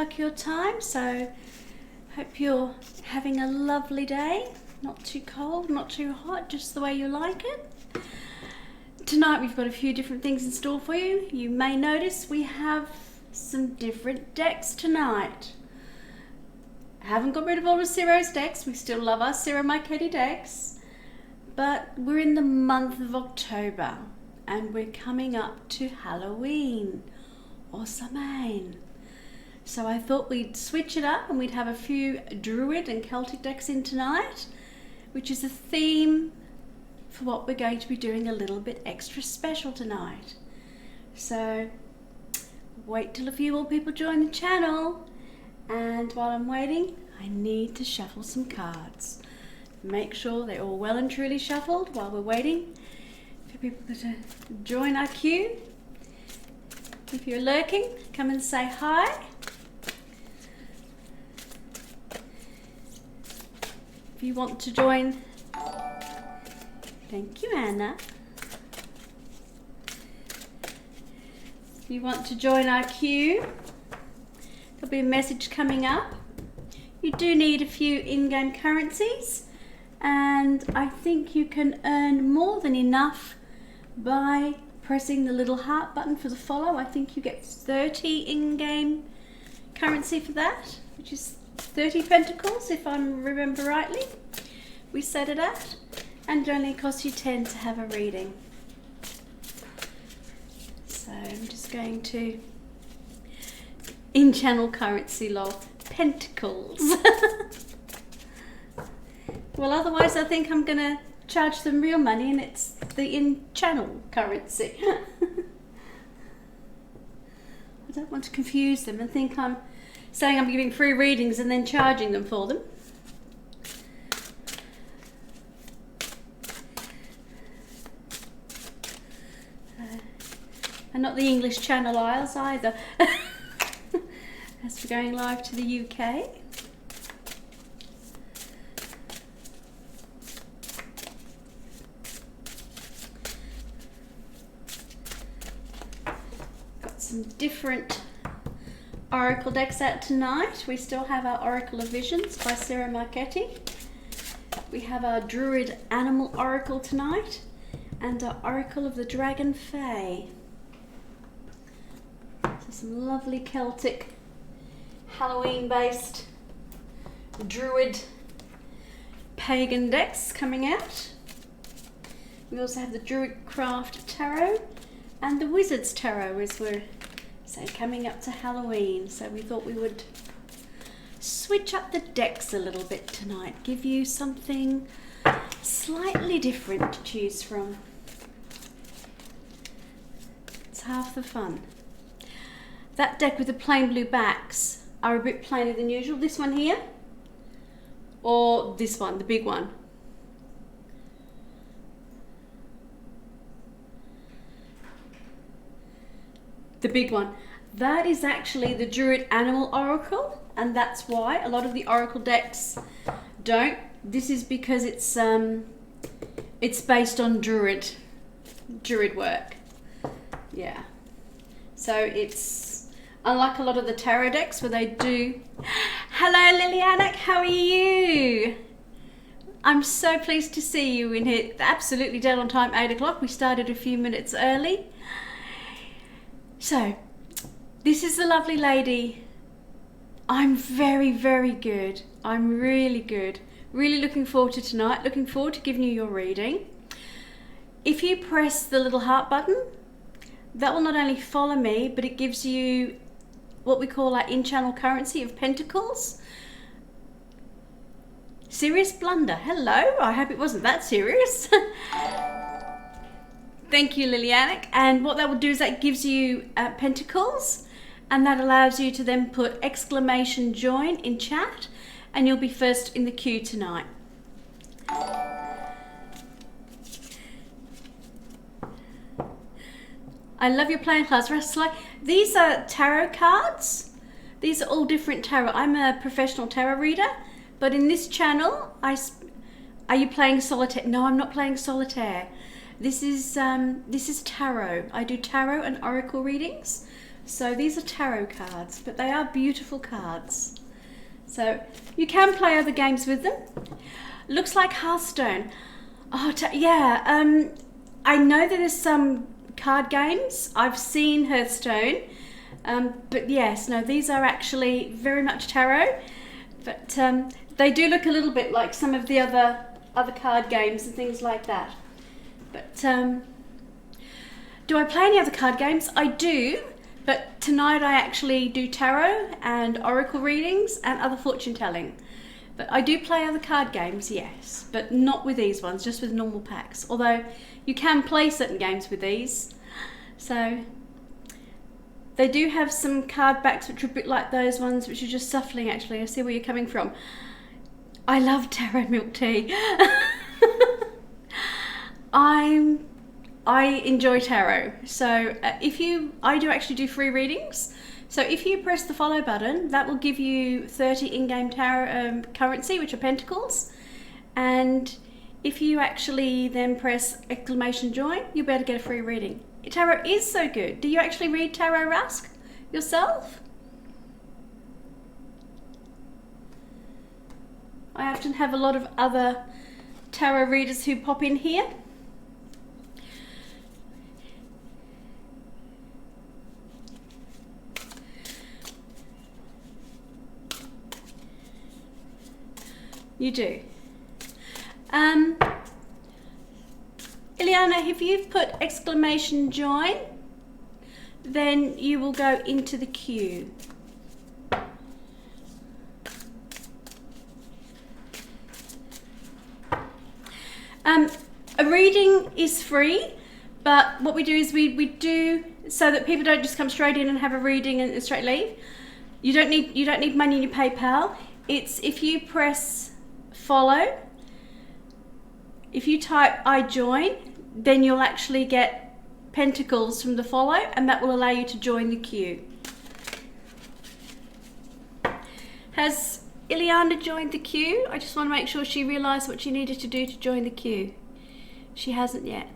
o'clock your time, so hope you're having a lovely day. Not too cold, not too hot, just the way you like it. Tonight we've got a few different things in store for you. You may notice we have some different decks tonight. I haven't got rid of all of Ciro's decks. We still love our Ciro Marchetti decks. But we're in the month of October and we're coming up to Halloween or Samhain. So I thought we'd switch it up and we'd have a few Druid and Celtic decks in tonight, which is a theme for what we're going to be doing a little bit extra special tonight. So wait till a few more people join the channel, and while I'm waiting I need to shuffle some cards. Make sure they're all well and truly shuffled while we're waiting for people to join our queue. If you're lurking, come and say hi. If you want to join, thank you, Anna. If you want to join our queue, there'll be a message coming up. You do need a few in-game currencies, and I think you can earn more than enough by pressing the little heart button for the follow. I think you get 30 in-game currency for that, which is 30 pentacles if I remember rightly. We set it at, and it only costs you 10 to have a reading. So I'm just going to in-channel currency lol. Pentacles. Well, otherwise I think I'm gonna charge them real money and it's the in-channel currency. I don't want to confuse them and think I'm saying I'm giving free readings and then charging them for them. And not the English Channel Isles either. As we're going live to the UK. Got some different Oracle decks out tonight. We still have our Oracle of Visions by Ciro Marchetti. We have our Druid Animal Oracle tonight and our Oracle of the Dragon Fae. So some lovely Celtic Halloween based Druid pagan decks coming out. We also have the Druid Craft Tarot and the Wizard's Tarot as we're coming up to Halloween. So we thought we would switch up the decks a little bit tonight, give you something slightly different to choose from. It's half the fun. That deck with the plain blue backs are a bit plainer than usual. This one here, or this one, the big one. The big one. That is actually the Druid Animal Oracle, and that's why a lot of the Oracle decks don't. This is because it's based on Druid work. Yeah. So it's unlike a lot of the tarot decks where they do. Hello Liliana, how are you? I'm so pleased to see you in here. Absolutely dead on time, 8 o'clock. We started a few minutes early. So, this is the lovely lady. I'm very, very good. I'm really good. Really looking forward to tonight. Looking forward to giving you your reading. If you press the little heart button, that will not only follow me, but it gives you what we call our in-channel currency of pentacles. Serious blunder. Hello, I hope it wasn't that serious. Thank you, Lilianic. And what that will do is that gives you pentacles, and that allows you to then put exclamation join in chat, and you'll be first in the queue tonight. I love your playing cards, Russell. These are tarot cards. These are all different tarot. I'm a professional tarot reader, but in this channel, are you playing solitaire? No, I'm not playing solitaire. This is tarot. I do tarot and oracle readings So these are tarot cards, but they are beautiful cards. So you can play other games with them. Looks like Hearthstone. Oh, yeah. I know that there's some card games. I've seen Hearthstone. But yes, no, these are actually very much tarot. But they do look a little bit like some of the other card games and things like that. But do I play any other card games? I do. But tonight I actually do tarot and oracle readings and other fortune telling. But I do play other card games, yes, but not with these ones, just with normal packs. Although you can play certain games with these. So they do have some card backs which are a bit like those ones, which are just shuffling actually. I see where you're coming from. I love tarot milk tea. I enjoy tarot. So I do actually do free readings. So if you press the follow button, that will give you 30 in-game tarot currency, which are pentacles. And if you actually then press exclamation join, you'll be able to get a free reading. Tarot is so good. Do you actually read tarot, Rusk, yourself? I often have a lot of other tarot readers who pop in here. You do. Ileana, if you've put exclamation join, then you will go into the queue. A reading is free, but what we do is we do so that people don't just come straight in and have a reading and straight leave. You don't need money in your PayPal. It's if you press follow, if you type I join, then you'll actually get pentacles from the follow, and that will allow you to join the queue. Has Ileana joined the queue? I just want to make sure she realised what she needed to do to join the queue. She hasn't yet.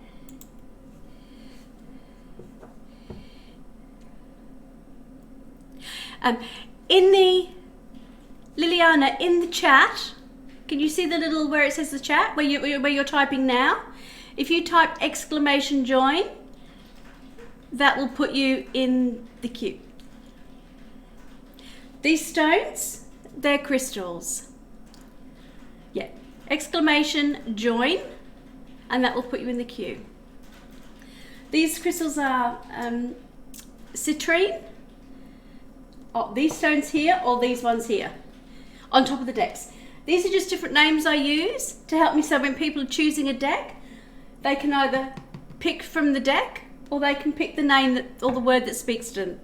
Liliana, in the chat, can you see the little where it says the chat, where you're typing now? If you type exclamation join, that will put you in the queue. These stones, they're crystals. Yeah, exclamation join, and that will put you in the queue. These crystals are citrine. Oh, these stones here, or these ones here, on top of the decks. These are just different names I use to help me, so when people are choosing a deck, they can either pick from the deck or they can pick the name or the word that speaks to them.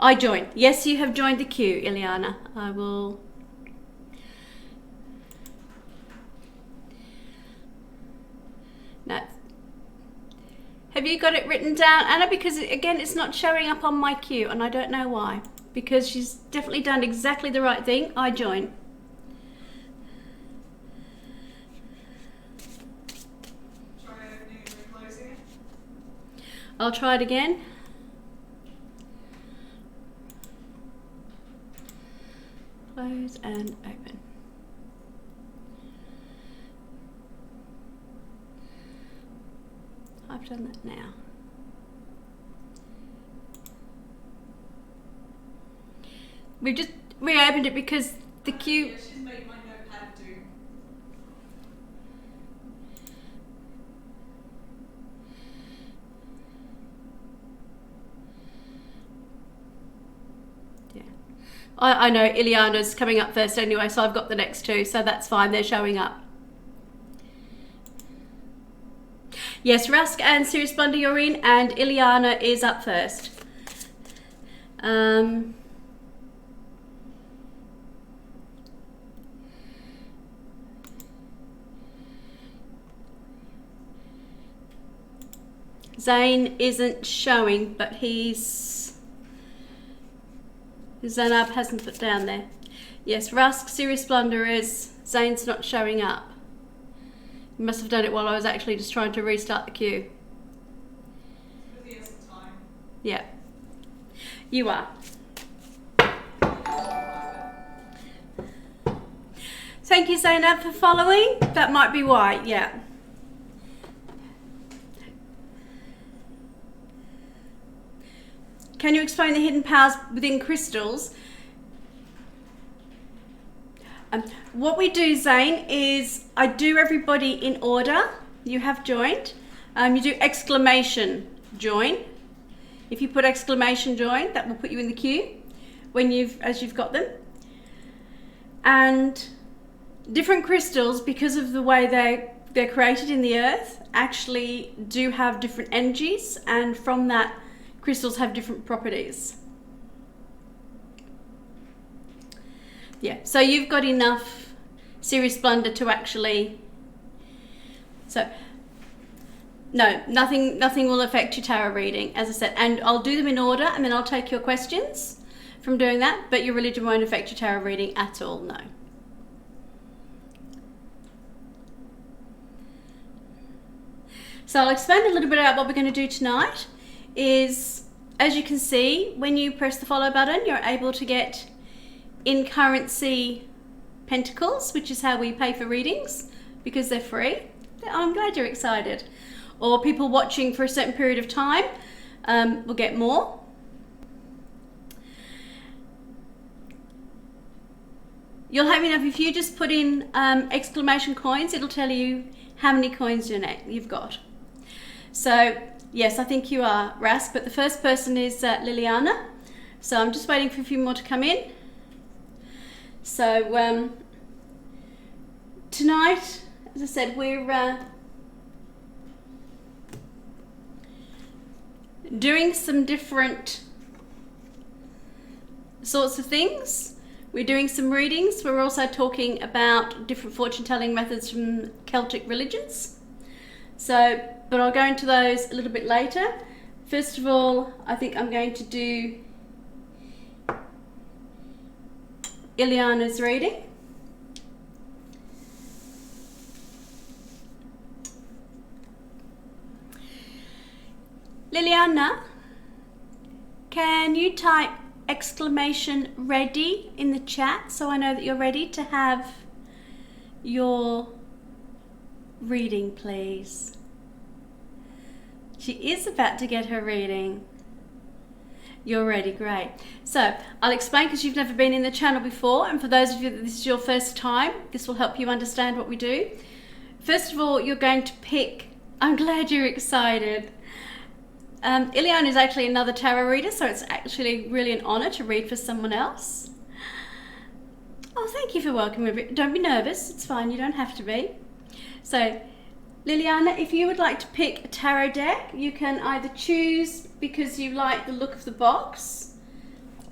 I join. Yes, you have joined the queue, Ileana. I will. No. Have you got it written down, Anna? Because again, it's not showing up on my queue, and I don't know why. Because she's definitely done exactly the right thing. I join. Try opening it and closing it. I'll try it again. Close and open. I've done that now. We've just reopened it because the queue... Yeah, she's made my notepad do. Yeah. I know Ileana's coming up first anyway, so I've got the next two, so that's fine, they're showing up. Yes, Rusk and Serious Blunder, you're in, and Ileana is up first. Zane isn't showing, but Zainab hasn't put down there. Yes, Rusk, Serious Blunder is. Zane's not showing up. You must have done it while I was actually just trying to restart the queue. Because he has some time. Yeah. You are. Thank you, Zainab, for following. That might be why, yeah. Can you explain the hidden powers within crystals? What we do, Zane, is I do everybody in order. You have joined. You do exclamation join. If you put exclamation join, that will put you in the queue as you've got them. And different crystals, because of the way they're created in the earth, actually do have different energies, and from that, crystals have different properties. Yeah, so you've got enough Serious Blunder to actually... So, no, nothing will affect your tarot reading, as I said. And I'll do them in order, and then I'll take your questions from doing that, but your religion won't affect your tarot reading at all, no. So I'll explain a little bit about what we're going to do tonight. Is, as you can see, when you press the follow button, you're able to get in currency pentacles, which is how we pay for readings, because they're free. I'm glad you're excited. Or people watching for a certain period of time will get more. You'll have enough if you just put in exclamation coins, it'll tell you how many coins you've got. So, yes, I think you are, Ras, but the first person is Liliana. So I'm just waiting for a few more to come in. So, tonight, as I said, we're doing some different sorts of things. We're doing some readings. We're also talking about different fortune-telling methods from Celtic religions. So, but I'll go into those a little bit later. First of all, I think I'm going to do Ileana's reading. Liliana, can you type exclamation ready in the chat so I know that you're ready to have your reading, please? She is about to get her reading. You're ready, great. So I'll explain, because you've never been in the channel before, and for those of you that this is your first time, this will help you understand what we do. First of all, you're going to pick, I'm glad you're excited. Ileana is actually another tarot reader, so it's actually really an honor to read for someone else. Oh, thank you for welcoming me. Don't be nervous, it's fine, you don't have to be. So, Liliana, if you would like to pick a tarot deck, you can either choose because you like the look of the box,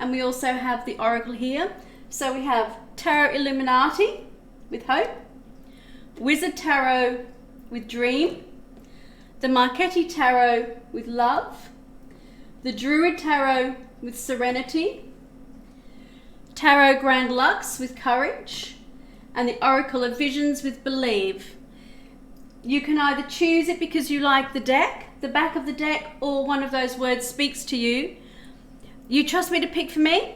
and we also have the oracle here. So we have Tarot Illuminati with Hope, Wizard Tarot with Dream, the Marchetti Tarot with Love, the Druid Tarot with Serenity, Tarot Grand Lux with Courage, and the Oracle of Visions with Believe. You can either choose it because you like the deck, the back of the deck, or one of those words speaks to you. You trust me to pick for me?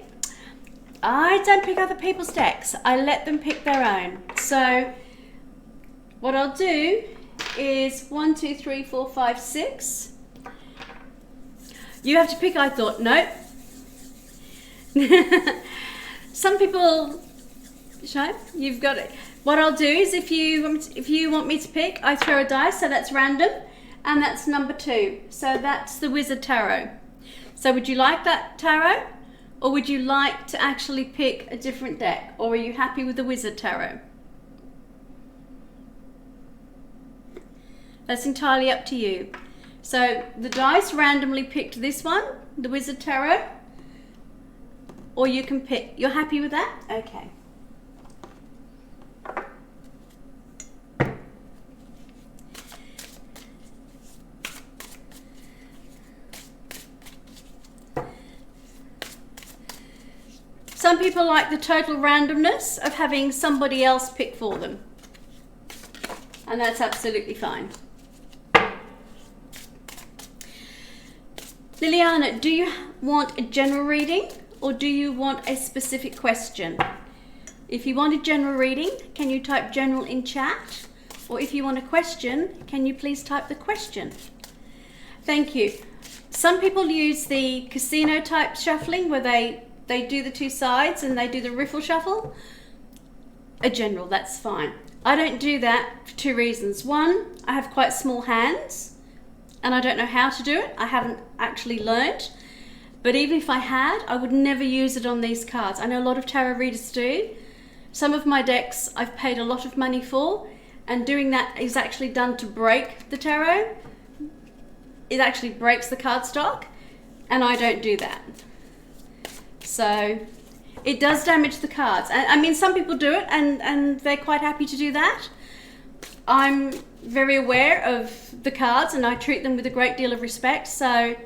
I don't pick other people's decks. I let them pick their own. So what I'll do is 1, 2, 3, 4, 5, 6. You have to pick, I thought. Nope. Some people, Shai, you've got it. What I'll do is if you want me to pick, I throw a dice, so that's random, and that's number 2. So that's the Wizard Tarot. So would you like that tarot, or would you like to actually pick a different deck, or are you happy with the Wizard Tarot? That's entirely up to you. So the dice randomly picked this one, the Wizard Tarot, or you can pick. You're happy with that? Okay. Some people like the total randomness of having somebody else pick for them, and that's absolutely fine. Liliana, do you want a general reading or do you want a specific question? If you want a general reading, can you type general in chat? Or if you want a question, can you please type the question? Thank you. Some people use the casino type shuffling where they do the two sides and they do the riffle shuffle. A general, that's fine. I don't do that for two reasons. One, I have quite small hands and I don't know how to do it. I haven't actually learned. But even if I had, I would never use it on these cards. I know a lot of tarot readers do. Some of my decks I've paid a lot of money for, and doing that is actually done to break the tarot. It actually breaks the cardstock, and I don't do that. So it does damage the cards. And I mean, some people do it and they're quite happy to do that. I'm very aware of the cards and I treat them with a great deal of respect. So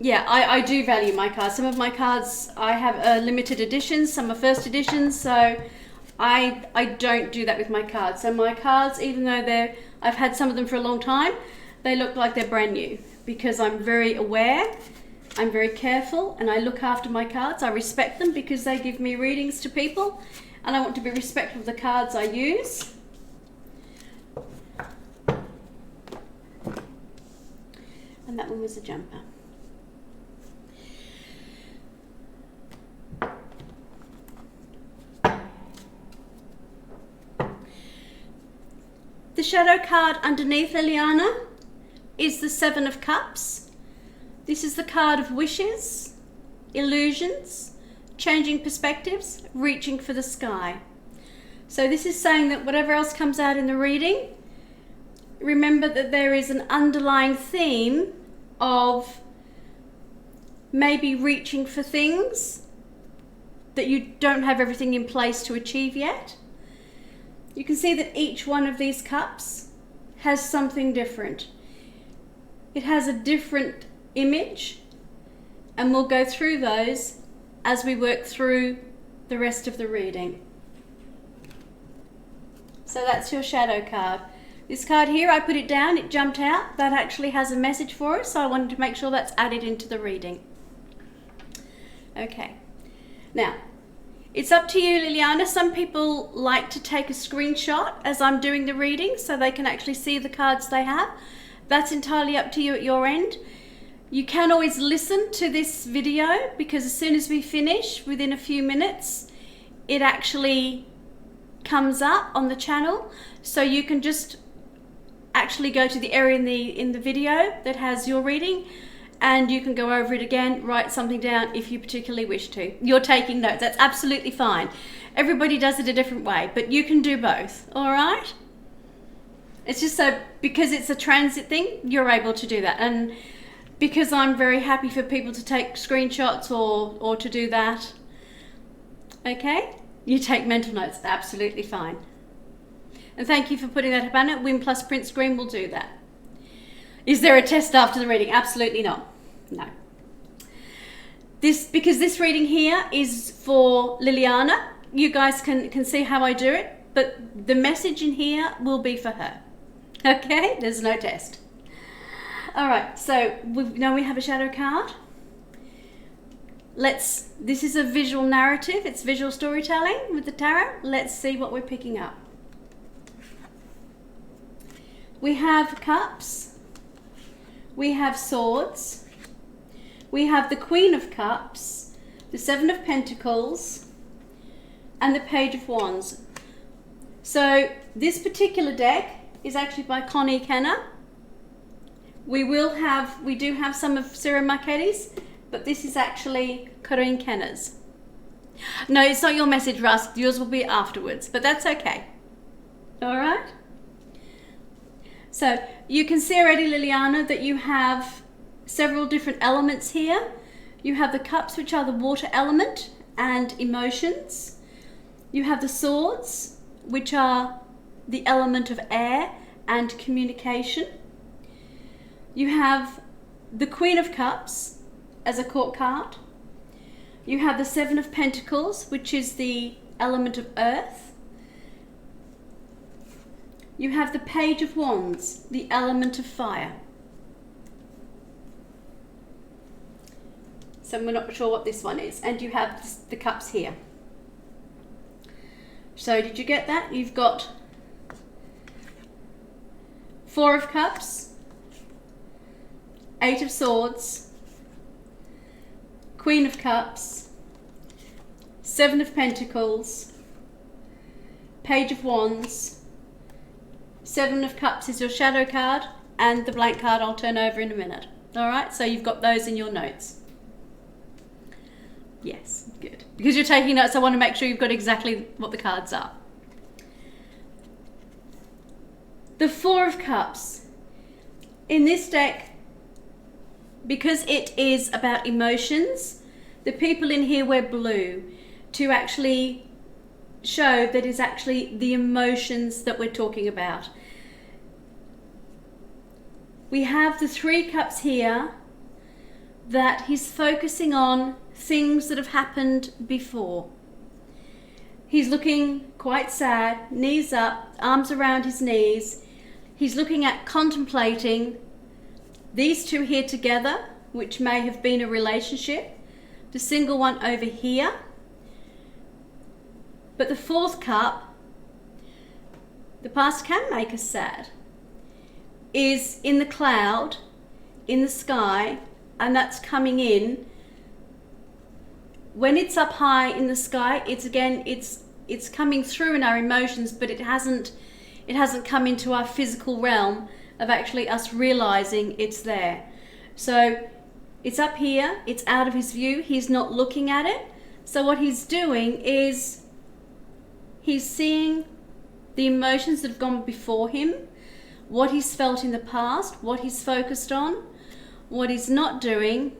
yeah, I do value my cards. Some of my cards I have limited editions, some are first editions, so I don't do that with my cards. So my cards, even though I've had some of them for a long time, they look like they're brand new because I'm very aware, I'm very careful, and I look after my cards. I respect them because they give me readings to people, and I want to be respectful of the cards I use. And that one was a jumper. The shadow card underneath Liliana is the Seven of Cups. This is the card of wishes, illusions, changing perspectives, reaching for the sky. So this is saying that whatever else comes out in the reading, remember that there is an underlying theme of maybe reaching for things that you don't have everything in place to achieve yet. You can see that each one of these cups has something different. It has a different image, and we'll go through those as we work through the rest of the reading. So that's your shadow card. This card here, I put it down, it jumped out. That actually has a message for us, so I wanted to make sure that's added into the reading. Okay, now it's up to you, Liliana. Some people like to take a screenshot as I'm doing the reading so they can actually see the cards they have. That's entirely up to you at your end. You can always listen to this video because as soon as we finish, within a few minutes, it actually comes up on the channel. So you can just actually go to the area in the video that has your reading, and you can go over it again, write something down if you particularly wish to. You're taking notes, that's absolutely fine. Everybody does it a different way, but you can do both, all right? It's just so, because it's a transit thing, you're able to do that. And because I'm very happy for people to take screenshots or to do that, okay? You take mental notes, absolutely fine. And thank you for putting that up, Anna. Win Plus Print Screen will do that. Is there a test after the reading? Absolutely not. No. Because this reading here is for Liliana. You guys can see how I do it, but the message in here will be for her. Okay? There's no test. All right, so we have a shadow card. This is a visual narrative. It's visual storytelling with the tarot. Let's see what we're picking up. We have cups. We have swords, we have the Queen of Cups, the Seven of Pentacles, and the Page of Wands. So this particular deck is actually by Connie Kenner. We do have some of Sarah Marchetti's, but this is actually Corinne Kenner's. No, it's not your message, Russ. Yours will be afterwards, but that's okay. All right? So you can see already, Liliana, that you have several different elements here. You have the cups, which are the water element and emotions. You have the swords, which are the element of air and communication. You have the Queen of Cups as a court card. You have the Seven of Pentacles, which is the element of earth. You have the Page of Wands, the element of fire. So we're not sure what this one is. And you have the cups here. So did you get that? You've got 4 of Cups, 8 of Swords, Queen of Cups, 7 of Pentacles, Page of Wands, 7 of Cups is your shadow card, and the blank card I'll turn over in a minute. All right, so you've got those in your notes. Yes, good. Because you're taking notes, I want to make sure you've got exactly what the cards are. The 4 of Cups. In this deck, because it is about emotions, the people in here wear blue to actually show that it's actually the emotions that we're talking about. We have the 3 cups here that he's focusing on things that have happened before. He's looking quite sad, knees up, arms around his knees. He's looking at contemplating these 2 here together, which may have been a relationship. The single one over here. But the 4th cup, the past can make us sad, is in the cloud, in the sky, and that's coming in. When it's up high in the sky, it's coming through in our emotions, but it hasn't come into our physical realm of actually us realizing it's there. So it's up here, it's out of his view, he's not looking at it. So what he's doing is he's seeing the emotions that have gone before him, what he's felt in the past, what he's focused on. What he's not doing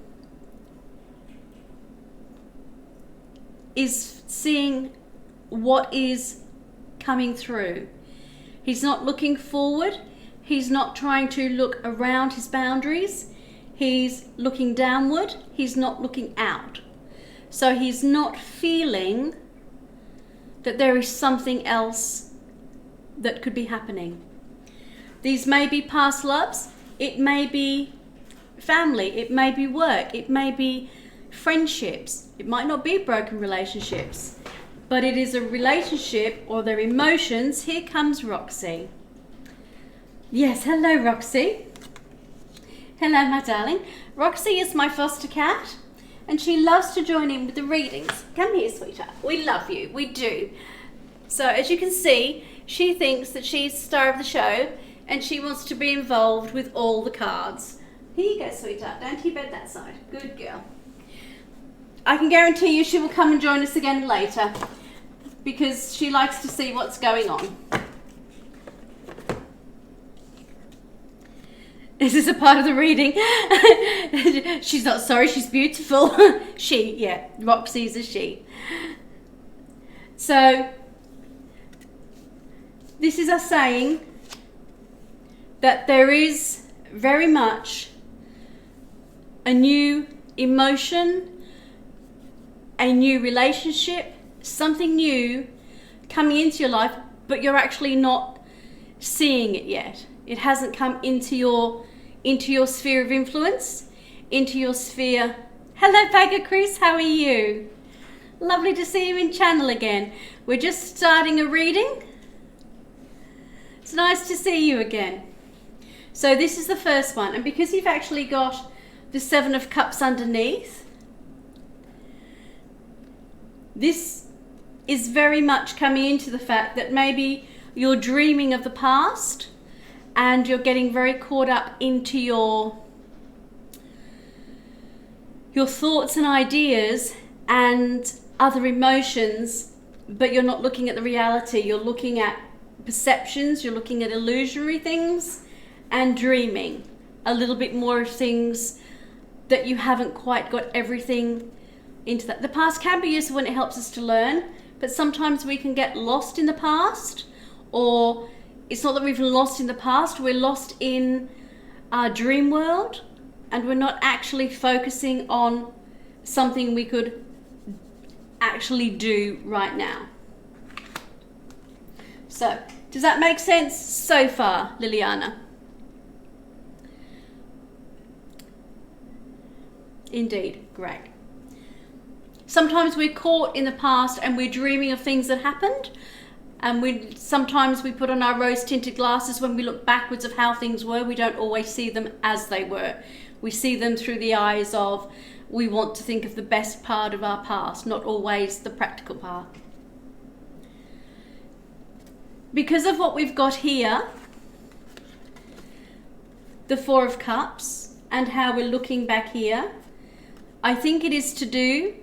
is seeing what is coming through. He's not looking forward. He's not trying to look around his boundaries. He's looking downward. He's not looking out. So he's not feeling that there is something else that could be happening. These may be past loves. It may be family. It may be work. It may be friendships. It might not be broken relationships, but it is a relationship or their emotions. Here comes Roxy. Yes, hello Roxy. Hello my darling. Roxy is my foster cat and she loves to join in with the readings. Come here sweetheart. We love you. We do. So as you can see, she thinks that she's the star of the show and she wants to be involved with all the cards. Here you go sweetheart. Down to your bed that side. Good girl. I can guarantee you she will come and join us again later because she likes to see what's going on. Is this a part of the reading? She's not sorry, she's beautiful. Roxy's a she. So, this is us saying that there is very much a new emotion, a new relationship, something new coming into your life, but you're actually not seeing it yet. It hasn't come into your sphere of influence, into your sphere. Hello Bagger Chris, how are you? Lovely to see you in channel again. We're just starting a reading. It's nice to see you again. So this is the first one, and because you've actually got the 7 of Cups underneath, this is very much coming into the fact that maybe you're dreaming of the past and you're getting very caught up into your thoughts and ideas and other emotions, but you're not looking at the reality. You're looking at perceptions, you're looking at illusory things and dreaming a little bit more of things that you haven't quite got everything into that. The past can be useful when it helps us to learn, but sometimes we can get lost in the past, or it's not that we've lost in the past, we're lost in our dream world and we're not actually focusing on something we could actually do right now. So, does that make sense so far, Liliana? Indeed, great. Sometimes we're caught in the past and we're dreaming of things that happened. And sometimes we put on our rose-tinted glasses when we look backwards of how things were. We don't always see them as they were. We see them through the eyes of, we want to think of the best part of our past, not always the practical part. Because of what we've got here, the Four of Cups, and how we're looking back here, I think it is to do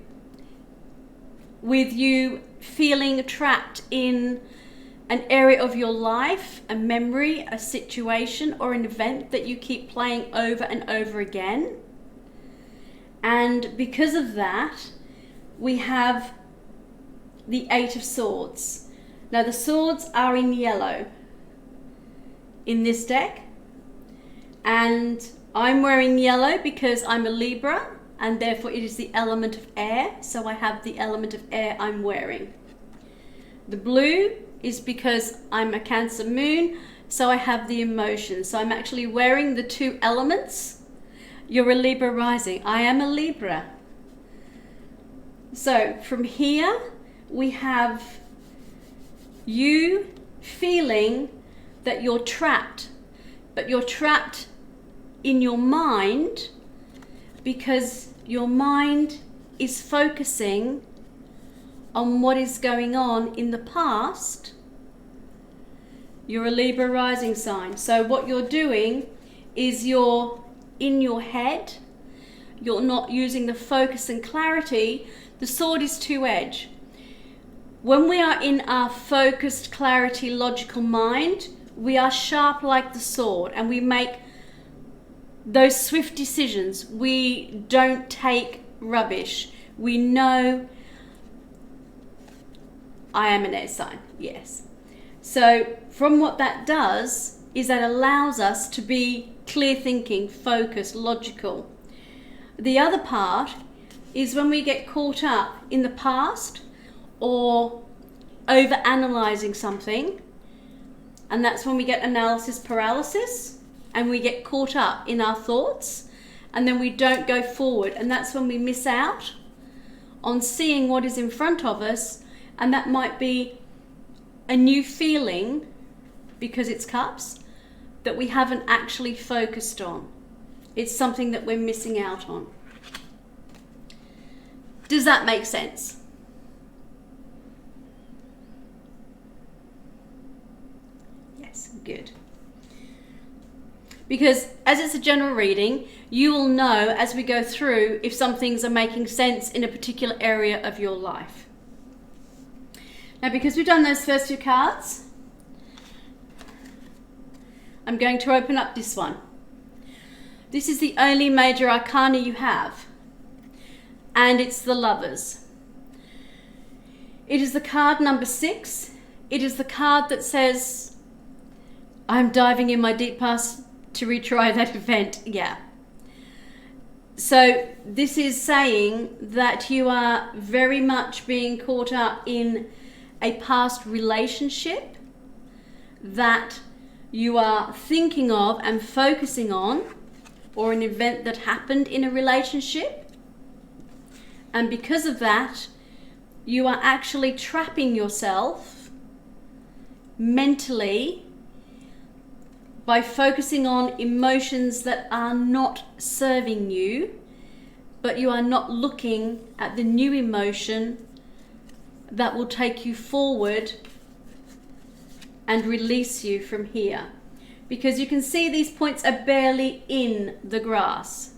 with you feeling trapped in an area of your life, a memory, a situation, or an event that you keep playing over and over again. And because of that, we have the Eight of Swords. Now the swords are in yellow in this deck, and I'm wearing yellow because I'm a Libra, and therefore it is the element of air, so I have the element of air I'm wearing. The blue is because I'm a Cancer moon, so I have the emotions. So I'm actually wearing the two elements. You're a Libra rising. I am a Libra. So from here, we have you feeling that you're trapped, but you're trapped in your mind because your mind is focusing on what is going on in the past. You're a Libra rising sign. So what you're doing is you're in your head. You're not using the focus and clarity. The sword is two-edged. When we are in our focused, clarity, logical mind, we are sharp like the sword and we make those swift decisions. We don't take rubbish. We know I am an air sign, yes. So from what that does is that allows us to be clear thinking, focused, logical. The other part is when we get caught up in the past or over analyzing something, and that's when we get analysis paralysis and we get caught up in our thoughts and then we don't go forward, and that's when we miss out on seeing what is in front of us, and that might be a new feeling because it's cups that we haven't actually focused on. It's something that we're missing out on. Does that make sense? Yes, good. Because as it's a general reading, you will know as we go through if some things are making sense in a particular area of your life. Now, because we've done those first two cards, I'm going to open up this one. This is the only major arcana you have, and it's the Lovers. It is the card number 6. It is the card that says, I'm diving in my deep past to retry that event. Yeah. So this is saying that you are very much being caught up in a past relationship that you are thinking of and focusing on, or an event that happened in a relationship. And because of that, you are actually trapping yourself mentally by focusing on emotions that are not serving you, but you are not looking at the new emotion that will take you forward and release you from here. Because you can see these points are barely in the grass.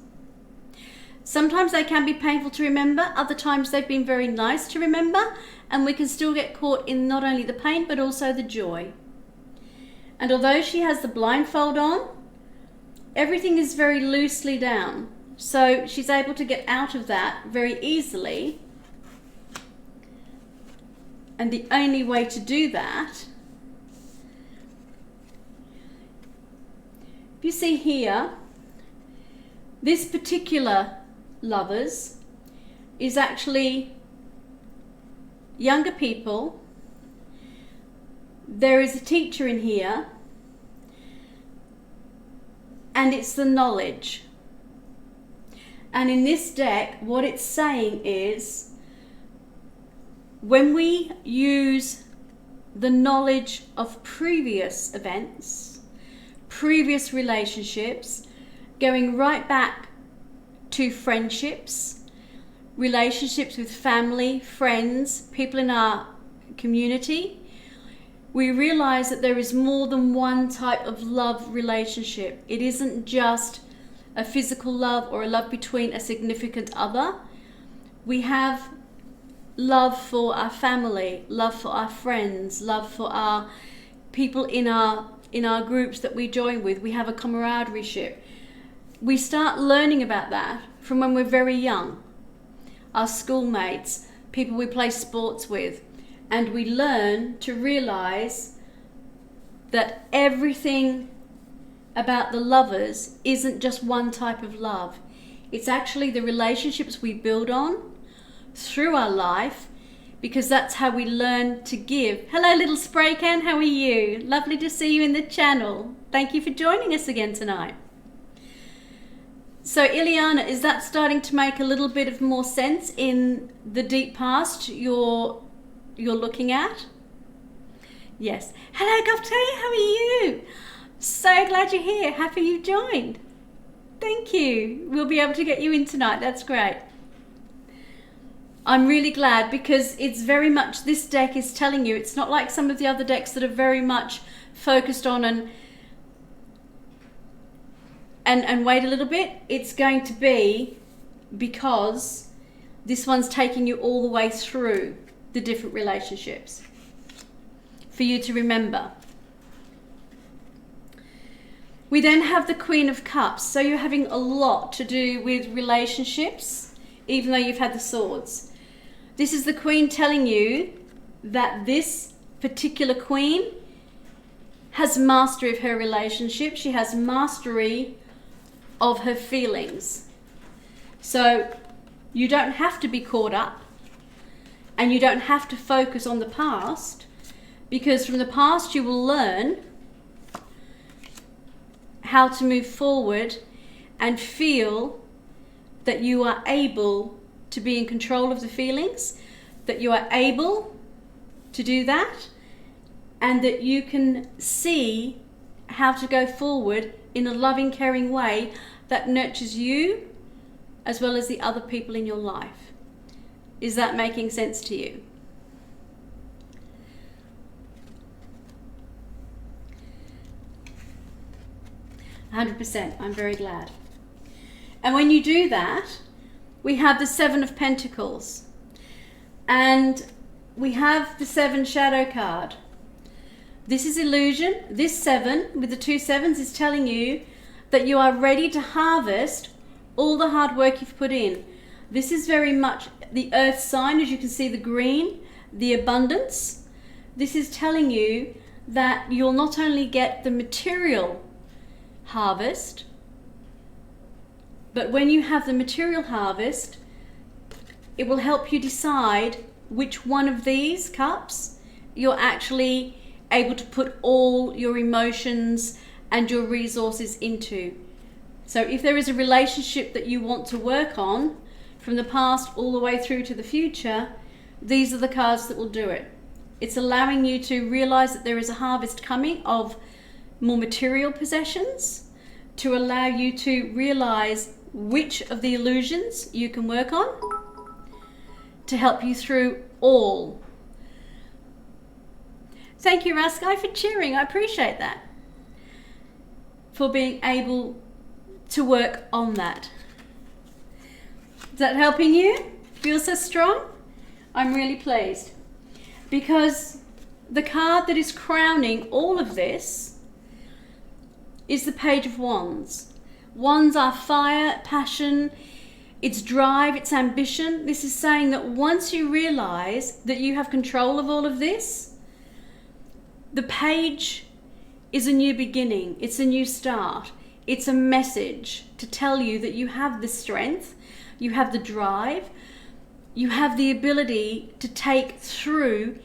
Sometimes they can be painful to remember, other times they've been very nice to remember, and we can still get caught in not only the pain but also the joy. And although she has the blindfold on, everything is very loosely down. So she's able to get out of that very easily. And the only way to do that, if you see here, this particular Lovers is actually younger people. There is a teacher in here, and it's the knowledge. And in this deck, what it's saying is when we use the knowledge of previous events, previous relationships, going right back to friendships, relationships with family, friends, people in our community, we realize that there is more than one type of love relationship. It isn't just a physical love or a love between a significant other. We have love for our family, love for our friends, love for our people in our groups that we join with. We have a camaraderie ship. We start learning about that from when we're very young. Our schoolmates, people we play sports with, and we learn to realize that everything about the lovers isn't just one type of love. It's actually the relationships we build on through our life, because that's how we learn to give. Hello little spray can, how are you? Lovely to see you in the channel. Thank you for joining us again tonight. So Ileana, is that starting to make a little bit of more sense in the deep past you're looking at? Yes. Hello Govte, how are you? So glad you're here. Happy you joined. Thank you. We'll be able to get you in tonight. That's great. I'm really glad, because it's very much, this deck is telling you, it's not like some of the other decks that are very much focused on and wait a little bit. It's going to be because this one's taking you all the way through the different relationships for you to remember. We then have the Queen of Cups. So you're having a lot to do with relationships, even though you've had the Swords. This is the Queen telling you that this particular Queen has mastery of her relationship. She has mastery of her feelings. So you don't have to be caught up, and you don't have to focus on the past, because from the past you will learn how to move forward and feel that you are able to be in control of the feelings, that you are able to do that, and that you can see how to go forward in a loving, caring way that nurtures you as well as the other people in your life. Is that making sense to you? %. I'm very glad. And when you do that, we have the Seven of Pentacles, and we have the 7 shadow card. This is illusion. This 7 with the 2 sevens is telling you that you are ready to harvest all the hard work you've put in. This is very much the earth sign, as you can see, the green, the abundance. This is telling you that you'll not only get the material harvest, but when you have the material harvest, it will help you decide which one of these cups you're actually able to put all your emotions and your resources into. So if there is a relationship that you want to work on from the past all the way through to the future, these are the cards that will do it. It's allowing you to realize that there is a harvest coming of more material possessions, to allow you to realize which of the illusions you can work on to help you through all. Thank you, Raskai, for cheering. I appreciate that. For being able to work on that. Is that helping you? Feel so strong? I'm really pleased. Because the card that is crowning all of this is the Page of Wands. Wands are fire, passion, it's drive, it's ambition. This is saying that once you realize that you have control of all of this, the page is a new beginning. It's a new start. It's a message to tell you that you have the strength, you have the drive, you have the ability to take through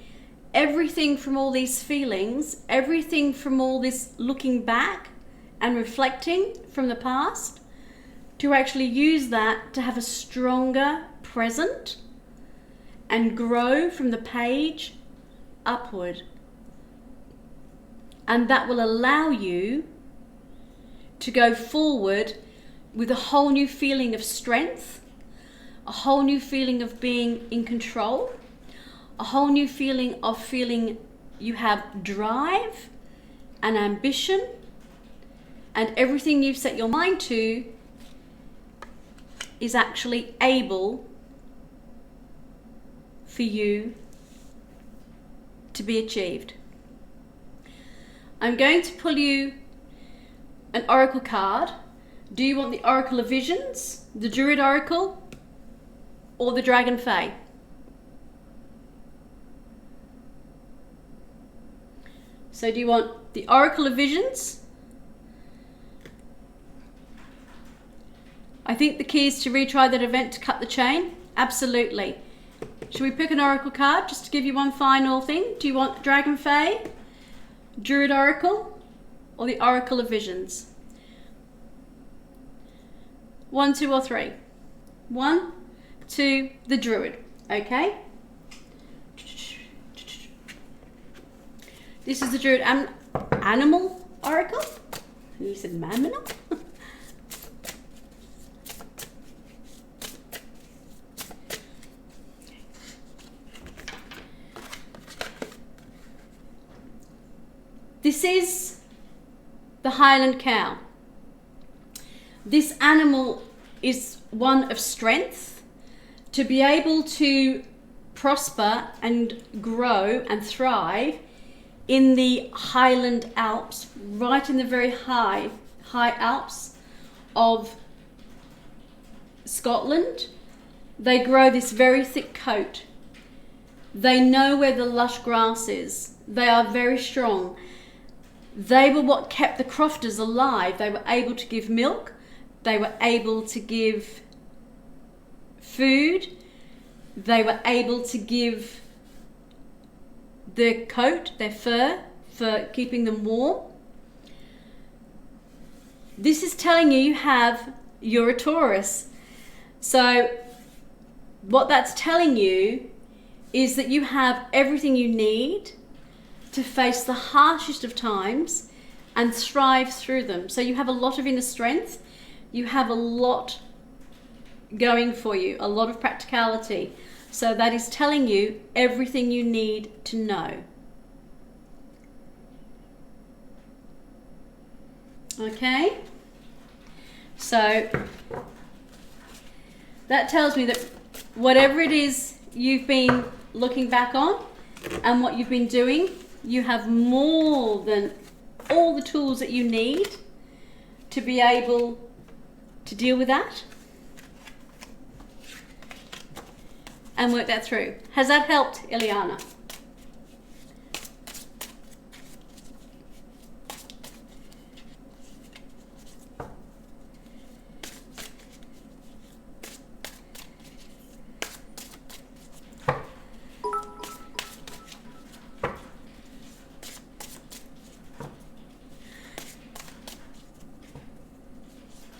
everything from all these feelings, everything from all this looking back and reflecting from the past, to actually use that to have a stronger present and grow from the page upward. And that will allow you to go forward with a whole new feeling of strength, a whole new feeling of being in control, a whole new feeling of feeling you have drive and ambition, and everything you've set your mind to is actually able for you to be achieved. I'm going to pull you an oracle card. Do you want the Oracle of Visions, the Druid Oracle, or the Dragon Fae? So do you want the Oracle of Visions? I think the key is to retry that event to cut the chain. Absolutely. Should we pick an Oracle card just to give you one final thing? Do you want Dragon Fae, Druid Oracle, or the Oracle of Visions? 1, 2, or 3? 1, 2, the Druid. Okay. This is the Druid Animal Oracle. You said Mammal? This is the Highland cow. This animal is one of strength. To be able to prosper and grow and thrive in the Highland Alps, right in the very high Alps of Scotland, they grow this very thick coat. They know where the lush grass is. They are very strong. They were what kept the crofters alive. They were able to give milk. They were able to give food. They were able to give their coat, their fur, for keeping them warm. This is telling you you're a Taurus. So what that's telling you is that you have everything you need to face the harshest of times and thrive through them. So you have a lot of inner strength. You have a lot going for you, a lot of practicality. So that is telling you everything you need to know. Okay? So that tells me that whatever it is you've been looking back on and what you've been doing, you have more than all the tools that you need to be able to deal with that and work that through. Has that helped, Ileana?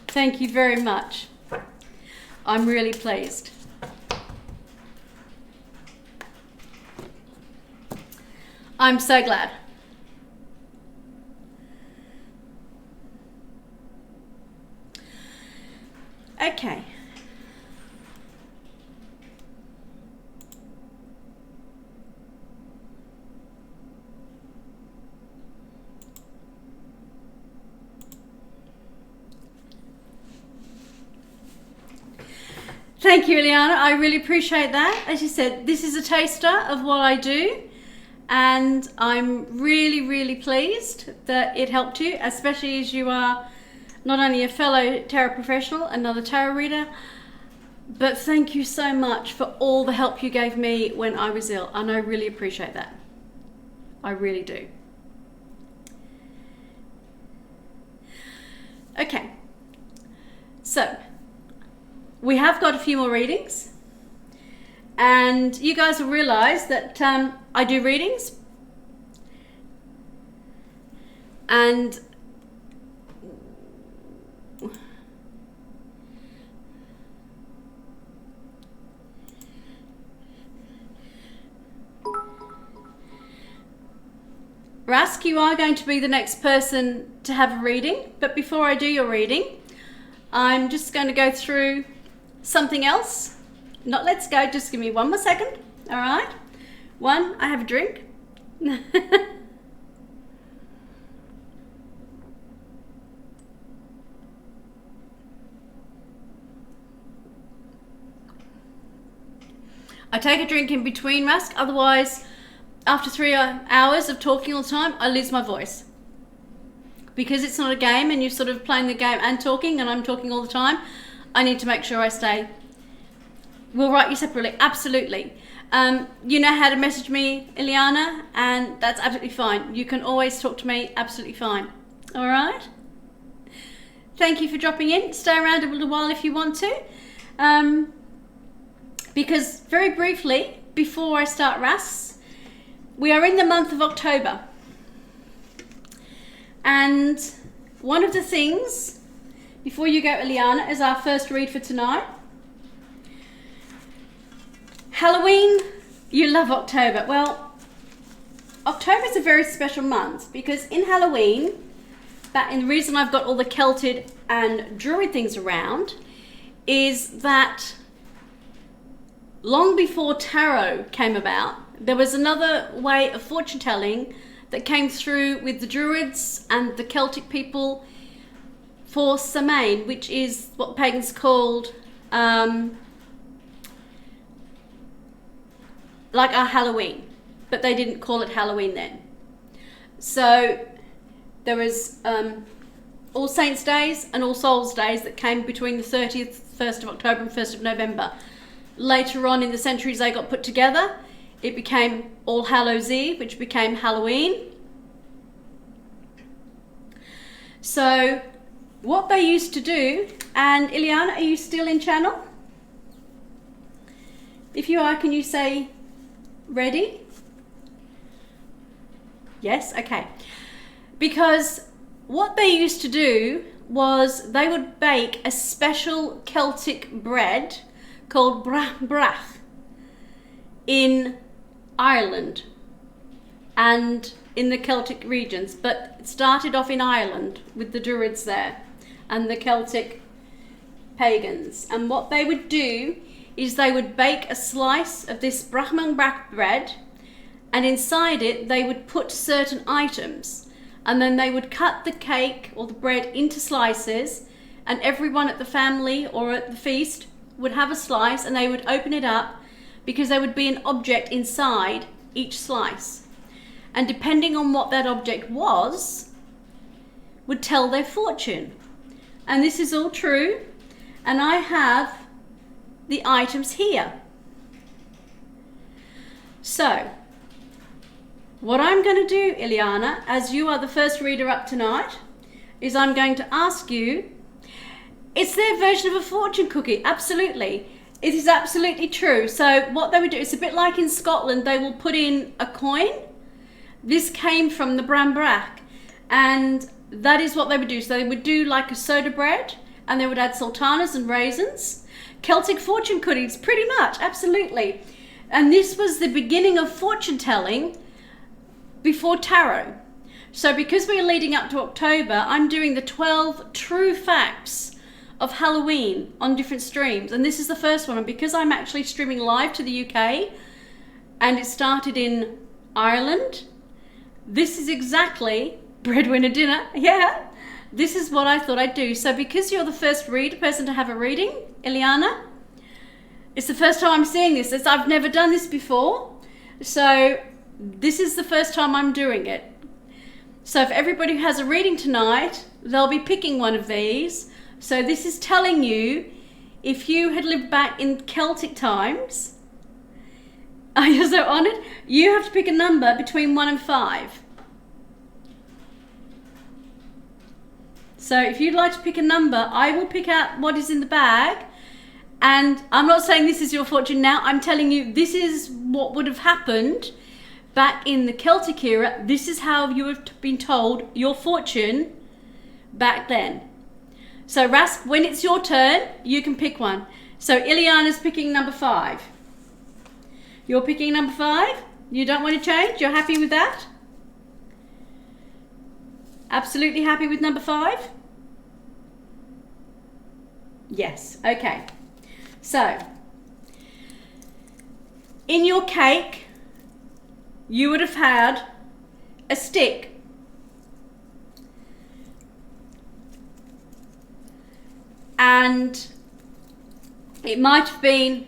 Thank you very much. I'm really pleased. I'm so glad. Okay. Thank you, Ileana. I really appreciate that. As you said, this is a taster of what I do, and I'm really, really pleased that it helped you, especially as you are not only a fellow tarot professional, another tarot reader, but thank you so much for all the help you gave me when I was ill, and I really appreciate that. I really do. Okay, so we have got a few more readings, and you guys will realize that I do readings, and Rask, you are going to be the next person to have a reading, but before I do your reading, I'm just going to go through something else. Not let's go, just give me one more second. All right. One, I have a drink. I take a drink in between, Rask, otherwise after 3 hours of talking all the time, I lose my voice. Because it's not a game and you're sort of playing the game and talking and I'm talking all the time, I need to make sure I stay. We'll write you separately, absolutely. You know how to message me, Ileana, and that's absolutely fine. You can always talk to me, absolutely fine. All right? Thank you for dropping in. Stay around a little while if you want to. Because very briefly, before I start Ras, we are in the month of October. And one of the things, before you go, Ileana, is our first read for tonight. Halloween, you love October. Well, October is a very special month because in Halloween, and the reason I've got all the Celtic and Druid things around is that long before tarot came about, there was another way of fortune telling that came through with the Druids and the Celtic people for Samhain, which is what pagans called like our Halloween, but they didn't call it Halloween then. So there was All Saints Days and All Souls Days that came between the 30th, 1st of October and 1st of November. Later on in the centuries they got put together. It became All Hallows Eve, which became Halloween. So what they used to do, and Ileana, are you still in channel? If you are, can you say ready? Yes, okay. Because what they used to do was they would bake a special Celtic bread called brach in Ireland and in the Celtic regions, but it started off in Ireland with the Druids there and the Celtic pagans. And what they would do is they would bake a slice of this brach bread, and inside it they would put certain items, and then they would cut the cake or the bread into slices, and everyone at the family or at the feast would have a slice, and they would open it up because there would be an object inside each slice, and depending on what that object was would tell their fortune. And this is all true, and I have the items here. So what I'm going to do, Ileana, as you are the first reader up tonight, is I'm going to ask you, it's their version of a fortune cookie, absolutely. It is absolutely true. So what they would do, it's a bit like in Scotland, they will put in a coin. This came from the brambrach, and that is what they would do. So they would do like a soda bread, and they would add sultanas and raisins. Celtic fortune cookies, pretty much, absolutely. And this was the beginning of fortune telling before tarot. So because we're leading up to October, I'm doing the 12 true facts of Halloween on different streams, and this is the first one. And because I'm actually streaming live to the UK and it started in Ireland, this is exactly breadwinner dinner. Yeah, this is what I thought I'd do. So because you're the first person to have a reading, Ileana, it's the first time I'm seeing this. I've never done this before, so this is the first time I'm doing it. So if everybody who has a reading tonight, they'll be picking one of these. So this is telling you, if you had lived back in Celtic times, are you so honoured? You have to pick a number between 1 and 5. So if you'd like to pick a number, I will pick out what is in the bag. And I'm not saying this is your fortune now. I'm telling you this is what would have happened back in the Celtic era. This is how you have been told your fortune back then. So Rask, when it's your turn, you can pick one. So Ileana's picking number 5. You're picking number 5? You don't want to change? You're happy with that? Absolutely happy with number 5? Yes, okay. So, in your cake, you would have had a stick. And it might have been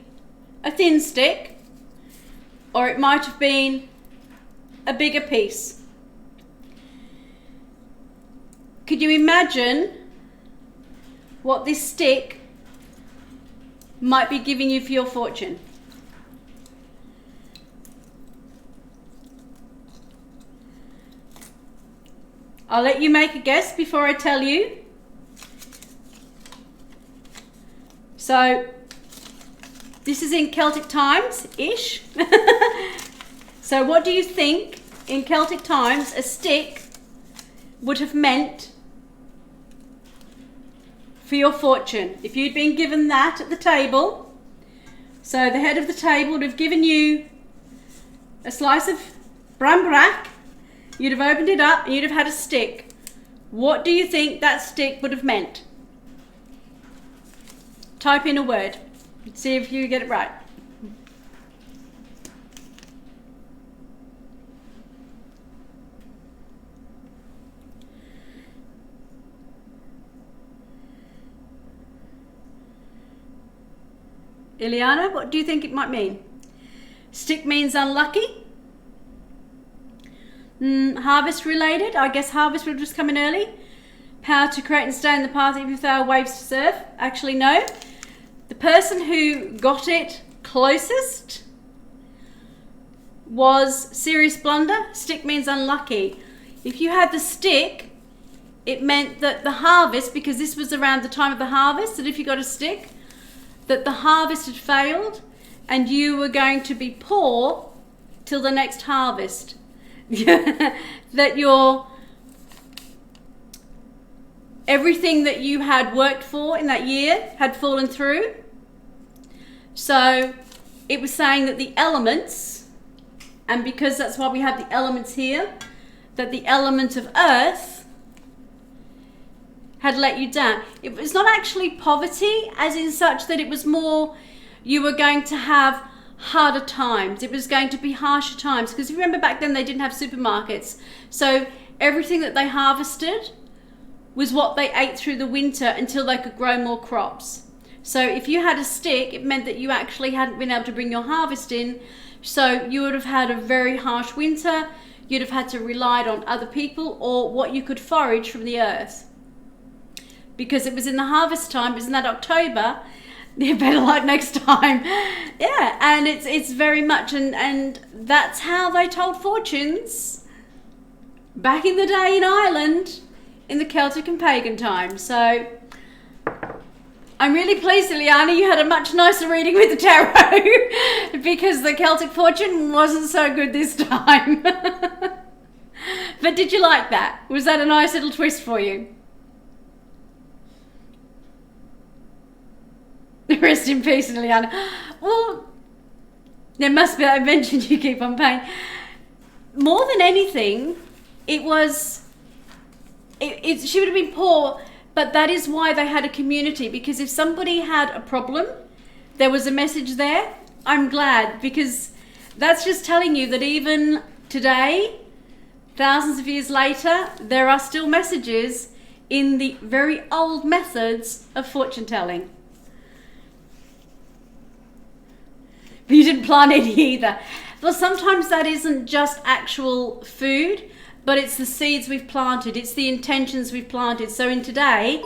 a thin stick, or it might have been a bigger piece. Could you imagine what this stick might be giving you for your fortune? I'll let you make a guess before I tell you. So, this is in Celtic times-ish. So what do you think in Celtic times a stick would have meant for your fortune? If you'd been given that at the table, so the head of the table would have given you a slice of bran-brack, you'd have opened it up and you'd have had a stick. What do you think that stick would have meant? Type in a word. See if you get it right. Ileana, what do you think it might mean? Stick means unlucky. Harvest related. I guess harvest would just come in early. Power to create and stay in the path if there are waves to serve. Actually, no. The person who got it closest was Serious Blunder. Stick means unlucky. If you had the stick, it meant that the harvest, because this was around the time of the harvest, that if you got a stick, that the harvest had failed and you were going to be poor till the next harvest. That your everything that you had worked for in that year had fallen through. So it was saying that the elements, and because that's why we have the elements here, that the element of earth had let you down. It was not actually poverty as in such that it was more you were going to have harder times. It was going to be harsher times, because remember back then they didn't have supermarkets. So everything that they harvested was what they ate through the winter until they could grow more crops. So if you had a stick, it meant that you actually hadn't been able to bring your harvest in. So you would have had a very harsh winter. You'd have had to rely on other people or what you could forage from the earth. Because it was in the harvest time, isn't that October? You better luck next time. Yeah, and it's very much, and that's how they told fortunes back in the day in Ireland in the Celtic and pagan times. So I'm really pleased, Ileana, you had a much nicer reading with the tarot because the Celtic fortune wasn't so good this time. But did you like that? Was that a nice little twist for you? Rest in peace, Ileana. Well, there must be, I mentioned you keep on paying. More than anything, it was, she would have been poor, but that is why they had a community, because if somebody had a problem, there was a message there. I'm glad, because that's just telling you that even today, thousands of years later, there are still messages in the very old methods of fortune telling. But you didn't plant any either. Well, sometimes that isn't just actual food, but it's the seeds we've planted. It's the intentions we've planted. So in today,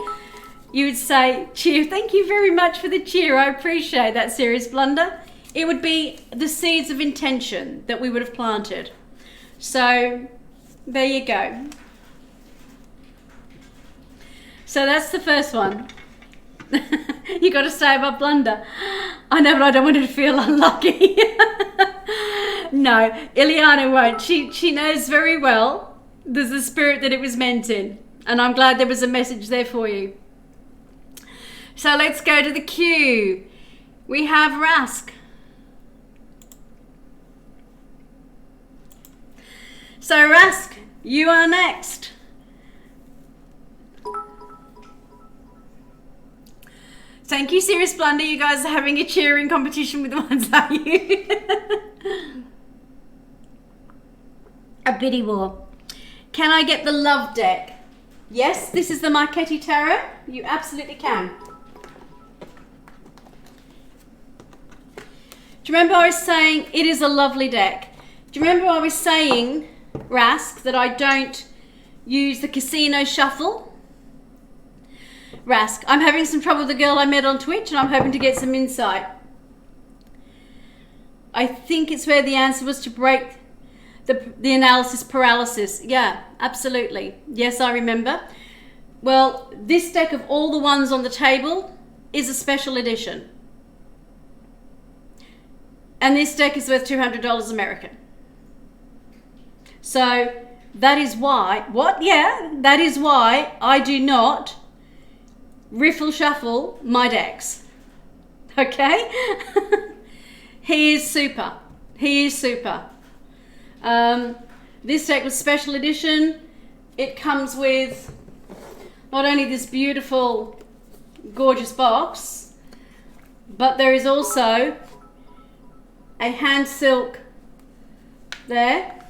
you would say, cheer, thank you very much for the cheer. I appreciate that, Serious Blunder. It would be the seeds of intention that we would have planted. So there you go. So that's the first one. You got to stay above Blunder. I know, but I don't want her to feel unlucky. No, Ileana won't. She knows very well there's the spirit that it was meant in. And I'm glad there was a message there for you. So let's go to the queue. We have Rask. So Rask, you are next. Thank you, Serious Blunder. You guys are having a cheering competition with the ones, are you? A biddy war. Can I get the love deck? Yes, this is the Marchetti Tarot. You absolutely can. Do you remember I was saying it is a lovely deck? Do you remember I was saying, Rask, that I don't use the casino shuffle? Rask, I'm having some trouble with the girl I met on Twitch and I'm hoping to get some insight. I think it's where the answer was to break the analysis paralysis. Yeah, absolutely. Yes, I remember. Well, this deck of all the ones on the table is a special edition. And this deck is worth $200 American. So that is why, that is why I do not riffle shuffle my decks. Okay? He is super. He is super. This deck was special edition. It comes with not only this beautiful, gorgeous box, but there is also a hand silk there.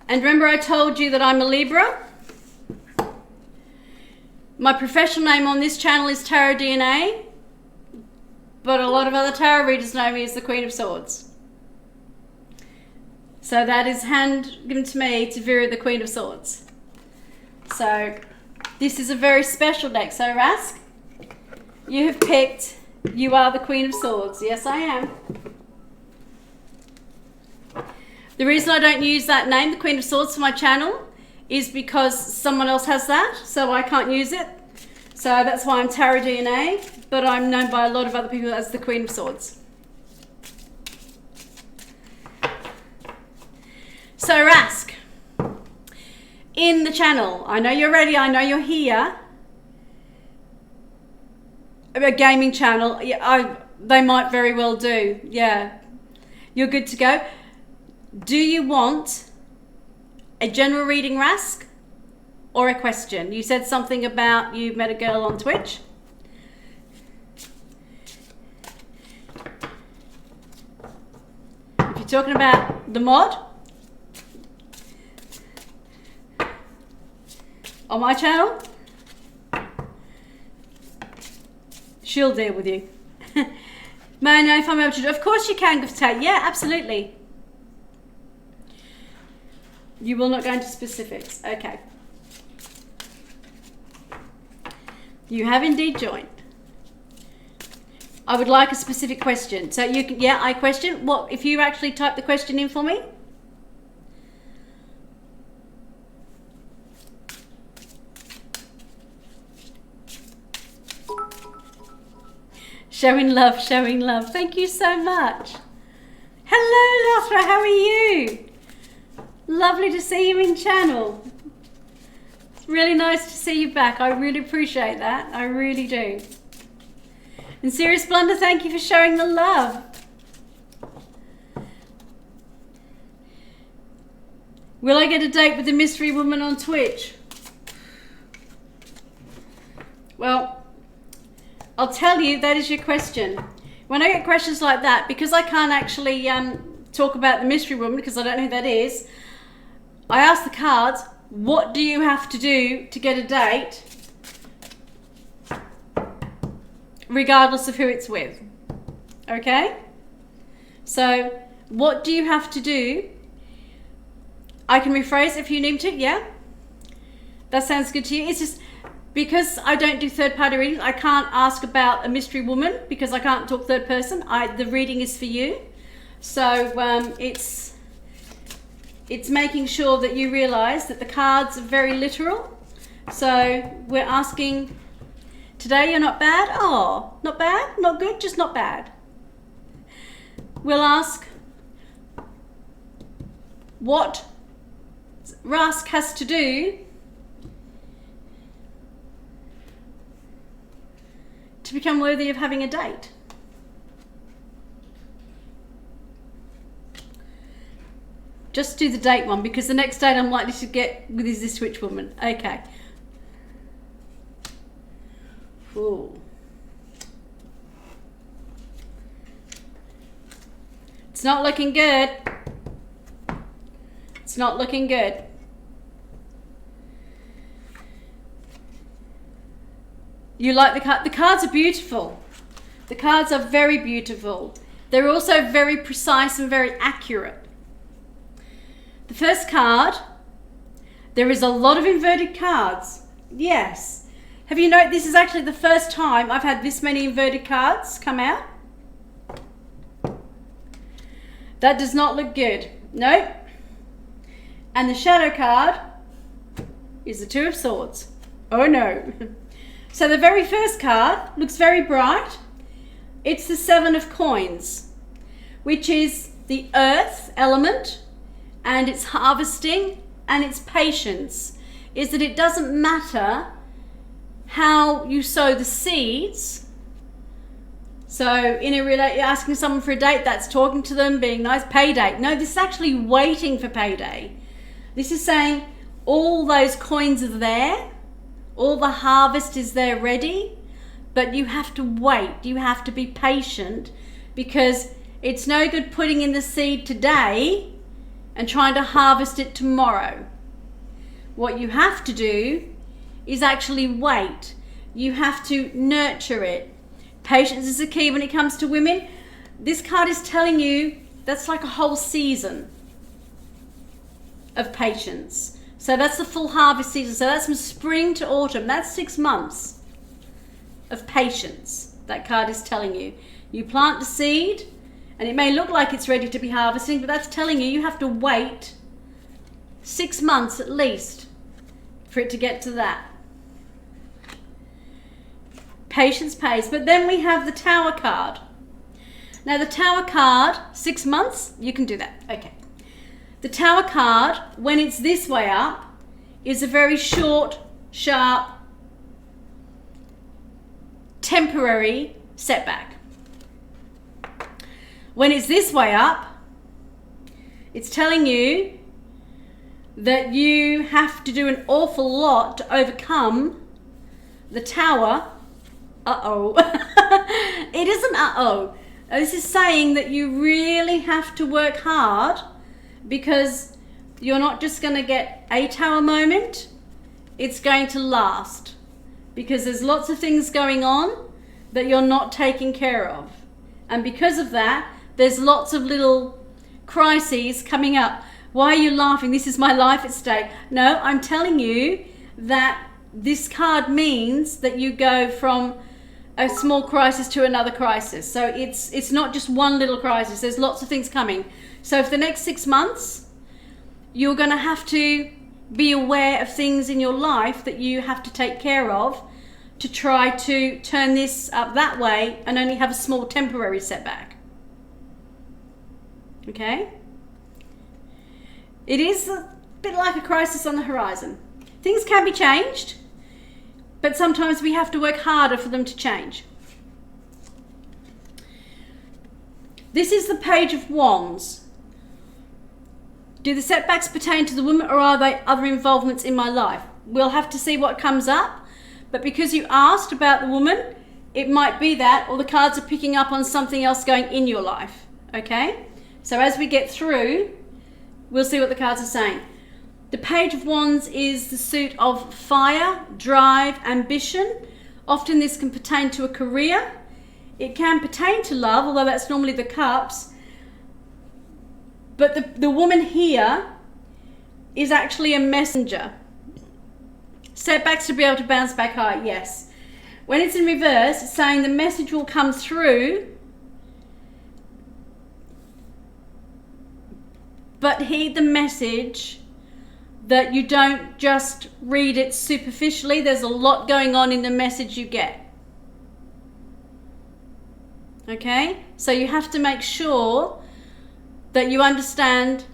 And remember I told you that I'm a Libra? My professional name on this channel is Tarot DNA, but a lot of other tarot readers know me as the Queen of Swords. So that is hand given to me to Vera, the Queen of Swords. So this is a very special deck. So Rask, you have picked, you are the Queen of Swords. Yes, I am. The reason I don't use that name, the Queen of Swords, for my channel is because someone else has that, so I can't use it. So that's why I'm Tarot DNA, but I'm known by a lot of other people as the Queen of Swords. So Rask, in the channel, I know you're ready, I know you're here. A gaming channel, yeah, they might very well do, yeah. You're good to go. Do you want a general reading, Rask, or a question? You said something about you met a girl on Twitch. If you're talking about the mod on my channel, she'll deal with you. May I know if I'm able to do? Of course you can, Tate. Yeah, absolutely. You will not go into specifics. Okay. You have indeed joined. I would like a specific question. So you can, yeah, I question. What if you actually type the question in for me? Showing love, showing love. Thank you so much. Hello, Lothra, how are you? Lovely to see you in channel. It's really nice to see you back. I really appreciate that. I really do. And Serious Blunder, thank you for showing the love. Will I get a date with the mystery woman on Twitch? Well, I'll tell you, that is your question. When I get questions like that, because I can't actually talk about the mystery woman because I don't know who that is, I ask the cards, what do you have to do to get a date, regardless of who it's with? Okay? So, what do you have to do? I can rephrase if you need to, yeah? That sounds good to you. It's just, because I don't do third-party readings, I can't ask about a mystery woman because I can't talk third person. The reading is for you. So, it's making sure that you realise that the cards are very literal. So we're asking, today you're not bad? Oh, not bad? Not good? Just not bad. We'll ask what Rask has to do to become worthy of having a date. Just do the date one because the next date I'm likely to get with is this Twitch woman. Okay. Ooh. It's not looking good. It's not looking good. You like the card? The cards are beautiful. The cards are very beautiful. They're also very precise and very accurate. The first card, there is a lot of inverted cards. Yes. Have you noticed this is actually the first time I've had this many inverted cards come out? That does not look good. Nope. And the shadow card is the Two of Swords. Oh no. So the very first card looks very bright. It's the Seven of Coins, which is the earth element, and it's harvesting and it's patience. Is that it doesn't matter how you sow the seeds. So in a asking someone for a date, that's talking to them, being nice, pay date. No, this is actually waiting for payday. This is saying all those coins are there, all the harvest is there ready, but you have to wait, you have to be patient, because it's no good putting in the seed today and trying to harvest it tomorrow. What you have to do is actually wait. You have to nurture it. Patience is the key when it comes to women. This card is telling you that's like a whole season of patience. So that's the full harvest season. So that's from spring to autumn. That's 6 months of patience. That card is telling you. You plant the seed and it may look like it's ready to be harvesting, but that's telling you have to wait 6 months at least for it to get to that. Patience pays. But then we have the Tower card. Now the Tower card, 6 months, you can do that. Okay. The Tower card, when it's this way up, is a very short, sharp, temporary setback. When it's this way up, it's telling you that you have to do an awful lot to overcome the Tower. Uh-oh. It isn't uh-oh. This is saying that you really have to work hard, because you're not just going to get a Tower moment, it's going to last. Because there's lots of things going on that you're not taking care of. And because of that, there's lots of little crises coming up. Why are you laughing? This is my life at stake. No, I'm telling you that this card means that you go from a small crisis to another crisis. So it's not just one little crisis. There's lots of things coming. So for the next 6 months, you're going to have to be aware of things in your life that you have to take care of to try to turn this up that way and only have a small temporary setback. Okay? It is a bit like a crisis on the horizon. Things can be changed, but sometimes we have to work harder for them to change. This is the Page of Wands. Do the setbacks pertain to the woman, or are they other involvements in my life? We'll have to see what comes up, but because you asked about the woman, it might be that, or the cards are picking up on something else going in your life. Okay? So as we get through, we'll see what the cards are saying. The Page of Wands is the suit of fire, drive, ambition. Often this can pertain to a career. It can pertain to love, although that's normally the cups. But the woman here is actually a messenger. Setbacks to be able to bounce back high, yes. When it's in reverse, it's saying the message will come through, but heed the message that you don't just read it superficially. There's a lot going on in the message you get. Okay? So you have to make sure that you understand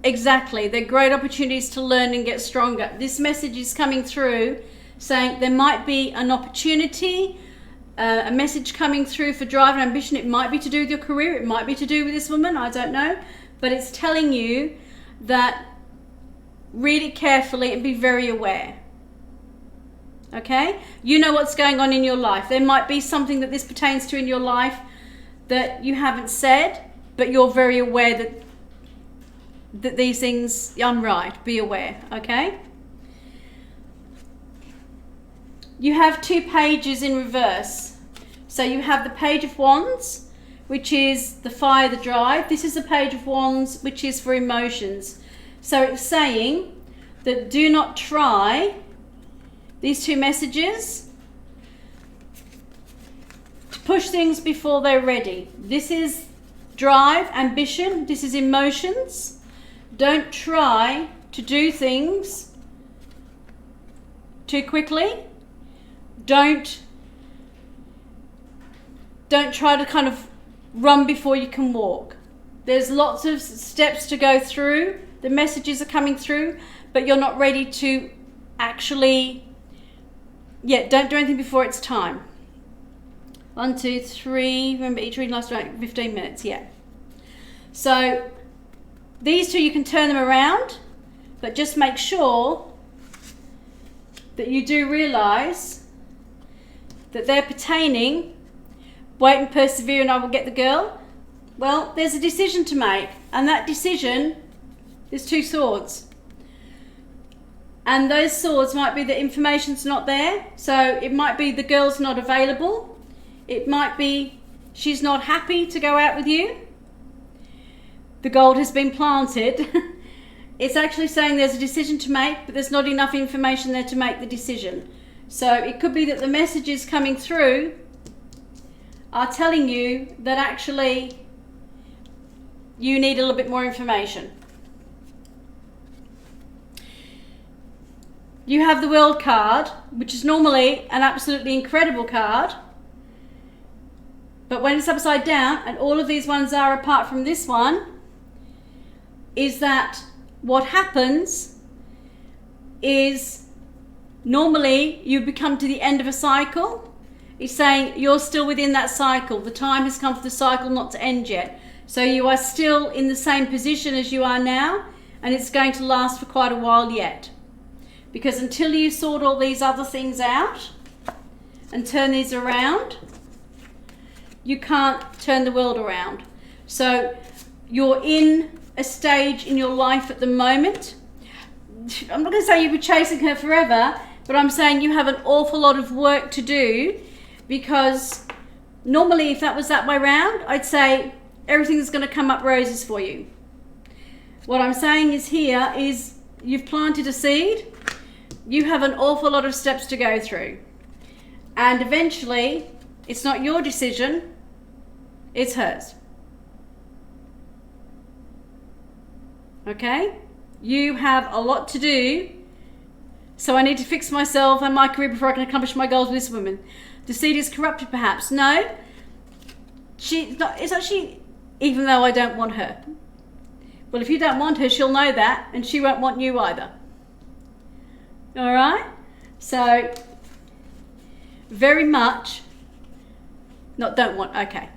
exactly. There are great opportunities to learn and get stronger. This message is coming through saying there might be an opportunity, a message coming through for drive and ambition. It might be to do with your career. It might be to do with this woman. I don't know. But it's telling you that read it carefully and be very aware. Okay? You know what's going on in your life. There might be something that this pertains to in your life that you haven't said. but you're very aware that these things, I'm right, be aware, okay? You have 2 pages in reverse. So you have the Page of Wands, which is the fire, the drive. This is the Page of Wands, which is for emotions. So it's saying that do not try these 2 messages to push things before they're ready. This is drive, ambition. This is emotions. Don't try to do things too quickly. Don't try to kind of run before you can walk. There's lots of steps to go through. The messages are coming through, but you're not ready to actually, don't do anything before it's time. 1, 2, 3, remember each reading lasts around 15 minutes, So these 2, you can turn them around, but just make sure that you do realise that they're pertaining, wait and persevere and I will get the girl. Well, there's a decision to make, and that decision is 2 swords. And those swords might be the information's not there, so it might be the girl's not available. It might be she's not happy to go out with you. The gold has been planted. It's actually saying there's a decision to make, but there's not enough information there to make the decision. So it could be that the messages coming through are telling you that actually you need a little bit more information. You have the World card, which is normally an absolutely incredible card. But when it's upside down, and all of these ones are apart from this one, is that what happens is normally you become to the end of a cycle. It's saying you're still within that cycle. The time has come for the cycle not to end yet. So you are still in the same position as you are now, and it's going to last for quite a while yet. Because until you sort all these other things out and turn these around, you can't turn the world around. So you're in a stage in your life at the moment. I'm not going to say you'll be chasing her forever, but I'm saying you have an awful lot of work to do, because normally if that was that way round, I'd say everything's going to come up roses for you. What I'm saying is here is you've planted a seed. You have an awful lot of steps to go through. And eventually, it's not your decision, it's hers. Okay? You have a lot to do, so I need to fix myself and my career before I can accomplish my goals with this woman. The seed is corrupted perhaps. No, it's actually, even though I don't want her. Well, if you don't want her, she'll know that, and she won't want you either. All right? So, very much, don't want, okay.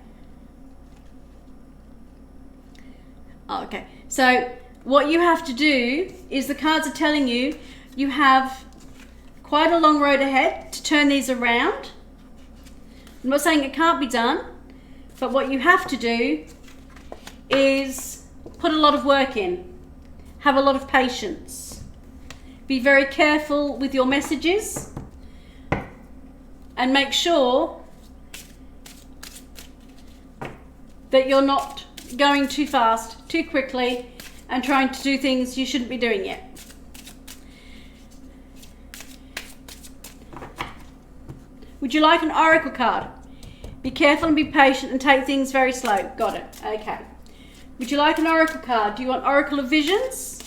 Oh, okay. So, what you have to do is the cards are telling you, you have quite a long road ahead to turn these around. I'm not saying it can't be done, but what you have to do is put a lot of work in. Have a lot of patience. Be very careful with your messages and make sure that you're not going too fast, too quickly, and trying to do things you shouldn't be doing yet. Would you like an oracle card? Be careful and be patient and take things very slow. Got it. Okay. Would you like an oracle card? Do you want Oracle of Visions,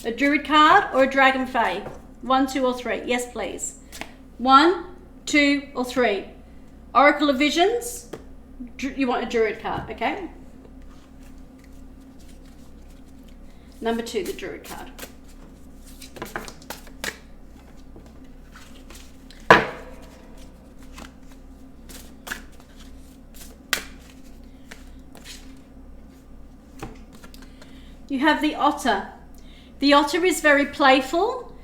a Druid card, or a Dragon Fae? 1, 2, or 3? Yes, please. 1, 2, or 3. Oracle of Visions. You want a Druid card, okay? Number 2, the Druid card. You have the Otter. The Otter is very playful.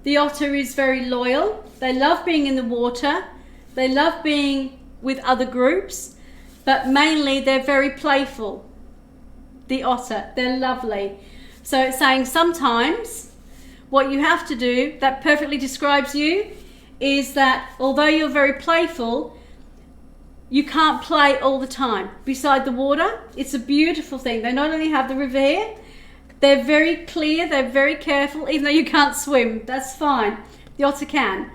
The Otter is very loyal. They love being in the water. They love being with other groups, but mainly they're very playful. the otter. They're lovely. So it's saying sometimes what you have to do that perfectly describes you is that although you're very playful, you can't play all the time beside the water. It's a beautiful thing. They not only have the river here, they're very clear, they're very careful, even though you can't swim. That's fine. The otter can.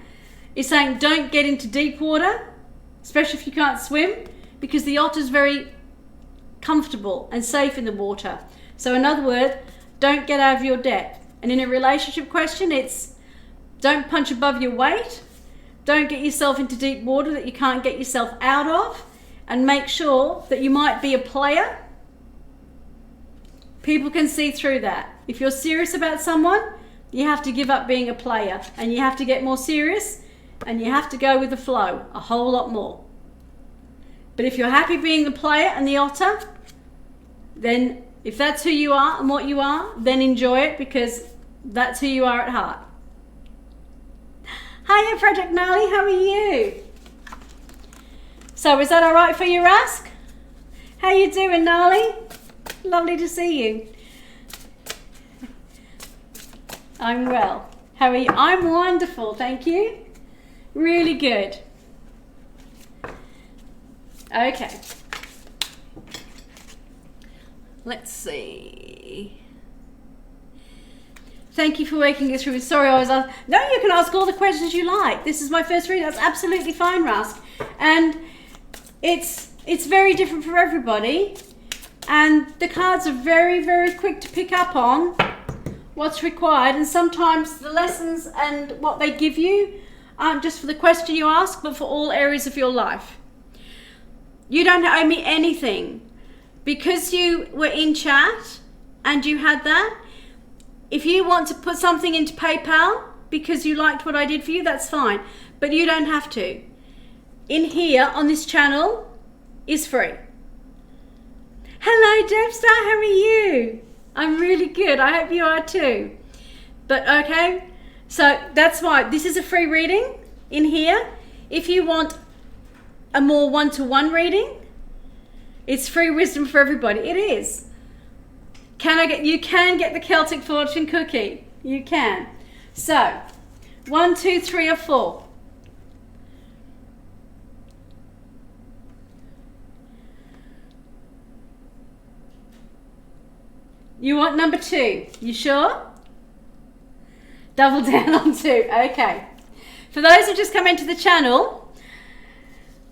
It's saying don't get into deep water, especially if you can't swim, because the otter's very comfortable and safe in the water. So in other words, don't get out of your depth. And in a relationship question, it's don't punch above your weight. Don't get yourself into deep water that you can't get yourself out of, and make sure that you might be a player. People can see through that. If you're serious about someone, you have to give up being a player and you have to get more serious and you have to go with the flow a whole lot more. But if you're happy being the player and the otter, then if that's who you are and what you are, then enjoy it, because that's who you are at heart. Hiya, Project Gnarly, how are you? So is that all right for you, Rask? How you doing, Gnarly? Lovely to see you. I'm well. How are you? I'm wonderful, thank you. Really good. Okay. Let's see. Thank you for waking us through. Sorry, I was asked. No, you can ask all the questions you like. This is my first reading. That's absolutely fine, Rask. And it's very different for everybody. And the cards are very, very quick to pick up on what's required. And sometimes the lessons and what they give you aren't just for the question you ask, but for all areas of your life. You don't owe me anything. Because you were in chat and you had that, if you want to put something into PayPal because you liked what I did for you, that's fine. But you don't have to. In here on this channel is free. Hello, Debstar, how are you? I'm really good. I hope you are too. But okay, so that's why this is a free reading in here. If you want a more one-to-one reading, it's free wisdom for everybody. It is. You can get the Celtic fortune cookie. You can. So, 1, 2, 3, or 4. You want number 2. You sure? Double down on 2. Okay. For those who've just come into the channel,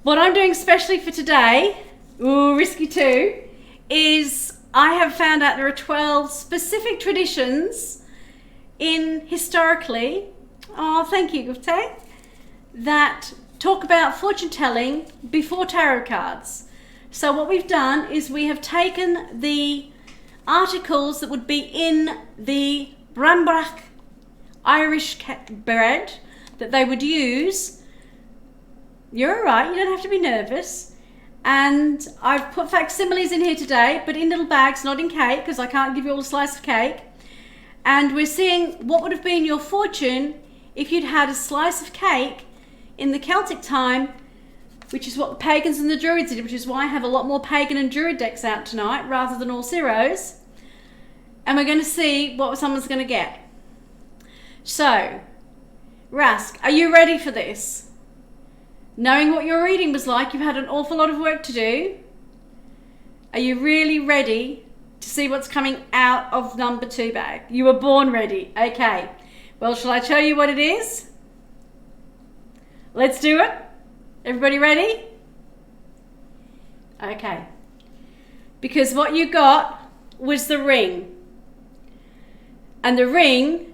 what I'm doing specially for today, ooh, risky too, is I have found out there are 12 specific traditions historically, oh thank you Gupte, that talk about fortune telling before tarot cards. So what we've done is we have taken the articles that would be in the Brambrach Irish bread that they would use. You're all right, you don't have to be nervous. And I've put facsimiles in here today, but in little bags, not in cake, because I can't give you all a slice of cake. And we're seeing what would have been your fortune if you'd had a slice of cake in the Celtic time, which is what the pagans and the druids did, which is why I have a lot more pagan and druid decks out tonight rather than all zeros. And we're going to see what someone's going to get. So, Rask, are you ready for this? Knowing what your reading was like, you've had an awful lot of work to do. Are you really ready to see what's coming out of number 2 bag? You were born ready. Okay. Well, shall I tell you what it is? Let's do it. Everybody ready? Okay. Because what you got was the ring. And the ring,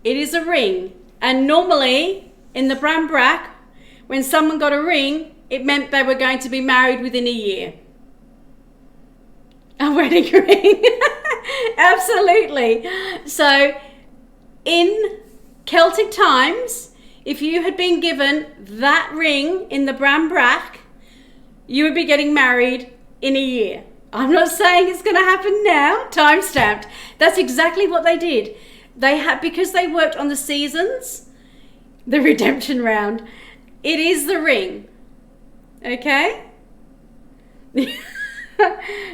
it is a ring. And normally, in the Brambrach, when someone got a ring, it meant they were going to be married within a year. A wedding ring. Absolutely. So, in Celtic times, if you had been given that ring in the Brambrach, you would be getting married in a year. I'm not saying it's going to happen now, time stamped. That's exactly what they did. They had, because they worked on the seasons, the redemption round. It is the ring. Okay?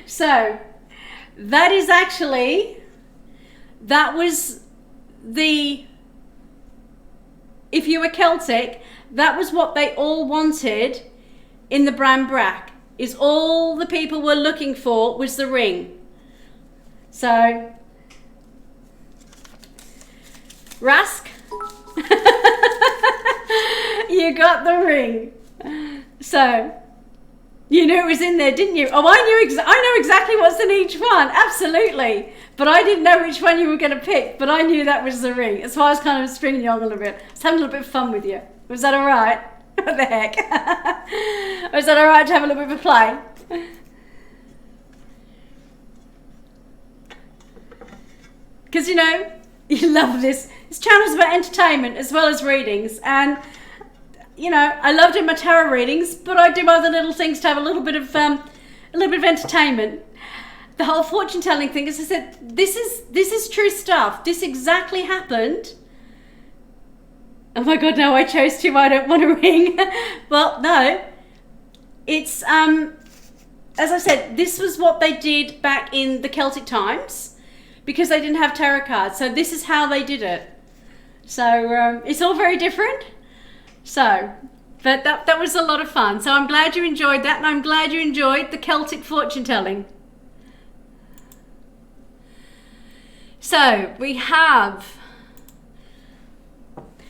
So that is actually, that was the, if you were Celtic, that was what they all wanted in the Bran Brack, is all the people were looking for was the ring. So, Rask, you got the ring. So, you knew it was in there, didn't you? Oh, I know exactly what's in each one, absolutely. But I didn't know which one you were going to pick, but I knew that was the ring. That's why I was kind of stringing you on a little bit. I was having a little bit of fun with you. Was that all right? What the heck? Was that all right to have a little bit of a play? Because, you know, you love this. This channel's about entertainment as well as readings. And, you know, I love doing my tarot readings, but I do other little things to have a little bit of entertainment. The whole fortune telling thing, as I said, this is true stuff. This exactly happened. Oh my God, no, I chose to. I don't want a ring. Well, no. It's, as I said, this was what they did back in the Celtic times because they didn't have tarot cards. So this is how they did it. So it's all very different. So, but that was a lot of fun. So I'm glad you enjoyed that, and I'm glad you enjoyed the Celtic fortune telling. So we have,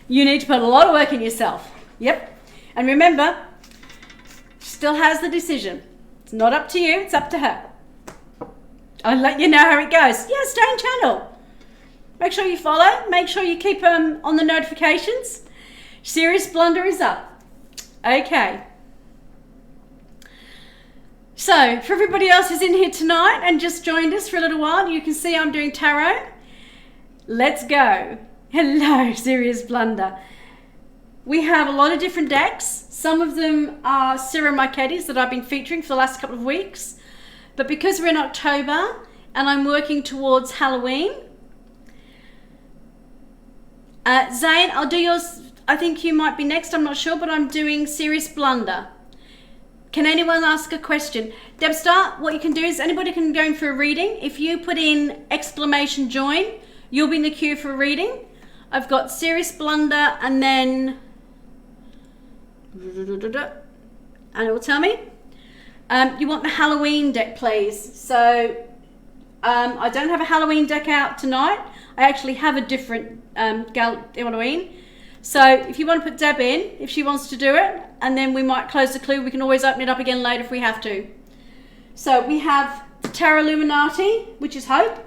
you need to put a lot of work in yourself. Yep. And remember, she still has the decision. It's not up to you, it's up to her. I'll let you know how it goes. Yeah, stay in channel. Make sure you follow. Make sure you keep on the notifications. Serious Blunder is up. Okay. So, for everybody else who's in here tonight and just joined us for a little while, you can see I'm doing tarot. Let's go. Hello, Serious Blunder. We have a lot of different decks. Some of them are Siramaketis that I've been featuring for the last couple of weeks. But because we're in October and I'm working towards Halloween, Zane, I'll do yours. I think you might be next, I'm not sure, but I'm doing Serious Blunder. Can anyone ask a question? Debstar, what you can do is anybody can go in for a reading. If you put in exclamation join, you'll be in the queue for a reading. I've got Serious Blunder and then, and it will tell me. You want the Halloween deck, please. So I don't have a Halloween deck out tonight. I actually have a different Halloween. So if you want to put Deb in, if she wants to do it, and then we might close the clue. We can always open it up again later if we have to. So we have the Tarot Illuminati, which is Hope.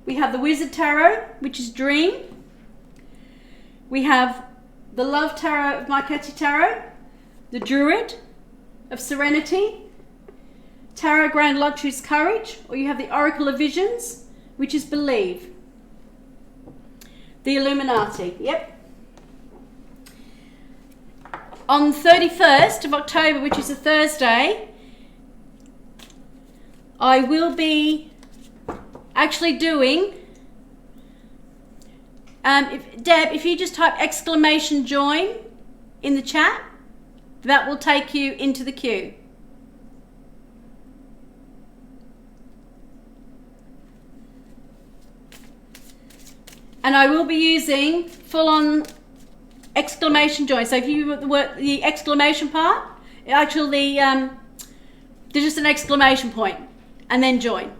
We have the Wizard Tarot, which is Dream. We have the Love Tarot of Marquetti Tarot, the Druid of Serenity, Tarot Grand Luxury's Courage, or you have the Oracle of Visions, which is Believe. The Illuminati, yep. On 31st of October, which is a Thursday, I will be actually doing, Deb, if you just type exclamation join in the chat, that will take you into the queue. And I will be using full-on exclamation join. So if you work the exclamation part, actually there's just an exclamation point and then join.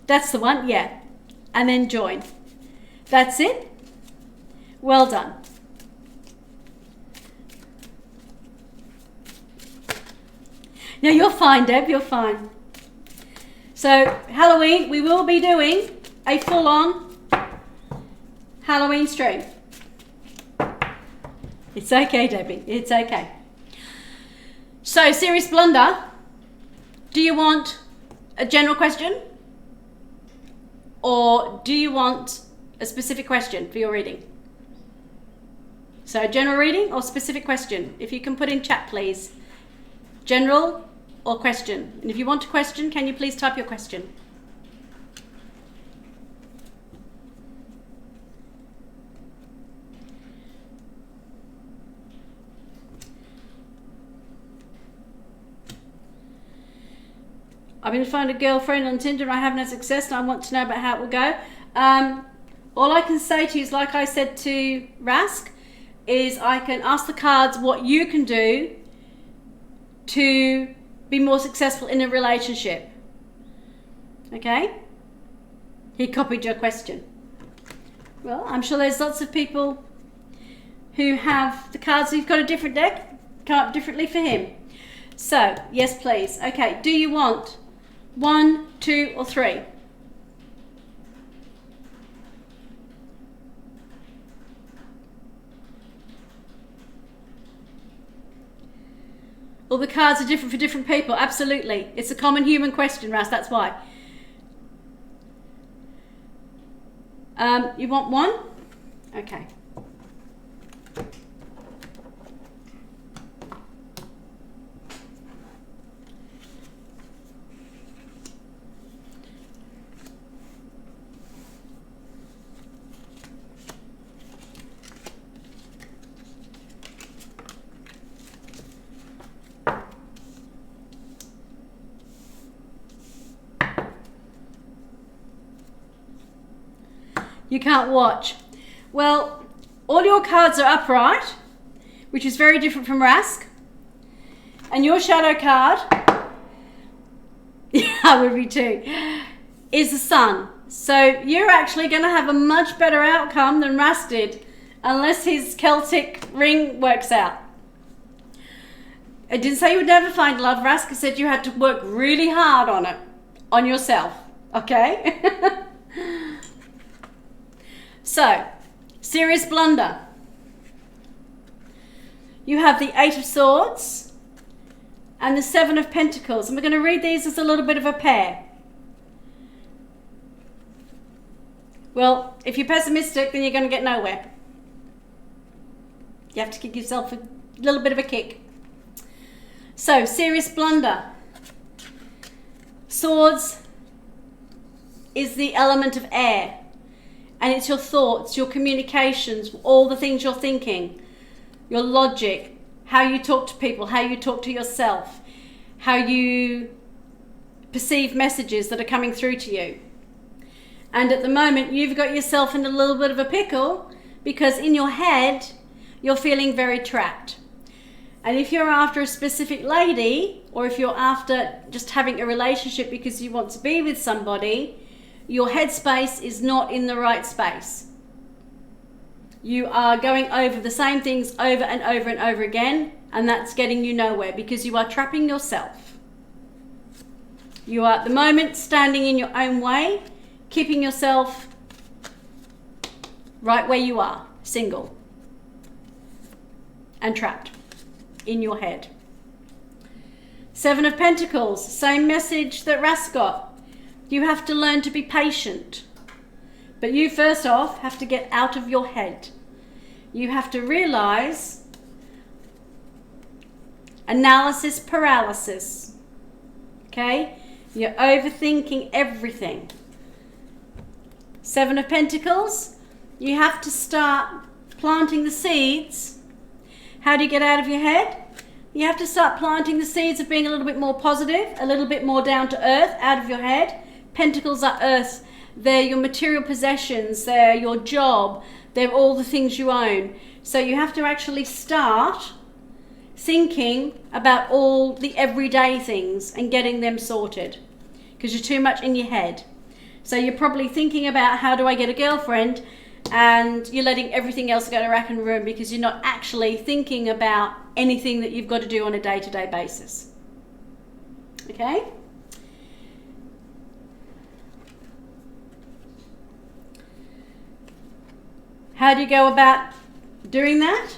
That's the one, yeah. And then join. That's it. Well done. No, you're fine, Deb, you're fine. So Halloween, we will be doing a full-on Halloween stream. It's okay, Debbie. It's okay. So, Serious Blunder, do you want a general question? Or do you want a specific question for your reading? So, general reading or specific question? If you can put in chat, please. General or question? And if you want a question, can you please type your question? I've been finding a girlfriend on Tinder and I haven't had success and I want to know about how it will go. All I can say to you is, like I said to Rask, is I can ask the cards what you can do to be more successful in a relationship. Okay? He copied your question. Well, I'm sure there's lots of people who have the cards who've got a different deck, come up differently for him. So, yes please. Okay, do you want 1, 2 or 3? All the cards are different for different people. Absolutely. It's a common human question, Ras, that's why. You want 1? Okay. You can't watch. Well, all your cards are upright, which is very different from Rask. And your shadow card, yeah, I would be too, is the Sun. So you're actually going to have a much better outcome than Rask did, unless his Celtic ring works out. I didn't say you would never find love, Rask. I said you had to work really hard on it, on yourself, okay? So, serious blunder. You have the 8 of Swords and the 7 of Pentacles. And we're going to read these as a little bit of a pair. Well, if you're pessimistic, then you're going to get nowhere. You have to give yourself a little bit of a kick. So, serious blunder. Swords is the element of air. And it's your thoughts, your communications, all the things you're thinking, your logic, how you talk to people, how you talk to yourself, how you perceive messages that are coming through to you. And at the moment, you've got yourself in a little bit of a pickle because in your head, you're feeling very trapped. And if you're after a specific lady, or if you're after just having a relationship because you want to be with somebody, your headspace is not in the right space. You are going over the same things over and over and over again, and that's getting you nowhere because you are trapping yourself. You are at the moment standing in your own way, keeping yourself right where you are, single and trapped in your head. 7 of Pentacles, same message that Ras got. You have to learn to be patient. But you first off have to get out of your head. You have to realize analysis paralysis. Okay? You're overthinking everything. 7 of Pentacles, you have to start planting the seeds. How do you get out of your head? You have to start planting the seeds of being a little bit more positive, a little bit more down to earth out of your head. Pentacles are earth. They're your material possessions. They're your job. They're all the things you own. So you have to actually start thinking about all the everyday things and getting them sorted because you're too much in your head. So you're probably thinking about how do I get a girlfriend, and you're letting everything else go to rack and ruin because you're not actually thinking about anything that you've got to do on a day-to-day basis. Okay? How do you go about doing that?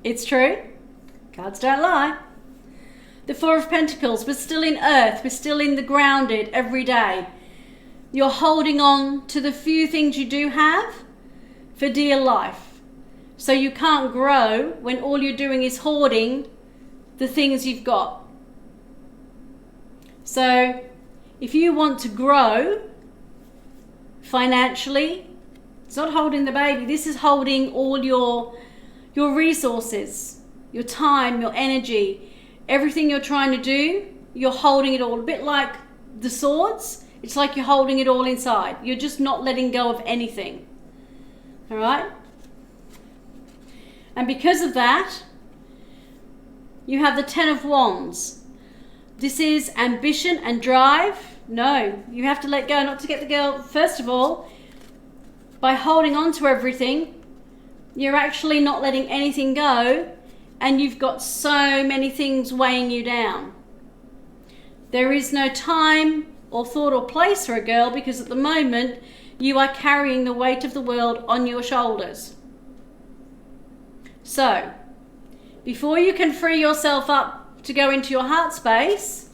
It's true. Cards don't lie. The 4 of Pentacles, we're still in earth. We're still in the grounded every day. You're holding on to the few things you do have for dear life. So you can't grow when all you're doing is hoarding the things you've got. So if you want to grow financially, it's not holding the baby. This is holding all your resources, your time, your energy, everything you're trying to do you're holding it all. A bit like the swords, it's like you're holding it all inside. You're just not letting go of anything. All right? And because of that, you have the Ten of Wands. This is ambition and drive. No, you have to let go, not to get the girl. First of all, by holding on to everything, you're actually not letting anything go, and you've got so many things weighing you down. There is no time or thought or place for a girl, because at the moment you are carrying the weight of the world on your shoulders. So, before you can free yourself up to go into your heart space,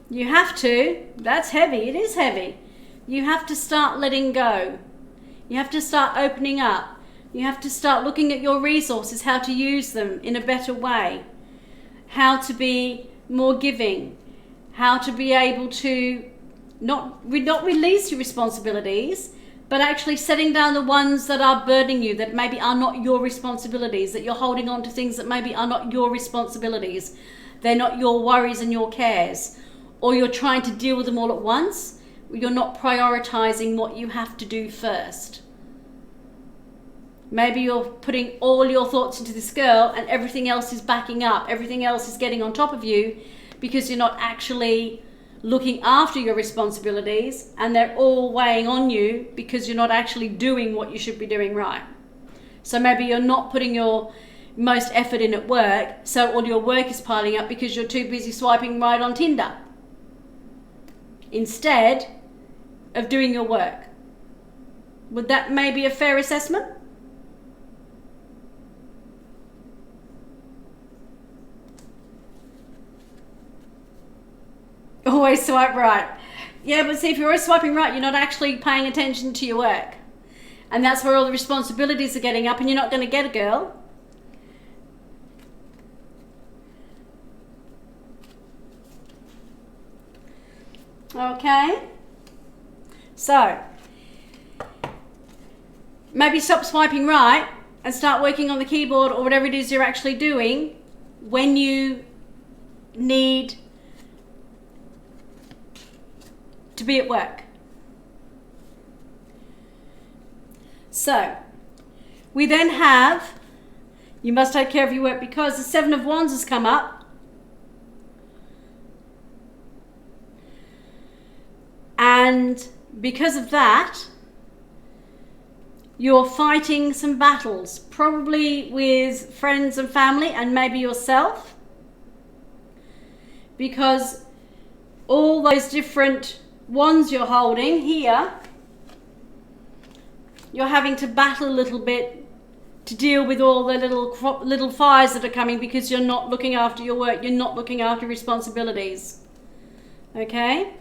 you have to, that's heavy, it is heavy. You have to start letting go. You have to start opening up. You have to start looking at your resources, how to use them in a better way, how to be more giving, how to be able to not release your responsibilities, but actually setting down the ones that are burdening you, that maybe are not your responsibilities, that you're holding on to things that maybe are not your responsibilities. They're not your worries and your cares, or you're trying to deal with them all at once. You're not prioritizing what you have to do first. Maybe you're putting all your thoughts into this girl and everything else is backing up. Everything else is getting on top of you because you're not actually looking after your responsibilities, and they're all weighing on you because you're not actually doing what you should be doing right. So maybe you're not putting your most effort in at work, so all your work is piling up because you're too busy swiping right on Tinder instead of doing your work. Would that maybe a fair assessment? Always swipe right. Yeah, but see, if you're always swiping right, you're not actually paying attention to your work. And that's where all the responsibilities are getting up, and you're not going to get a girl. Okay? So, maybe stop swiping right and start working on the keyboard or whatever it is you're actually doing when you need to be at work. So, we then have, you must take care of your work, because the Seven of Wands has come up. And because of that, you're fighting some battles, probably with friends and family and maybe yourself, because all those different wands you're holding here, you're having to battle a little bit to deal with all the little fires that are coming because you're not looking after your work, you're not looking after responsibilities. Okay?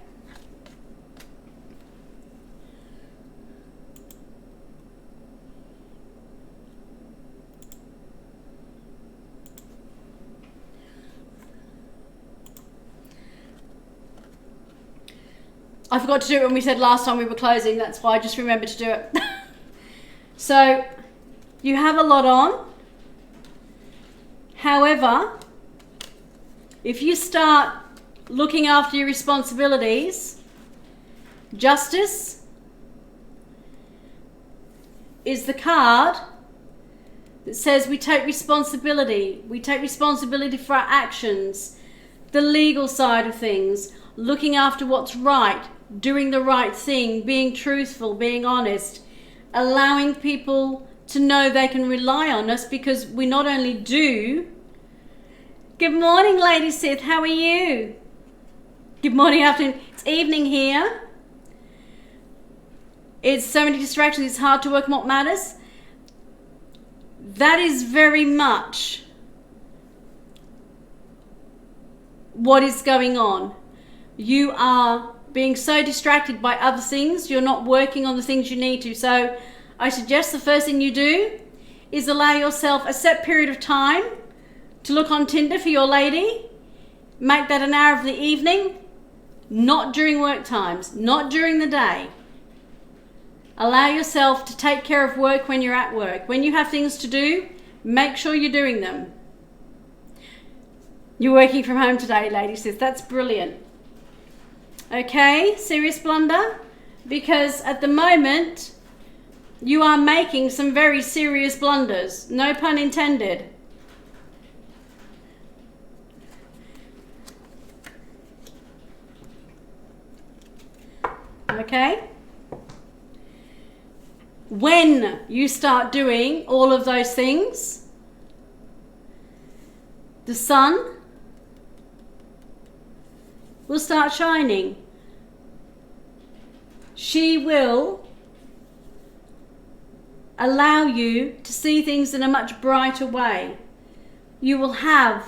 I forgot to do it when we said last time we were closing. That's why I just remembered to do it. So, you have a lot on. However, if you start looking after your responsibilities, Justice is the card that says we take responsibility. We take responsibility for our actions, the legal side of things, looking after what's right, doing the right thing, being truthful, being honest, allowing people to know they can rely on us, because we not only do. Good morning, Lady Sith, how are you? Good morning, afternoon. It's evening here. It's so many distractions, it's hard to work on what matters. That is very much what is going on. You are being so distracted by other things, you're not working on the things you need to. So I suggest the first thing you do is allow yourself a set period of time to look on Tinder for your lady. Make that an hour of the evening, not during work times, not during the day. Allow yourself to take care of work when you're at work. When you have things to do, make sure you're doing them. You're working from home today, lady says. That's brilliant. Okay, serious blunder, because at the moment you are making some very serious blunders. No pun intended. Okay? When you start doing all of those things, the sun will start shining. She will allow you to see things in a much brighter way. You will have,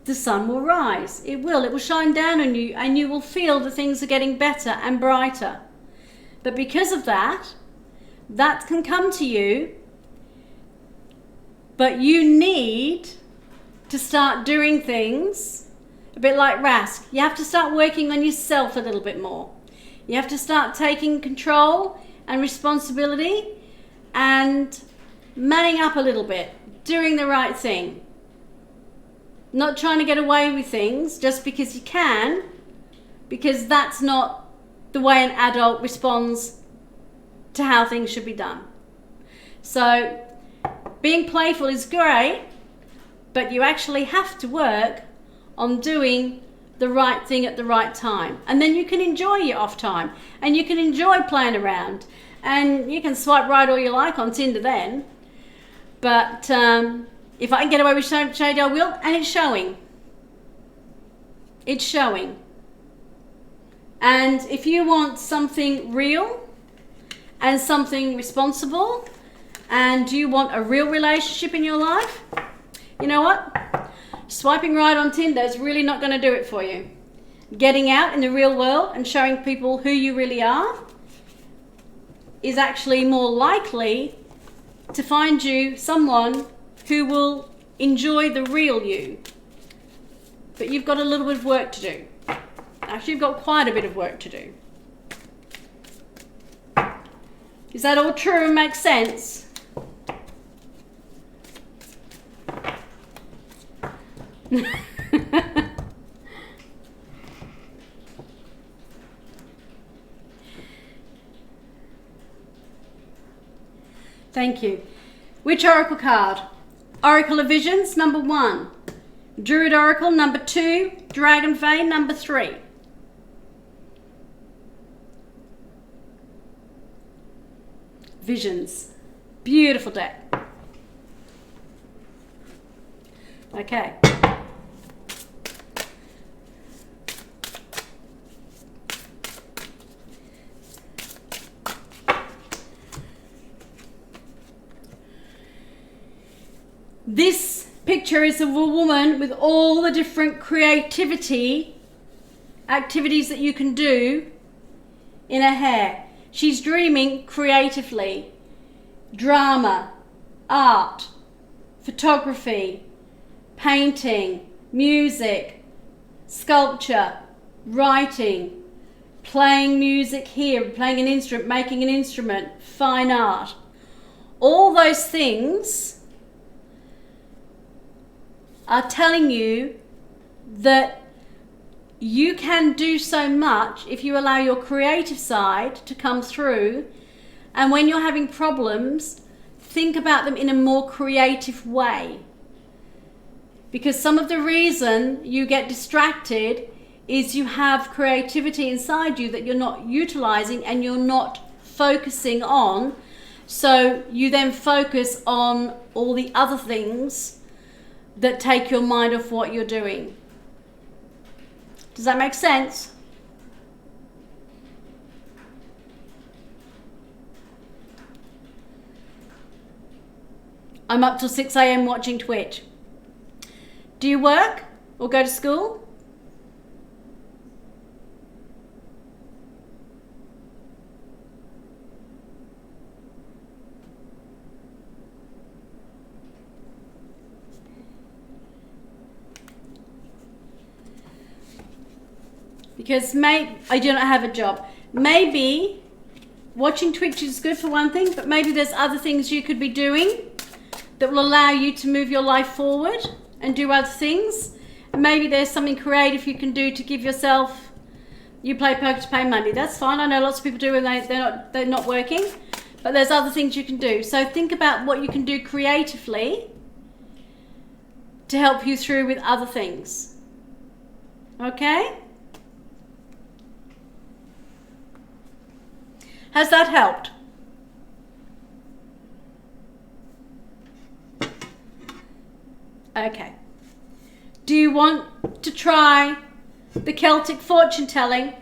the sun will rise. It will shine down on you, and you will feel that things are getting better and brighter. But because of that can come to you, but you need to start doing things a bit like Rask. You have to start working on yourself a little bit more. You have to start taking control and responsibility and manning up a little bit, doing the right thing. Not trying to get away with things just because you can, because that's not the way an adult responds to how things should be done. So being playful is great, but you actually have to work on doing the right thing at the right time. And then you can enjoy your off time, and you can enjoy playing around, and you can swipe right all you like on Tinder then. But if I can get away with shade, I will, and it's showing. It's showing. And if you want something real and something responsible, and you want a real relationship in your life, you know what? Swiping right on Tinder is really not going to do it for you. Getting out in the real world and showing people who you really are is actually more likely to find you someone who will enjoy the real you. But you've got a little bit of work to do. Actually, you've got quite a bit of work to do. Is that all true and makes sense? Thank you. Which oracle card? Oracle of Visions, number 1. Druid Oracle, number 2. Dragon Vein, number 3. Visions. Beautiful deck. Okay. This picture is of a woman with all the different creativity activities that you can do in her hair. She's dreaming creatively. Drama, art, photography, painting, music, sculpture, writing, playing music here, playing an instrument, making an instrument, fine art. All those things are telling you that you can do so much if you allow your creative side to come through, and when you're having problems, think about them in a more creative way. Because some of the reason you get distracted is you have creativity inside you that you're not utilizing and you're not focusing on, so you then focus on all the other things that take your mind off what you're doing. Does that make sense? I'm up till 6 a.m. watching Twitch. Do you work or go to school? Because I do not have a job. Maybe watching Twitch is good for one thing, but maybe there's other things you could be doing that will allow you to move your life forward and do other things. Maybe there's something creative you can do to give yourself. You play poker to pay money. That's fine. I know lots of people do when they're not working, but there's other things you can do. So think about what you can do creatively to help you through with other things. Okay? Has that helped? Okay. Do you want to try the Celtic fortune telling?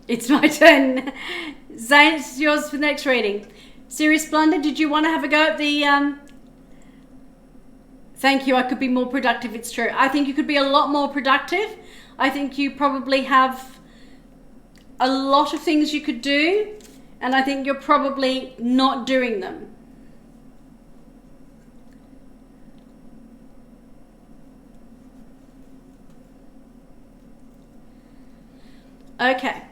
It's my turn. Zane, it's yours for the next reading. Serious Blunder, did you want to have a go at the... Thank you, I could be more productive, it's true. I think you could be a lot more productive. I think you probably have a lot of things you could do, and I think you're probably not doing them. Okay.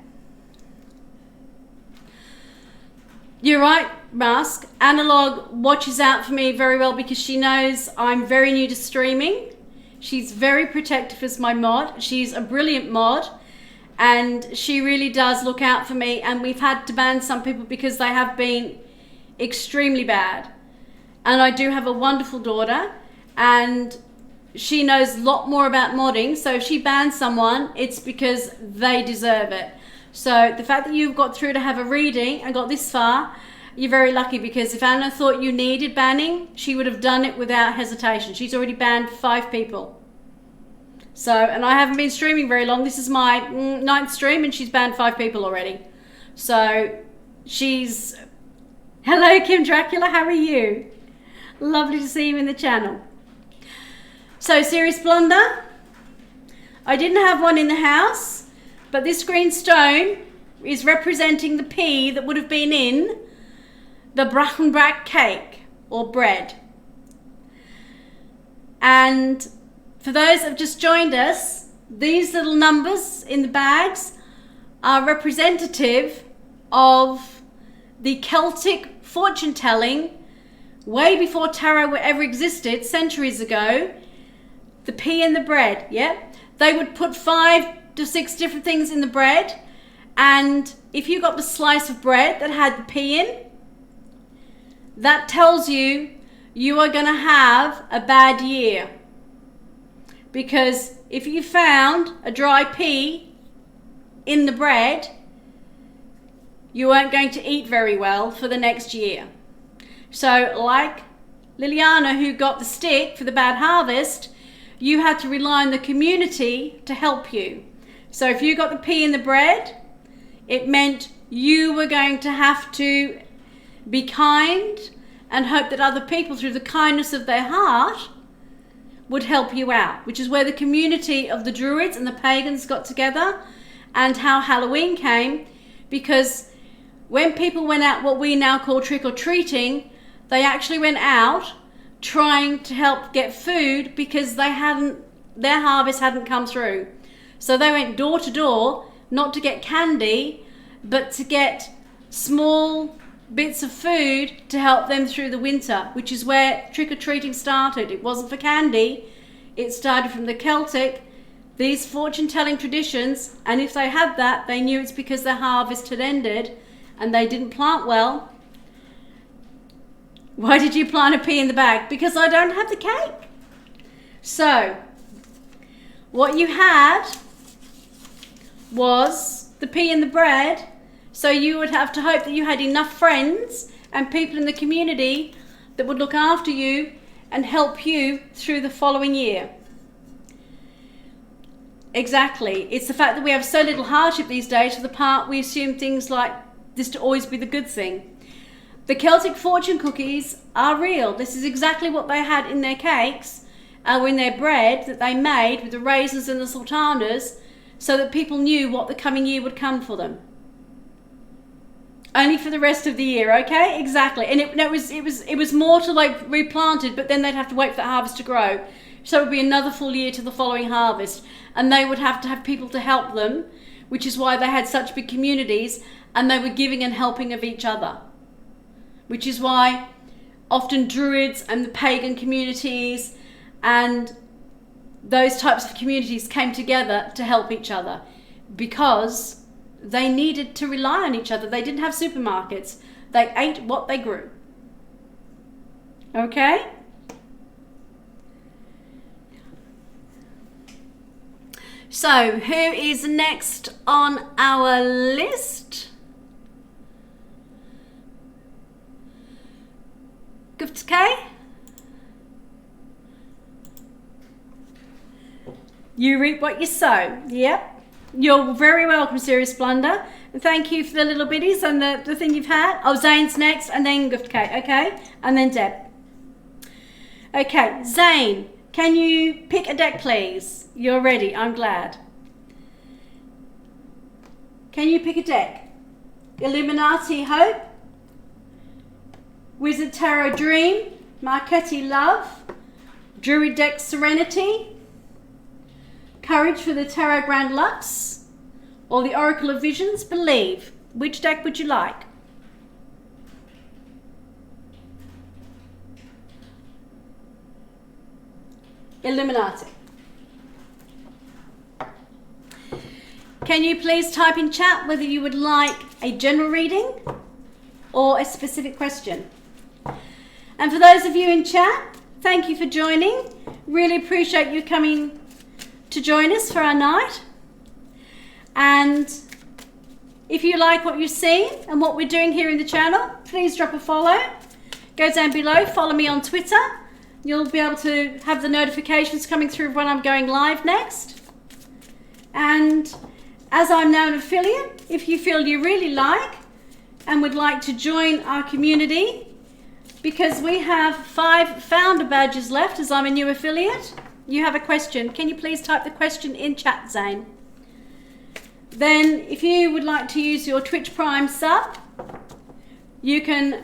You're right, Mask. Analog watches out for me very well because she knows I'm very new to streaming. She's very protective as my mod. She's a brilliant mod and she really does look out for me, and we've had to ban some people because they have been extremely bad. And I do have a wonderful daughter and she knows a lot more about modding, so if she bans someone, it's because they deserve it. So the fact that you've got through to have a reading and got this far, you're very lucky, because if Anna thought you needed banning, she would have done it without hesitation. She's already banned 5 people. So, and I haven't been streaming very long. This is my 9th stream and she's banned 5 people already. So she's... Hello Kim Dracula, how are you? Lovely to see you in the channel. So, Serious Blunder, I didn't have one in the house, but this green stone is representing the pea that would have been in the Brackenbrack cake or bread. And for those that have just joined us, these little numbers in the bags are representative of the Celtic fortune telling way before tarot ever existed, centuries ago. The pea and the bread, yeah? They would put 5 to 6 different things in the bread, and if you got the slice of bread that had the pea in, that tells you you are going to have a bad year. Because if you found a dry pea in the bread, you weren't going to eat very well for the next year. So like Liliana, who got the stick for the bad harvest, you had to rely on the community to help you. So if you got the pea in the bread, it meant you were going to have to be kind and hope that other people, through the kindness of their heart, would help you out, which is where the community of the Druids and the pagans got together, and how Halloween came, because when people went out what we now call trick-or-treating, they actually went out trying to help get food because their harvest hadn't come through. So they went door to door, not to get candy, but to get small bits of food to help them through the winter, which is where trick-or-treating started. It wasn't for candy, it started from the Celtic, these fortune-telling traditions, and if they had that, they knew it's because their harvest had ended and they didn't plant well. Why did you plant a pea in the bag? Because I don't have the cake. So, what you had was the pea in the bread, so you would have to hope that you had enough friends and people in the community that would look after you and help you through the following year. Exactly. It's the fact that we have so little hardship these days, to the part we assume things like this to always be the good thing. The Celtic fortune cookies are real. This is exactly what they had in their cakes, or in their bread that they made with the raisins and the sultanas, so that people knew what the coming year would come for them. Only for the rest of the year, okay? Exactly. And it was more to like replanted, but then they'd have to wait for the harvest to grow. So it would be another full year to the following harvest. And they would have to have people to help them, which is why they had such big communities, and they were giving and helping of each other. Which is why often Druids and the pagan communities and those types of communities came together to help each other because they needed to rely on each other. They didn't have supermarkets. They ate what they grew. Okay? So, who is next on our list? Gupta. You reap what you sow. Yep. You're very welcome, Serious Blunder. And thank you for the little biddies and the thing you've had. Oh, Zane's next, and then Gupta. Okay? And then Deb. Okay, Zane, can you pick a deck, please? You're ready. I'm glad. Can you pick a deck? Illuminati Hope, Wizard Tarot Dream, Marchetti Love, Druid Deck Serenity, Courage for the Tarot Grand Lux, or the Oracle of Visions Believe. Which deck would you like? Illuminati. Can you please type in chat whether you would like a general reading or a specific question? And for those of you in chat, thank you for joining. Really appreciate you coming to join us for our night. And if you like what you've seen and what we're doing here in the channel, please drop a follow. Go down below, follow me on Twitter. You'll be able to have the notifications coming through when I'm going live next. And as I'm now an affiliate, if you feel you really like and would like to join our community, because we have 5 founder badges left as I'm a new affiliate, you have a question. Can you please type the question in chat, Zane? Then if you would like to use your Twitch Prime sub, you can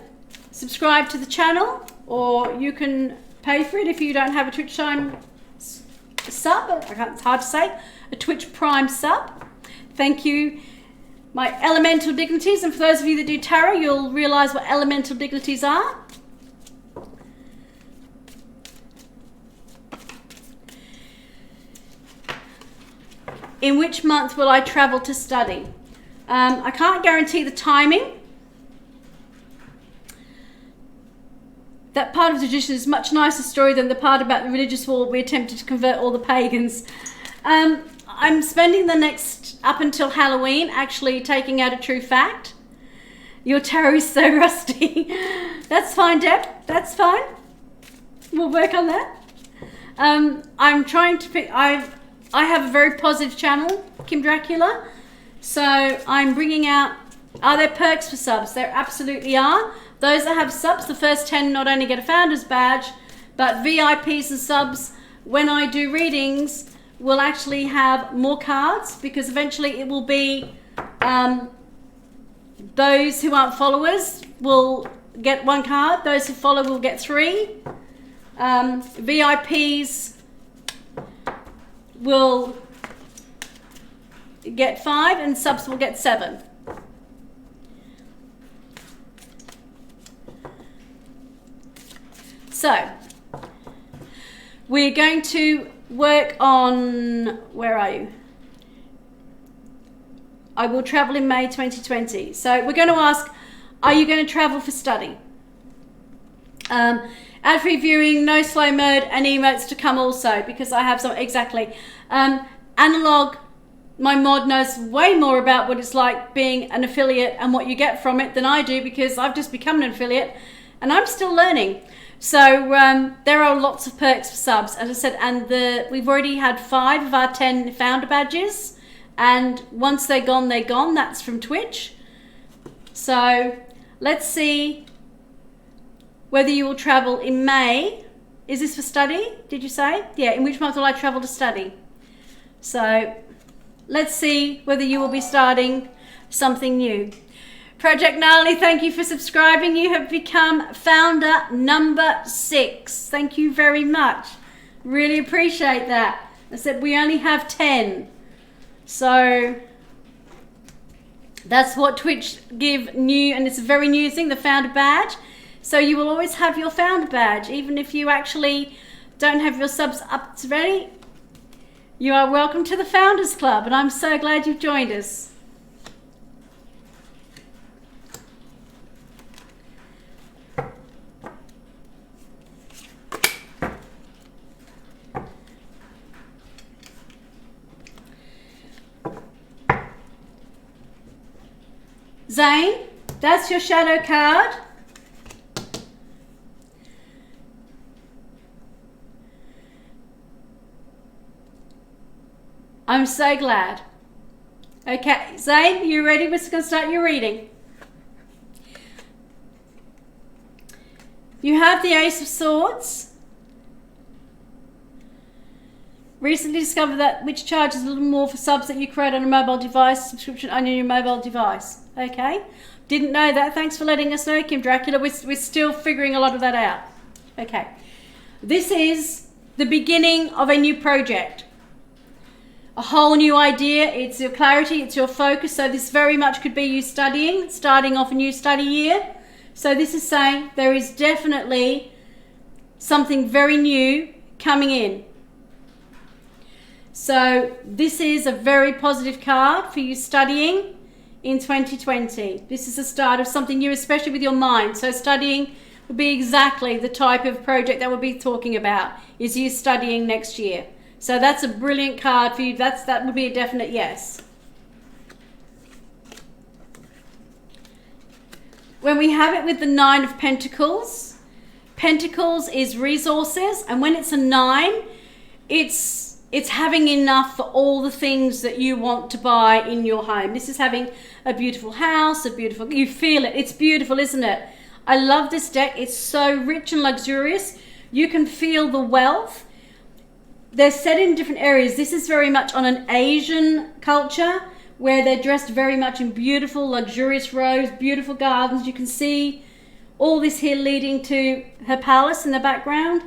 subscribe to the channel, or you can pay for it if you don't have a Twitch Prime sub. It's hard to say. A Twitch Prime sub. Thank you, my elemental dignities. And for those of you that do tarot, you'll realise what elemental dignities are. In which month will I travel to study? I can't guarantee the timing. That part of the tradition is a much nicer story than the part about the religious war we attempted to convert all the pagans. I'm spending the next, up until Halloween, actually taking out a true fact. Your tarot is so rusty. That's fine, Deb. That's fine. We'll work on that. I'm trying to pick... I have a very positive channel, Kim Dracula. So I'm bringing out... Are there perks for subs? There absolutely are. Those that have subs, the first 10 not only get a founder's badge, but VIPs and subs, when I do readings, will actually have more cards, because eventually it will be those who aren't followers will get 1 card, those who follow will get 3. VIPs will get 5 and subs will get 7. So, we're going to work on, where are you? I will travel in May 2020. So we're going to ask, are you going to travel for study? Ad-free viewing, no slow mode, and emotes to come also, because I have some, exactly. Analog, my mod knows way more about what it's like being an affiliate and what you get from it than I do, because I've just become an affiliate and I'm still learning. So there are lots of perks for subs, as I said, and we've already had 5 of our 10 founder badges, and once they're gone, they're gone. That's from Twitch. So let's see whether you will travel in May. Is this for study, did you say? Yeah, in which month will I travel to study? So let's see whether you will be starting something new. Project Gnarly, thank you for subscribing. You have become founder number 6. Thank you very much. Really appreciate that. I said we only have 10. So that's what Twitch give new, and it's a very new thing, the founder badge. So you will always have your founder badge, even if you actually don't have your subs up to ready. You are welcome to the Founders Club, and I'm so glad you've joined us. Zane, that's your shadow card. I'm so glad. Okay, Zane, you ready? We're just going to start your reading. You have the Ace of Swords. Recently discovered that which charges a little more for subs that you create on a mobile device, subscription on your mobile device. Okay, didn't know that. Thanks for letting us know, Kim Dracula. We're still figuring a lot of that out. Okay, this is the beginning of a new project. A whole new idea. It's your clarity, it's your focus. So this very much could be you studying, starting off a new study year. So this is saying there is definitely something very new coming in. So this is a very positive card for you studying in 2020. This is the start of something new, especially with your mind. So studying would be exactly the type of project that we'll be talking about, is you studying next year. So that's a brilliant card for you. That would be a definite yes. When we have it with the Nine of Pentacles, Pentacles is resources, and when it's a 9, it's having enough for all the things that you want to buy in your home. This is having a beautiful house, you feel it. It's beautiful, isn't it? I love this deck. It's so rich and luxurious. You can feel the wealth. They're set in different areas. This is very much on an Asian culture where they're dressed very much in beautiful, luxurious robes, beautiful gardens. You can see all this here leading to her palace in the background.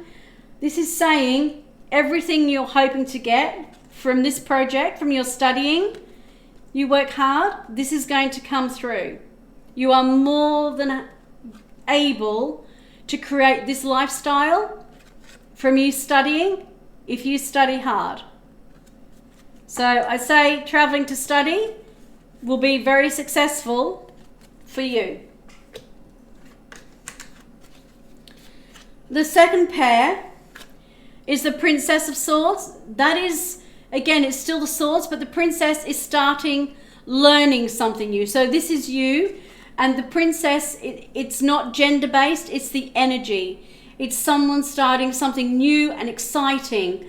This is saying everything you're hoping to get from this project, from your studying, you work hard, this is going to come through. You are more than able to create this lifestyle from you studying if you study hard. So I say traveling to study will be very successful for you. The second pair is the Princess of Swords. That is, again, it's still the swords, but the princess is starting learning something new. So this is you, and the princess, it's not gender-based, it's the energy. It's someone starting something new and exciting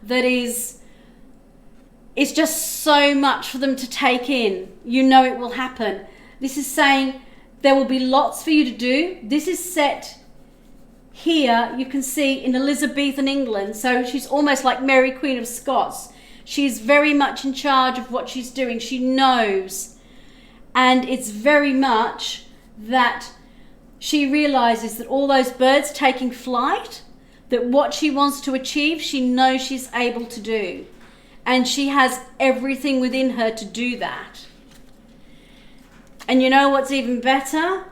that is, it's just so much for them to take in. You know it will happen. This is saying there will be lots for you to do. This is set here, you can see, in Elizabethan England. So she's almost like Mary Queen of Scots. She's very much in charge of what she's doing. She knows. And it's very much that she realizes that all those birds taking flight, that what she wants to achieve, she knows she's able to do. And she has everything within her to do that. And you know what's even better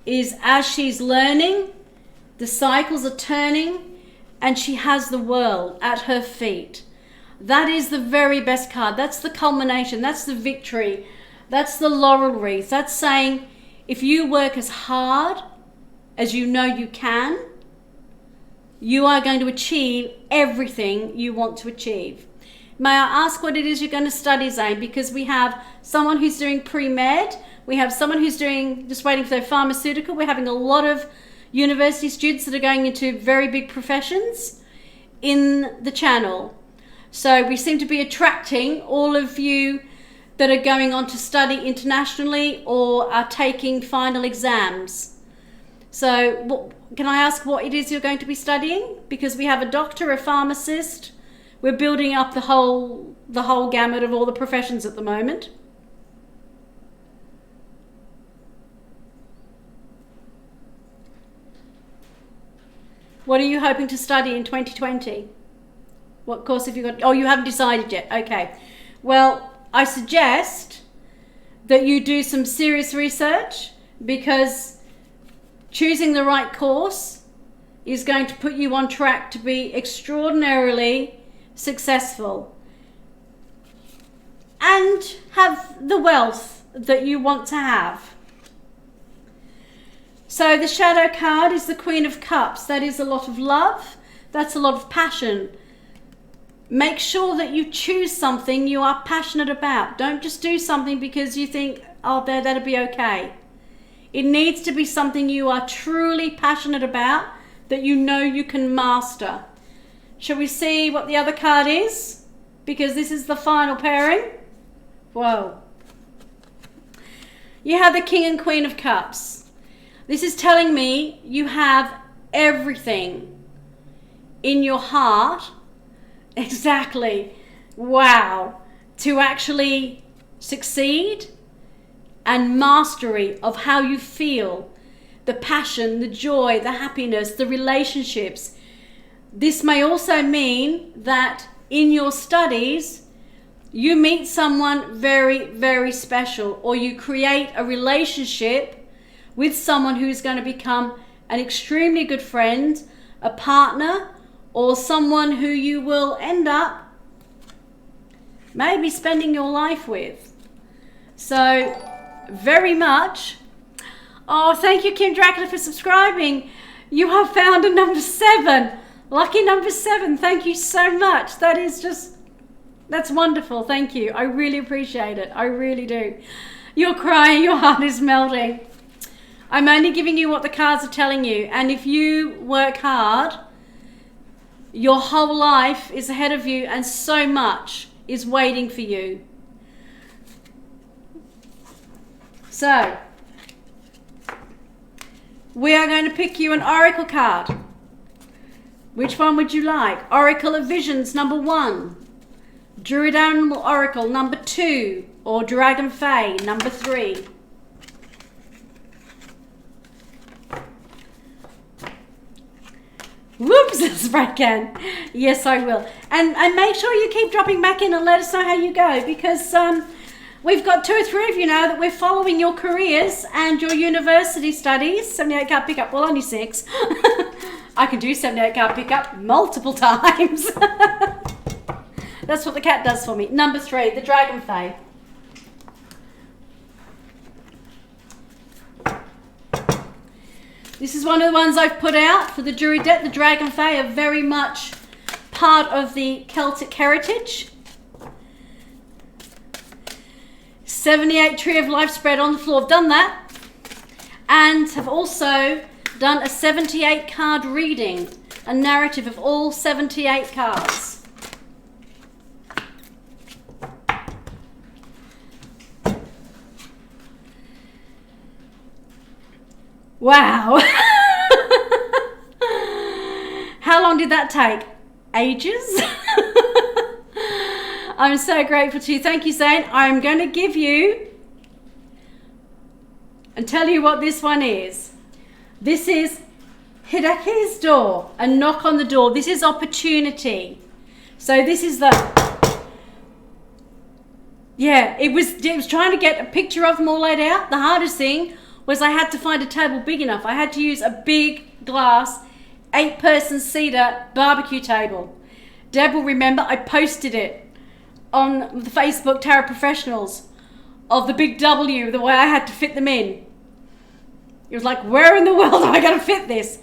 is as she's learning, the cycles are turning and she has the world at her feet. That is the very best card. That's the culmination. That's the victory. That's the laurel wreath. That's saying if you work as hard as you know you can, you are going to achieve everything you want to achieve. May I ask what it is you're going to study, Zane? Because we have someone who's doing pre-med. We have someone who's doing, just waiting for their pharmaceutical. We're having a lot of university students that are going into very big professions in the channel. So we seem to be attracting all of you that are going on to study internationally or are taking final exams. So can I ask what it is you're going to be studying? Because we have a doctor, a pharmacist. We're building up the whole gamut of all the professions at the moment. What are you hoping to study in 2020? What course have you got? Oh, you haven't decided yet. Okay. Well, I suggest that you do some serious research, because choosing the right course is going to put you on track to be extraordinarily successful. and have the wealth that you want to have. So the shadow card is the Queen of Cups. That is a lot of love. That's a lot of passion. Make sure that you choose something you are passionate about. Don't just do something because you think, oh, that'll be okay. It needs to be something you are truly passionate about, that you know you can master. Shall we see what the other card is? Because this is the final pairing. Whoa. You have the King and Queen of Cups. This is telling me you have everything in your heart. Exactly. Wow. To actually succeed, and mastery of how you feel, the passion, the joy, the happiness, the relationships. This may also mean that in your studies, you meet someone very, very special, or you create a relationship with someone who's going to become an extremely good friend, a partner, or someone who you will end up maybe spending your life with. So, very much. Oh, thank you, Kim Dracula, for subscribing. You have found a number 7. Lucky number 7. Thank you so much. That is just, that's wonderful. Thank you. I really appreciate it. I really do. You're crying. Your heart is melting. I'm only giving you what the cards are telling you. And if you work hard, your whole life is ahead of you, and so much is waiting for you. So, we are going to pick you an oracle card. Which one would you like? Oracle of Visions, number 1. Druid Animal Oracle, number 2. Or Dragon Fae, number 3. Whoops, spray can. Yes, I will. And make sure you keep dropping back in and let us know how you go, because we've got 2 or 3 of you now that we're following your careers and your university studies. 78 card pickup, well, only 6. I can do 78 card pickup multiple times. That's what the cat does for me. Number 3, the Dragon Fae. This is one of the ones I've put out for the jury deck. The Dragon Fae are very much part of the Celtic heritage. 78 Tree of Life spread on the floor. I've done that. And have also done a 78 card reading, a narrative of all 78 cards. Wow. How long did that take? Ages? I'm so grateful to you. Thank you, Zane. I'm going to give you and tell you what this one is. This is Hideki's door, a knock on the door. This is opportunity. So this is the, yeah, it was trying to get a picture of them all laid out. The hardest thing was I had to find a table big enough. I had to use a big glass 8-person cedar barbecue table. Deb will remember I posted it on the Facebook Tarot Professionals of the big W, the way I had to fit them in. It was like, where in the world am I going to fit this?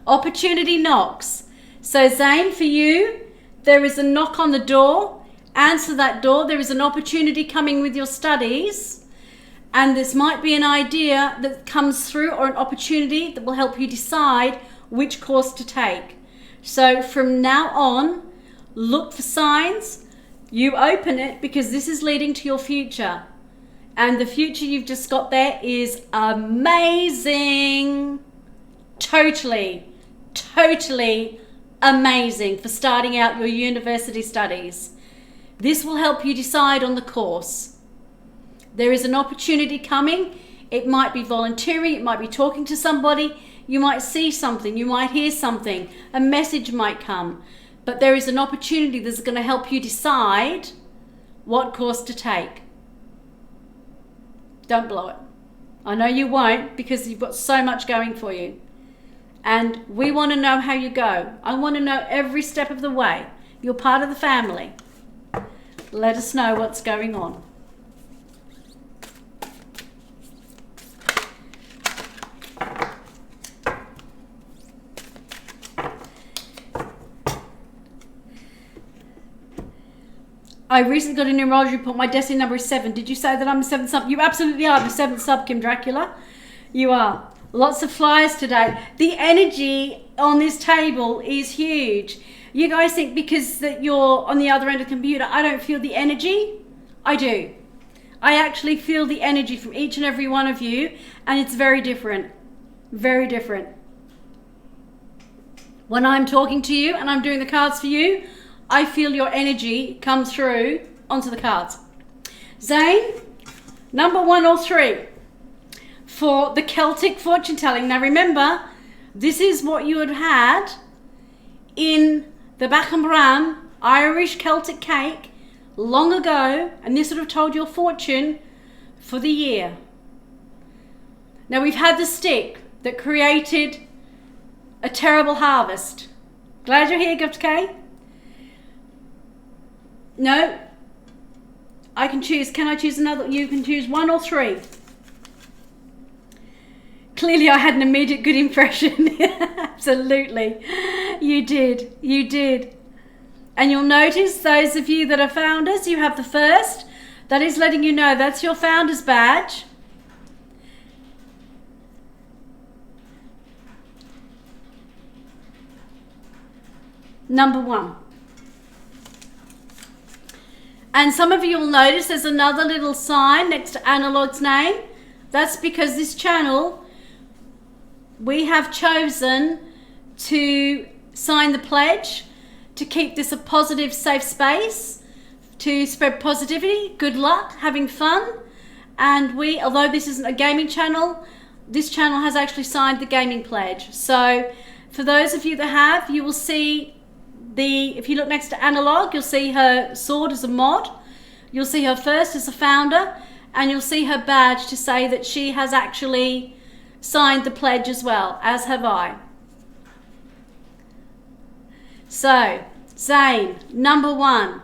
Opportunity knocks. So Zane, for you, there is a knock on the door. Answer that door. There is an opportunity coming with your studies. And this might be an idea that comes through, or an opportunity that will help you decide which course to take. So from now on, look for signs. You open it, because this is leading to your future. And the future you've just got there is amazing. Totally, totally amazing for starting out your university studies. This will help you decide on the course. There is an opportunity coming. It might be volunteering, it might be talking to somebody, you might see something, you might hear something, a message might come. But there is an opportunity that's going to help you decide what course to take. Don't blow it. I know you won't, because you've got so much going for you. And we want to know how you go. I want to know every step of the way. You're part of the family. let us know what's going on. I recently got a numerology report. My destiny number is 7. Did you say that I'm the 7th sub? You absolutely are the 7th sub, Kim Dracula. You are. Lots of flyers today. The energy on this table is huge. You guys think because that you're on the other end of the computer, I don't feel the energy? I do. I actually feel the energy from each and every one of you, and it's very different. Very different. When I'm talking to you and I'm doing the cards for you, I feel your energy come through onto the cards. Zane, number 1 or 3 for the Celtic fortune telling. Now remember, this is what you had had in the Bachan Irish Celtic cake long ago, and this would have told your fortune for the year. Now we've had the stick that created a terrible harvest. Glad you're here, Gift K. No, I can choose. Can I choose another? You can choose 1 or 3. Clearly I had an immediate good impression. Absolutely. You did. You did. And you'll notice, those of you that are founders, you have the first. That is letting you know that's your founder's badge. Number 1. And some of you will notice there's another little sign next to Analog's name. That's because this channel, we have chosen to sign the pledge to keep this a positive, safe space, to spread positivity, good luck, having fun. And we, although this isn't a gaming channel, this channel has actually signed the gaming pledge. So for those of you that have, you will see if you look next to Analog, you'll see her sword as a mod, you'll see her first as a founder, and you'll see her badge to say that she has actually signed the pledge as well, as have I. So, Zane, number 1.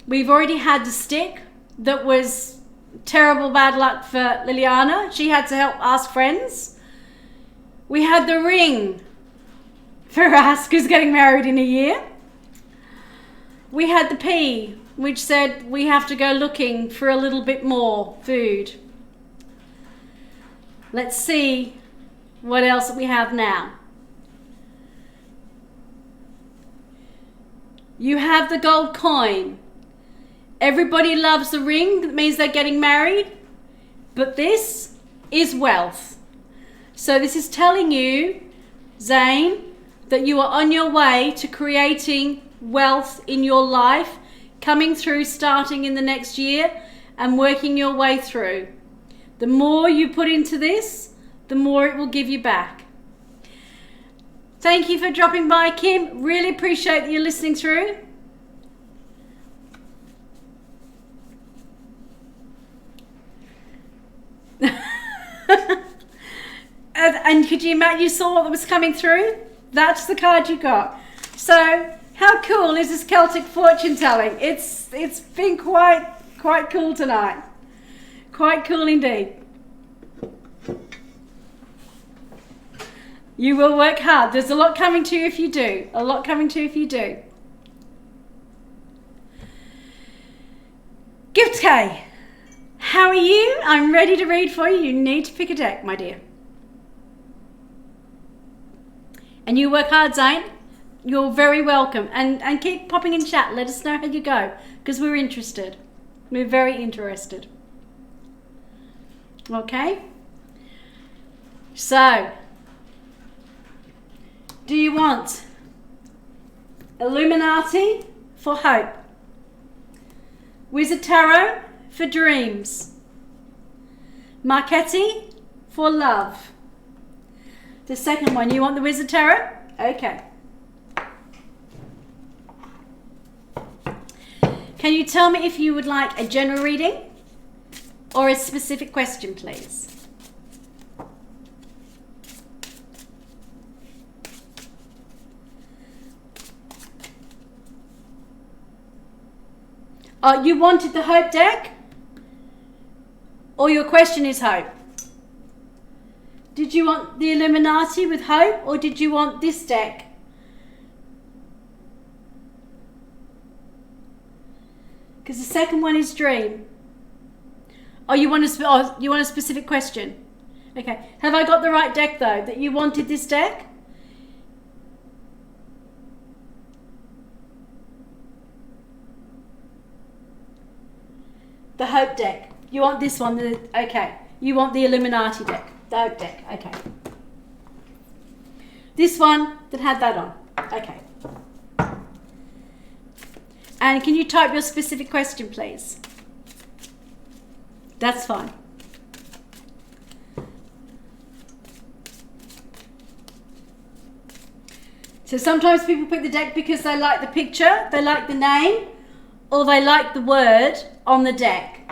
We've already had the stick that was terrible bad luck for Liliana. She had to help ask friends. We had the ring for Ask, who's getting married in a year. We had the P, which said we have to go looking for a little bit more food. Let's see what else we have now. You have the gold coin. Everybody loves the ring. That means they're getting married. But this is wealth. So this is telling you, Zane, that you are on your way to creating wealth in your life, coming through starting in the next year and working your way through. The more you put into this, the more it will give you back. Thank you for dropping by, Kim. Really appreciate that you're listening through. And could you imagine, you saw what was coming through? That's the card you got. So how cool is this Celtic fortune telling? It's been quite cool tonight. Quite cool indeed. You will work hard. There's a lot coming to you if you do. A lot coming to you if you do. Gift K, how are you? I'm ready to read for you. You need to pick a deck, my dear. And you work hard, Zane. You're very welcome. And keep popping in chat. Let us know how you go, because we're interested. We're very interested. Okay? So, do you want Illuminati for hope? Wizard Tarot for dreams? Marchetti for love? The second one, you want the Wizard Tarot? Okay. Can you tell me if you would like a general reading or a specific question, please? You wanted the Hope deck? Or your question is Hope? Did you want the Illuminati with Hope, or did you want this deck? Because the second one is Dream. Oh, you want a specific question? Okay. Have I got the right deck though? That you wanted this deck? The Hope deck. You want this one? Okay. You want the Illuminati deck. The Hope deck. Okay. This one that had that on. Okay. And can you type your specific question, please? That's fine. So sometimes people pick the deck because they like the picture, they like the name, or they like the word on the deck.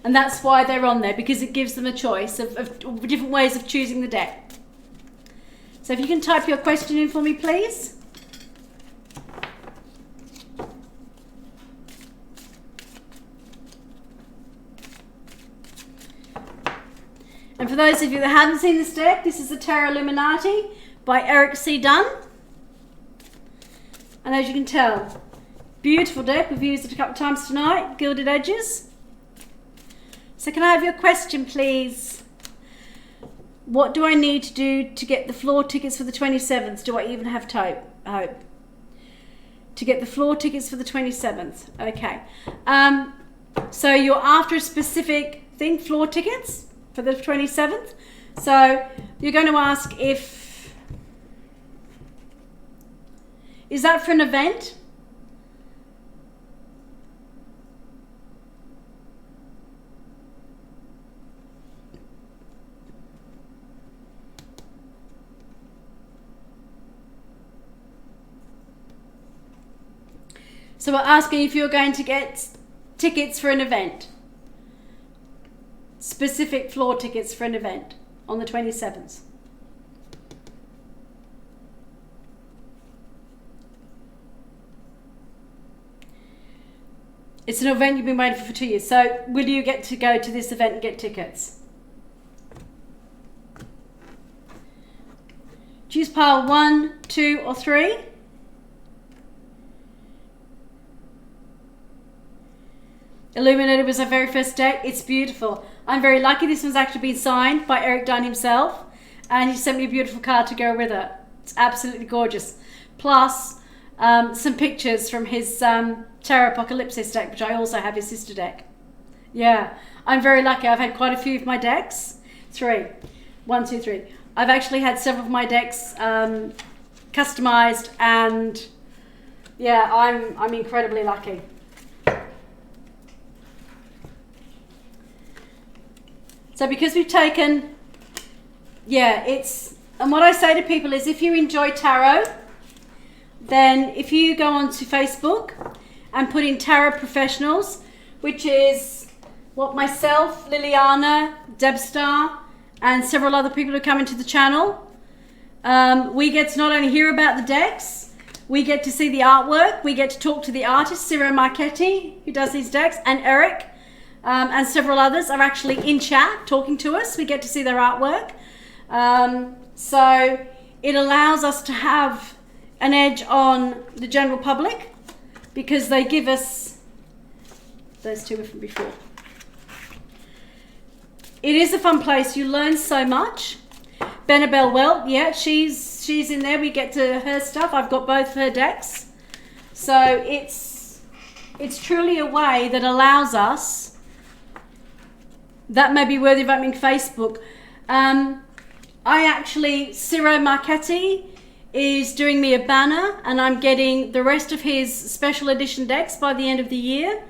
And that's why they're on there, because it gives them a choice of different ways of choosing the deck. So if you can type your question in for me, please. And for those of you that haven't seen this deck, this is the Tarot Illuminati by Eric C. Dunn. And as you can tell, beautiful deck. We've used it a couple of times tonight, gilded edges. So can I have your question, please? What do I need to do to get the floor tickets for the 27th? Do I even have hope? To get the floor tickets for the 27th. Okay. So you're after a specific thing, floor tickets for the 27th. So you're going to ask if... Is that for an event? So we're asking if you're going to get tickets for an event. Specific floor tickets for an event on the 27th. It's an event you've been waiting for 2 years. So will you get to go to this event and get tickets? Choose pile 1, 2 or 3. Illuminated was our very first deck. It's beautiful. I'm very lucky. This one's actually been signed by Eric Dunn himself, and he sent me a beautiful card to go with it. It's absolutely gorgeous. Plus some pictures from his Tarot Apocalypsis deck, which I also have his sister deck. Yeah, I'm very lucky. I've had quite a few of my decks. 3. 1, 2, 3. I've actually had several of my decks customized, and yeah, I'm incredibly lucky. So because we've taken, and what I say to people is, if you enjoy tarot, then if you go onto Facebook and put in Tarot Professionals, which is what myself, Liliana, Debstar, and several other people who come into the channel, we get to not only hear about the decks, we get to see the artwork, we get to talk to the artist, Ciro Marchetti, who does these decks, and Eric, and several others are actually in chat talking to us. We get to see their artwork. So it allows us to have an edge on the general public because they give us, those two were from before. It is a fun place. You learn so much. Benabel, well, yeah, she's in there. We get to her stuff. I've got both her decks. So it's truly a way that allows us. That may be worthy of opening Facebook. Ciro Marchetti is doing me a banner, and I'm getting the rest of his special edition decks by the end of the year.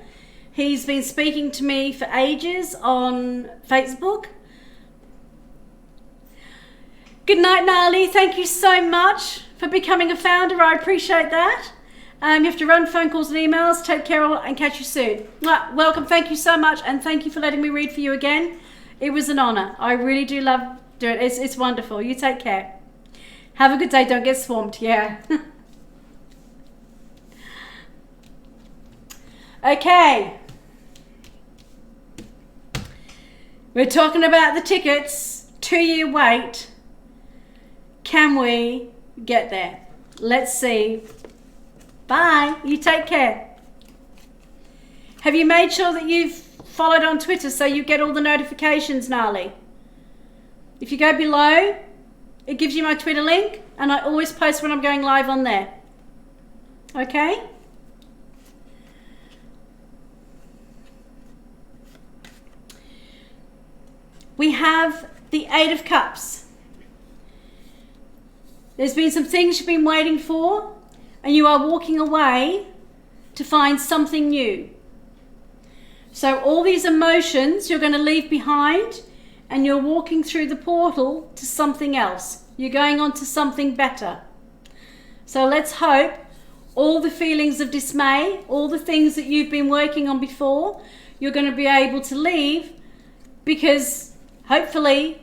He's been speaking to me for ages on Facebook. Good night, Nali. Thank you so much for becoming a founder. I appreciate that. You have to run phone calls and emails. Take care and catch you soon. Welcome. Thank you so much. And thank you for letting me read for you again. It was an honor. I really do love doing it. It's wonderful. You take care. Have a good day. Don't get swamped. Yeah. Okay. We're talking about the tickets. 2-year wait. Can we get there? Let's see. Bye. You take care. Have you made sure that you've followed on Twitter so you get all the notifications, Gnarly? If you go below, it gives you my Twitter link, and I always post when I'm going live on there. Okay? We have the Eight of Cups. There's been some things you've been waiting for, and you are walking away to find something new. So all these emotions you're going to leave behind, and you're walking through the portal to something else. You're going on to something better. So let's hope all the feelings of dismay, all the things that you've been working on before, you're going to be able to leave, because hopefully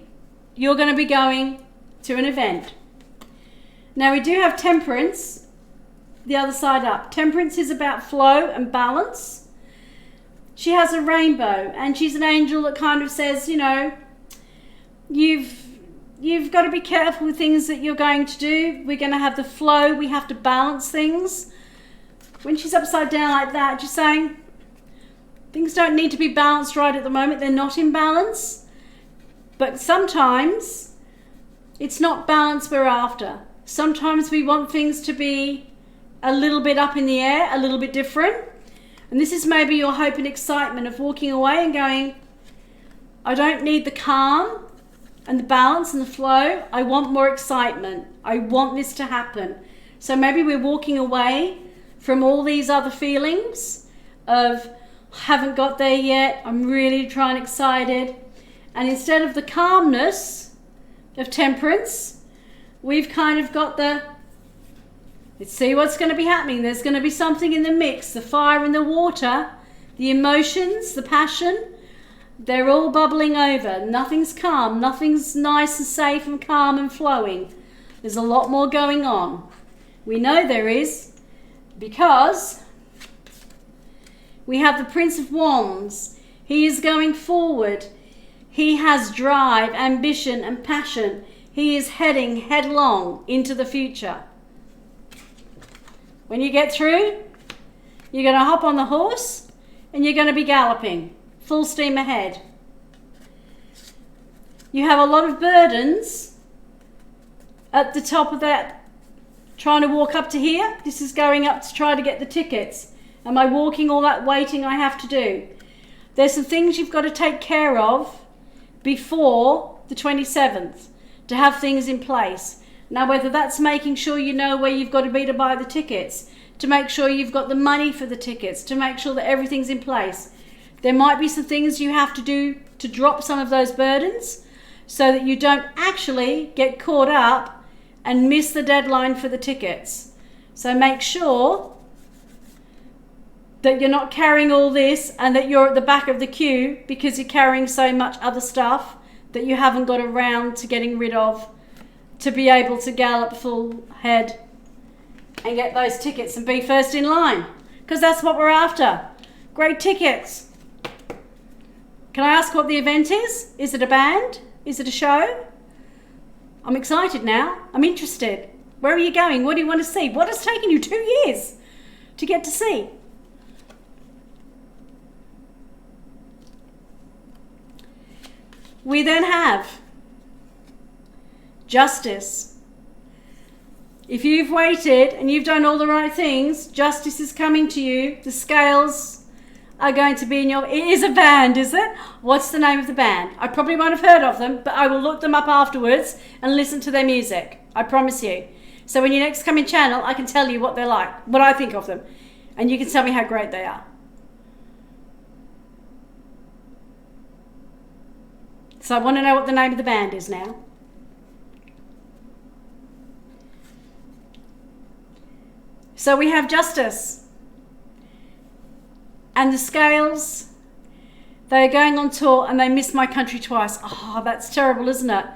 you're going to be going to an event. Now we do have Temperance, the other side up. Temperance is about flow and balance. She has a rainbow, and she's an angel that kind of says, you know, you've got to be careful with things that you're going to do. We're going to have the flow. We have to balance things. When she's upside down like that, just saying things don't need to be balanced right at the moment. They're not in balance. But sometimes it's not balance we're after. Sometimes we want things to be a little bit up in the air, a little bit different. And this is maybe your hope and excitement of walking away and going, I don't need the calm and the balance and the flow. I want more excitement. I want this to happen. So maybe we're walking away from all these other feelings of, haven't got there yet, I'm really trying excited. And instead of the calmness of Temperance, we've kind of got the, let's see what's going to be happening. There's going to be something in the mix, the fire and the water, the emotions, the passion. They're all bubbling over. Nothing's calm. Nothing's nice and safe and calm and flowing. There's a lot more going on. We know there is, because we have the Prince of Wands. He is going forward. He has drive, ambition and passion. He is heading headlong into the future. When you get through, you're going to hop on the horse and you're going to be galloping, full steam ahead. You have a lot of burdens at the top of that, trying to walk up to here. This is going up to try to get the tickets. Am I walking all that waiting I have to do? There's some things you've got to take care of before the 27th to have things in place. Now, whether that's making sure you know where you've got to be to buy the tickets, to make sure you've got the money for the tickets, to make sure that everything's in place. There might be some things you have to do to drop some of those burdens so that you don't actually get caught up and miss the deadline for the tickets. So make sure that you're not carrying all this and that you're at the back of the queue because you're carrying so much other stuff that you haven't got around to getting rid of, to be able to gallop full head and get those tickets and be first in line, because that's what we're after. Great tickets. Can I ask what the event is? Is it a band? Is it a show? I'm excited now. I'm interested. Where are you going? What do you want to see? What has taken you 2 years to get to see? We then have Justice. If you've waited and you've done all the right things, justice is coming to you. The scales are going to be in your... It is a band, is it? What's the name of the band? I probably won't have heard of them, but I will look them up afterwards and listen to their music. I promise you. So when you next come in channel, I can tell you what they're like, what I think of them. And you can tell me how great they are. So I want to know what the name of the band is now. So we have Justice. And the scales, they're going on tour and they miss My Country Twice. Oh, that's terrible, isn't it?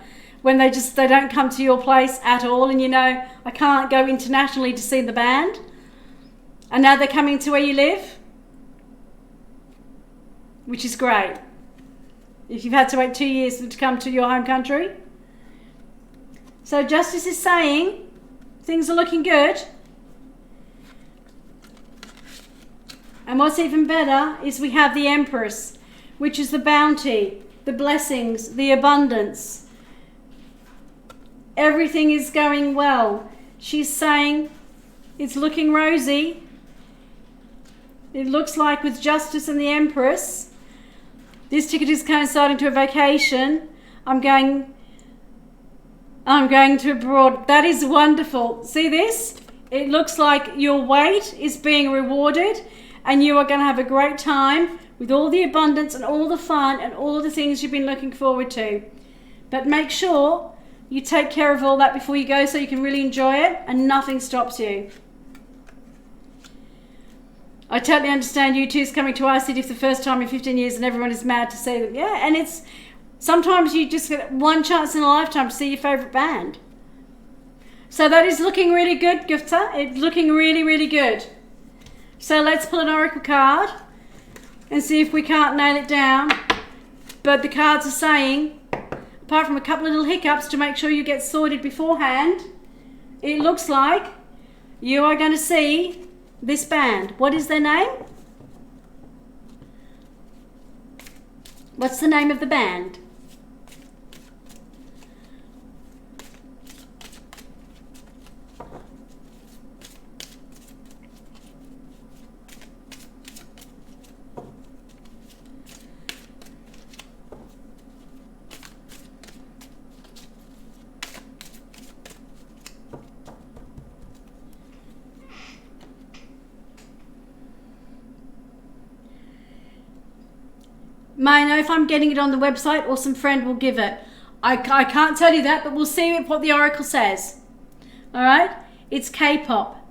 When they don't come to your place at all, and you know, I can't go internationally to see the band. And now they're coming to where you live. which is great. If you've had to wait 2 years to come to your home country. So Justice is saying things are looking good. And what's even better is we have the Empress, which is the bounty, the blessings, the abundance. Everything is going well. She's saying it's looking rosy. It looks like with Justice and the Empress, this ticket is coinciding to a vacation. I'm going to abroad. That is wonderful. See this? It looks like your wait is being rewarded and you are going to have a great time with all the abundance and all the fun and all the things you've been looking forward to. But make sure you take care of all that before you go so you can really enjoy it and nothing stops you. I totally understand you two's coming to our city for the first time in 15 years and everyone is mad to see them. Yeah, and it's sometimes you just get one chance in a lifetime to see your favourite band. So that is looking really good, Gupta. It's looking really, really good. So let's pull an oracle card and see if we can't nail it down. But the cards are saying, apart from a couple of little hiccups to make sure you get sorted beforehand, it looks like you are going to see this band. What is their name? What's the name of the band? May I know if I'm getting it on the website or some friend will give it. I can't tell you that, but we'll see what the oracle says. All right? It's K-pop.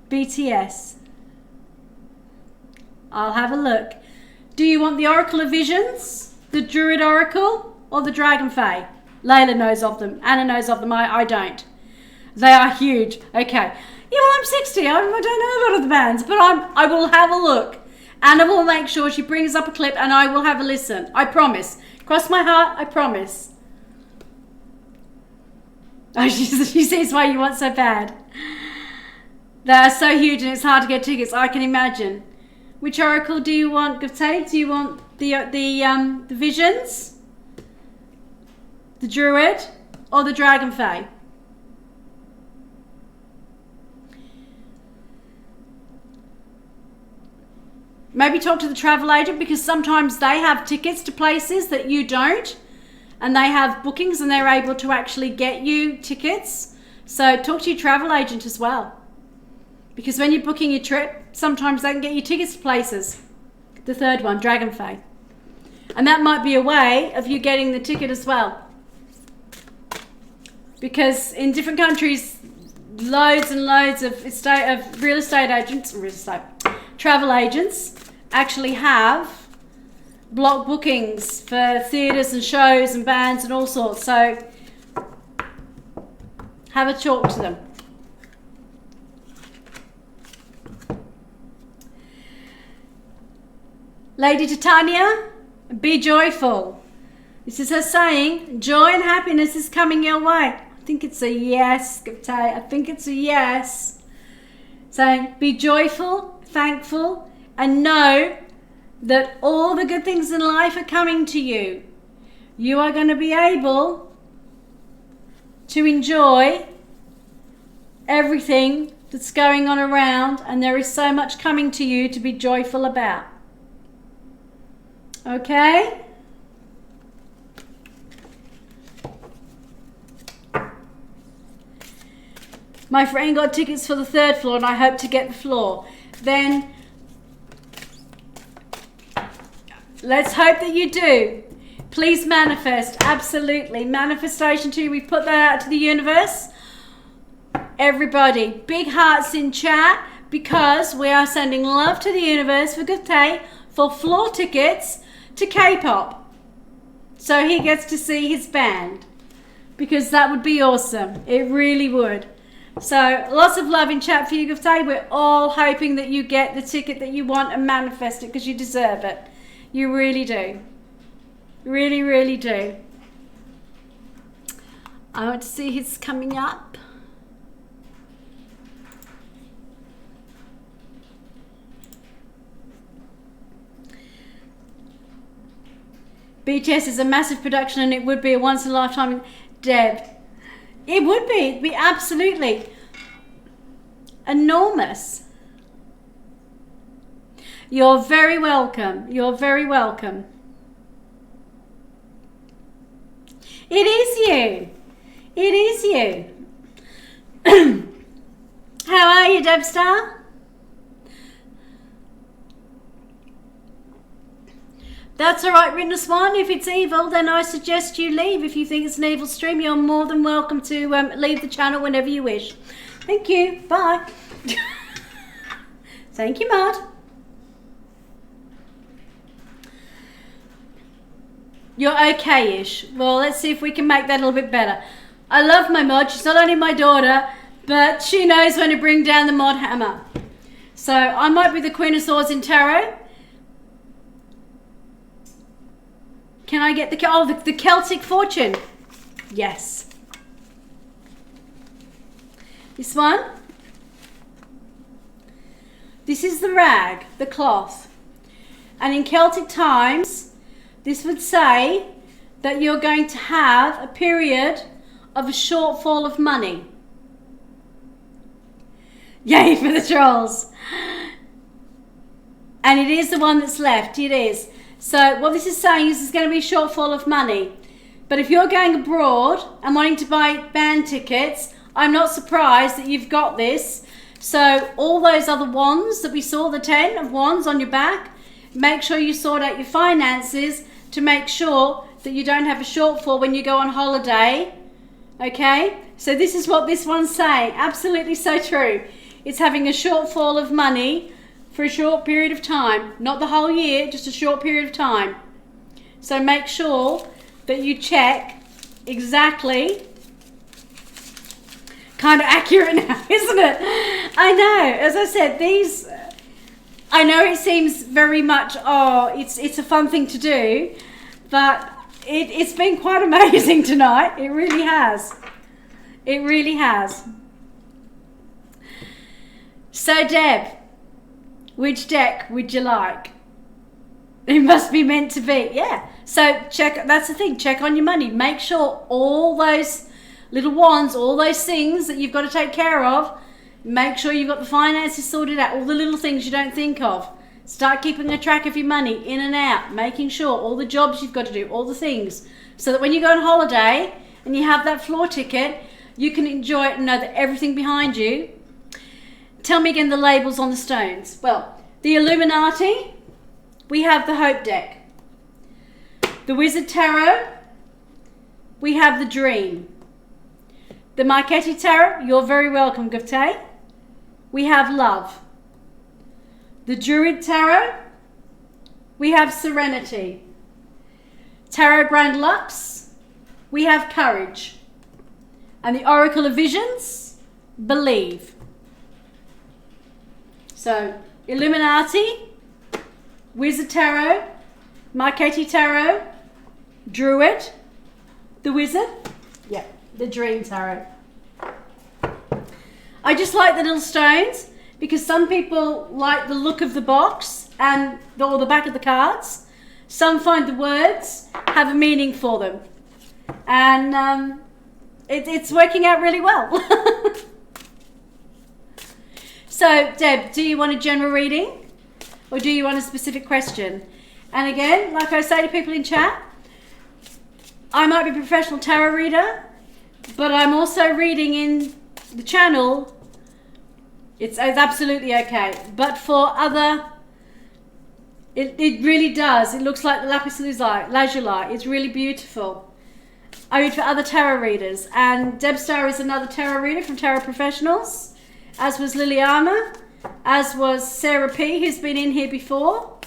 BTS. I'll have a look. Do you want the Oracle of Visions, the Druid Oracle, or the Dragon Fae? Layla knows of them. Anna knows of them. I don't. They are huge. Okay. Yeah, well, I'm 60. I don't know a lot of the bands, but I will have a look. Anna will make sure she brings up a clip and I will have a listen. I promise. Cross my heart, I promise. Oh, she sees why you want so bad. They are so huge and it's hard to get tickets. I can imagine. Which oracle do you want, Gupte? Do you want the Visions, the Druid, or the Dragon Fae? Maybe talk to the travel agent because sometimes they have tickets to places that you don't and they have bookings and they're able to actually get you tickets. So talk to your travel agent as well because when you're booking your trip, sometimes they can get you tickets to places. The third one, Dragon Fae. And that might be a way of you getting the ticket as well. Because in different countries, loads and loads of real estate agents, travel agents actually have block bookings for theatres and shows and bands and all sorts. So have a talk to them. Lady Titania, be joyful. This is her saying, joy and happiness is coming your way. I think it's a yes, Gupte. I think it's a yes. Saying, be joyful, thankful, and know that all the good things in life are coming to you. You are going to be able to enjoy everything that's going on around, and there is so much coming to you to be joyful about. Okay? My friend got tickets for the third floor and I hope to get the floor. Then let's hope that you do. Please manifest. Absolutely. Manifestation too. We put that out to the universe. Everybody, big hearts in chat because we are sending love to the universe for Gupte for floor tickets to K-pop. So he gets to see his band because that would be awesome. It really would. So lots of love in chat for you, Gufte. We're all hoping that you get the ticket that you want and manifest it because you deserve it. You really do. Really, really do. I want to see who's coming up. BTS is a massive production and it would be a once in a lifetime. Deb, it would be. It'd be absolutely enormous. You're very welcome. You're very welcome. It is you. It is you. How are you, Deb Star? That's all right, Witness One. If it's evil, then I suggest you leave. If you think it's an evil stream, you're more than welcome to leave the channel whenever you wish. Thank you. Bye. Thank you, Mud. You're okay-ish. Well, let's see if we can make that a little bit better. I love my mod. She's not only my daughter, but she knows when to bring down the mod hammer. So I might be the Queen of Swords in Tarot. Can I get the Celtic Fortune? Yes. This one. This is the rag, the cloth. And in Celtic times, this would say that you're going to have a period of a shortfall of money. Yay for the trolls. And it is the one that's left, it is. So what this is saying is there's going to be a shortfall of money. But if you're going abroad and wanting to buy band tickets, I'm not surprised that you've got this. So all those other wands that we saw, the 10 of wands on your back, make sure you sort out your finances to make sure that you don't have a shortfall when you go on holiday. Okay? So this is what this one's saying. Absolutely so true. It's having a shortfall of money for a short period of time. Not the whole year, just a short period of time. So make sure that you check exactly. Kind of accurate now, isn't it? I know. As I said, these, I know it seems very much, oh, it's a fun thing to do, but it's been quite amazing tonight. It really has. It really has. So, Deb, which deck would you like? It must be meant to be. Yeah. So check, that's the thing, check on your money. Make sure all those little wands, all those things that you've got to take care of, make sure you've got the finances sorted out, all the little things you don't think of. Start keeping a track of your money in and out, making sure all the jobs you've got to do, all the things, so that when you go on holiday and you have that floor ticket, you can enjoy it and know that everything behind you. Tell me again the labels on the stones. Well, the Illuminati, we have the Hope deck. The Wizard Tarot, we have the Dream. The Marchetti Tarot, you're very welcome, Gufte. We have Love. The Druid Tarot, we have Serenity. Tarot Grand Lux, we have Courage. And the Oracle of Visions, Believe. So, Illuminati, Wizard Tarot, Marchetti Tarot, Druid, the Wizard, yeah, the Dream Tarot. I just like the little stones because some people like the look of the box and or the back of the cards. Some find the words have a meaning for them. And it's working out really well. So, Deb, do you want a general reading or do you want a specific question? And again, like I say to people in chat, I might be a professional tarot reader, but I'm also reading in the channel. It's absolutely okay. But for other, it really does. It looks like the lapis lazuli. It's really beautiful. I read for other tarot readers. And Deb Star is another tarot reader from Tarot Professionals, as was Liliana, as was Sarah P, who's been in here before,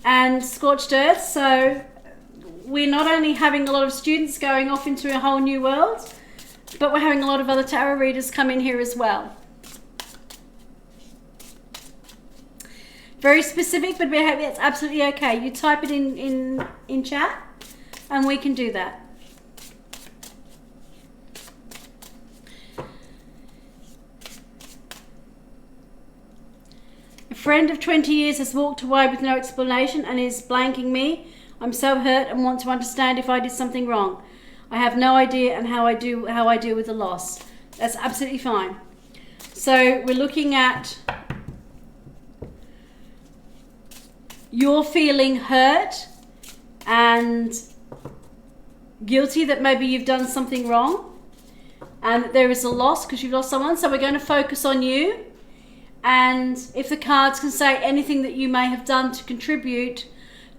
and Scorched Earth. So we're not only having a lot of students going off into a whole new world, but we're having a lot of other tarot readers come in here as well. Very specific, but it's absolutely okay. You type it in chat and we can do that. A friend of 20 years has walked away with no explanation and is blanking me. I'm so hurt and want to understand if I did something wrong. I have no idea and how I deal with the loss. That's absolutely fine. So we're looking at you're feeling hurt and guilty that maybe you've done something wrong and that there is a loss because you've lost someone. So we're going to focus on you, and if the cards can say anything that you may have done to contribute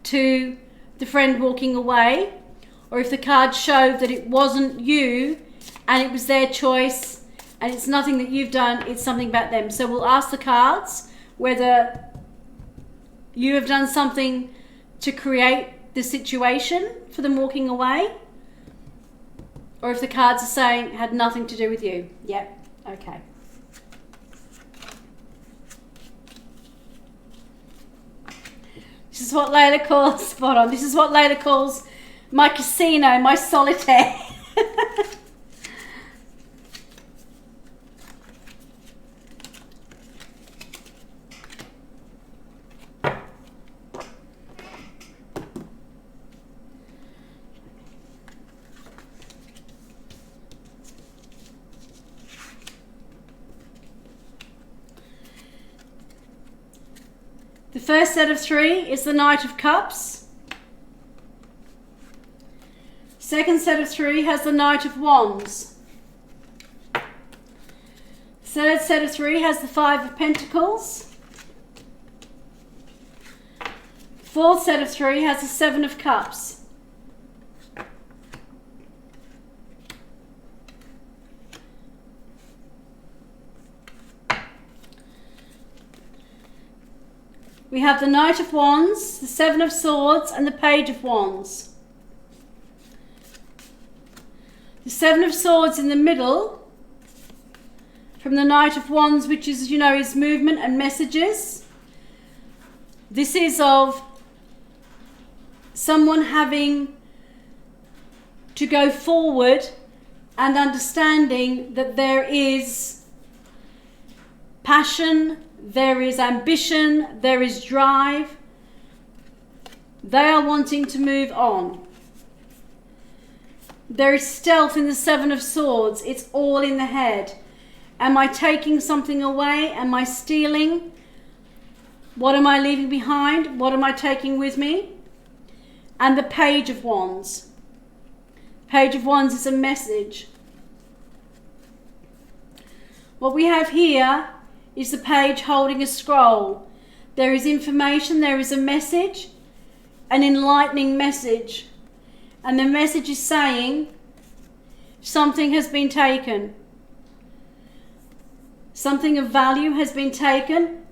to the friend walking away, or if the cards show that it wasn't you and it was their choice and it's nothing that you've done, it's something about them. So we'll ask the cards whether you have done something to create the situation for them walking away, or if the cards are saying it had nothing to do with you. Yep, okay. This is what Layla calls, spot on, this is what Layla calls my casino, my solitaire. The first set of 3 is the Knight of Cups. Second set of 3 has the Knight of Wands. Third set of 3 has the 5 of Pentacles. Fourth set of 3 has the 7 of Cups. We have the Knight of Wands, the 7 of Swords, and the Page of Wands. The 7 of Swords in the middle, from the Knight of Wands, which is, you know, is movement and messages. This is of someone having to go forward and understanding that there is passion, there is ambition, there is drive. They are wanting to move on. There is stealth in the 7 of Swords. It's all in the head. Am I taking something away? Am I stealing? What am I leaving behind? What am I taking with me? And the Page of Wands. Page of Wands is a message. What we have here is the page holding a scroll. There is information, there is a message, an enlightening message. And the message is saying something has been taken. Something of value has been taken.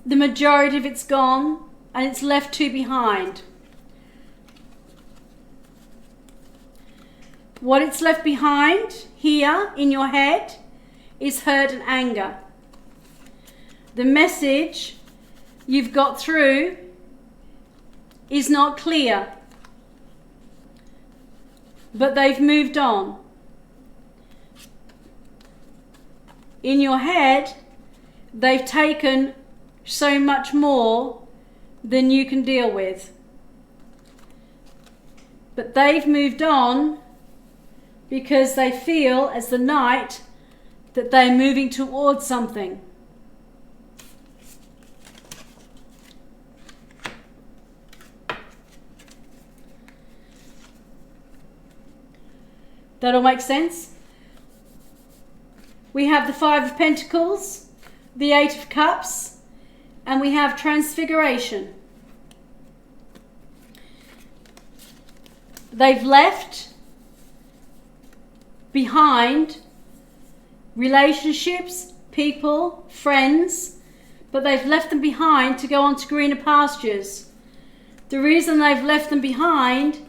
The majority of it's gone and it's left 2 behind. What it's left behind here in your head is hurt and anger. The message you've got through is not clear, but they've moved on. In your head, they've taken so much more than you can deal with. But they've moved on because they feel, as the Knight, that they're moving towards something. That all makes sense? We have the 5 of Pentacles, the 8 of Cups, and we have Transfiguration. They've left behind relationships, people, friends, but they've left them behind to go on to greener pastures. The reason they've left them behind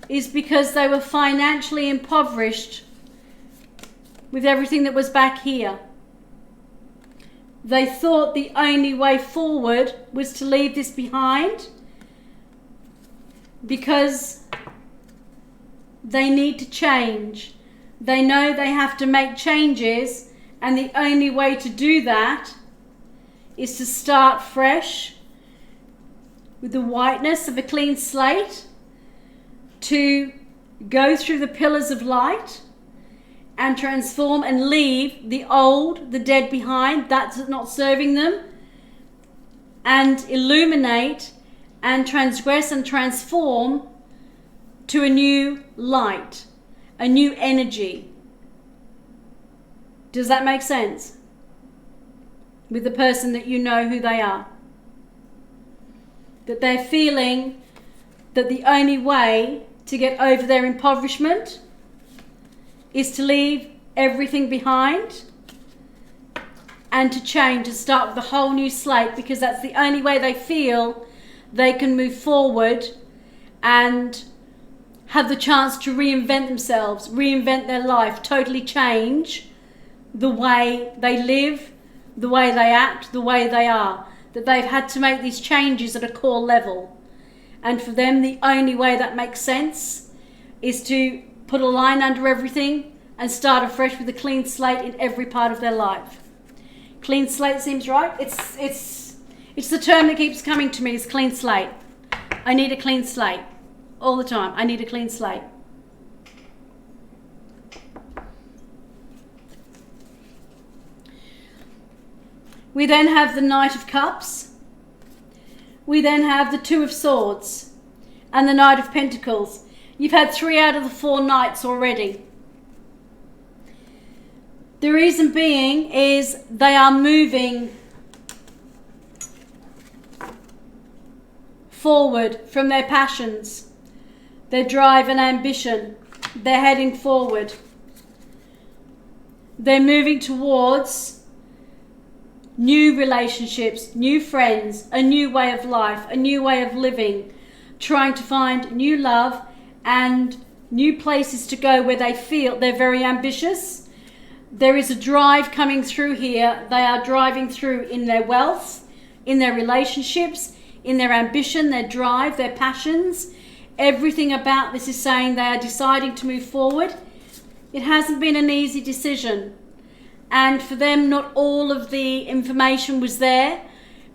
is because they were financially impoverished with everything that was back here. They thought the only way forward was to leave this behind because they need to change. They know they have to make changes, and the only way to do that is to start fresh with the whiteness of a clean slate, to go through the pillars of light and transform and leave the old, the dead behind, that's not serving them, and illuminate and transgress and transform to a new light, a new energy. Does that make sense? With the person that you know who they are. That they're feeling that the only way to get over their impoverishment is to leave everything behind and to change and start with a whole new slate, because that's the only way they feel they can move forward and have the chance to reinvent themselves, reinvent their life, totally change the way they live, the way they act, the way they are. That they've had to make these changes at a core level. And for them, the only way that makes sense is to put a line under everything and start afresh with a clean slate in every part of their life. Clean slate seems right. It's the term that keeps coming to me, is clean slate. I need a clean slate. All the time, I need a clean slate. We then have the Knight of Cups. We then have the Two of Swords and the Knight of Pentacles. You've had 3 out of the 4 knights already. The reason being is they are moving forward from their passions, their drive and ambition. They're heading forward. They're moving towards new relationships, new friends, a new way of life, a new way of living, trying to find new love and new places to go where they feel they're very ambitious. There is a drive coming through here. They are driving through in their wealth, in their relationships, in their ambition, their drive, their passions. Everything about this is saying they are deciding to move forward. It hasn't been an easy decision. And for them, not all of the information was there,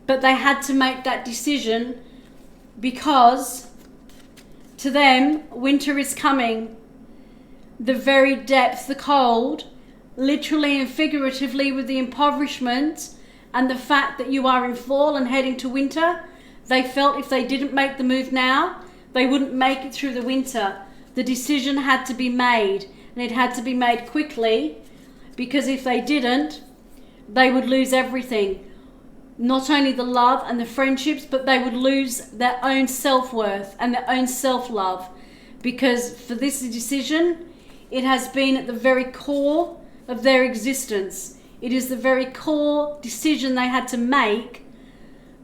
but they had to make that decision because to them, winter is coming. The very depth, the cold, literally and figuratively, with the impoverishment and the fact that you are in fall and heading to winter, they felt if they didn't make the move now, they wouldn't make it through the winter. The decision had to be made, and it had to be made quickly, because if they didn't, they would lose everything. Not only the love and the friendships, but they would lose their own self-worth and their own self-love. Because for this decision, it has been at the very core of their existence. It is the very core decision they had to make.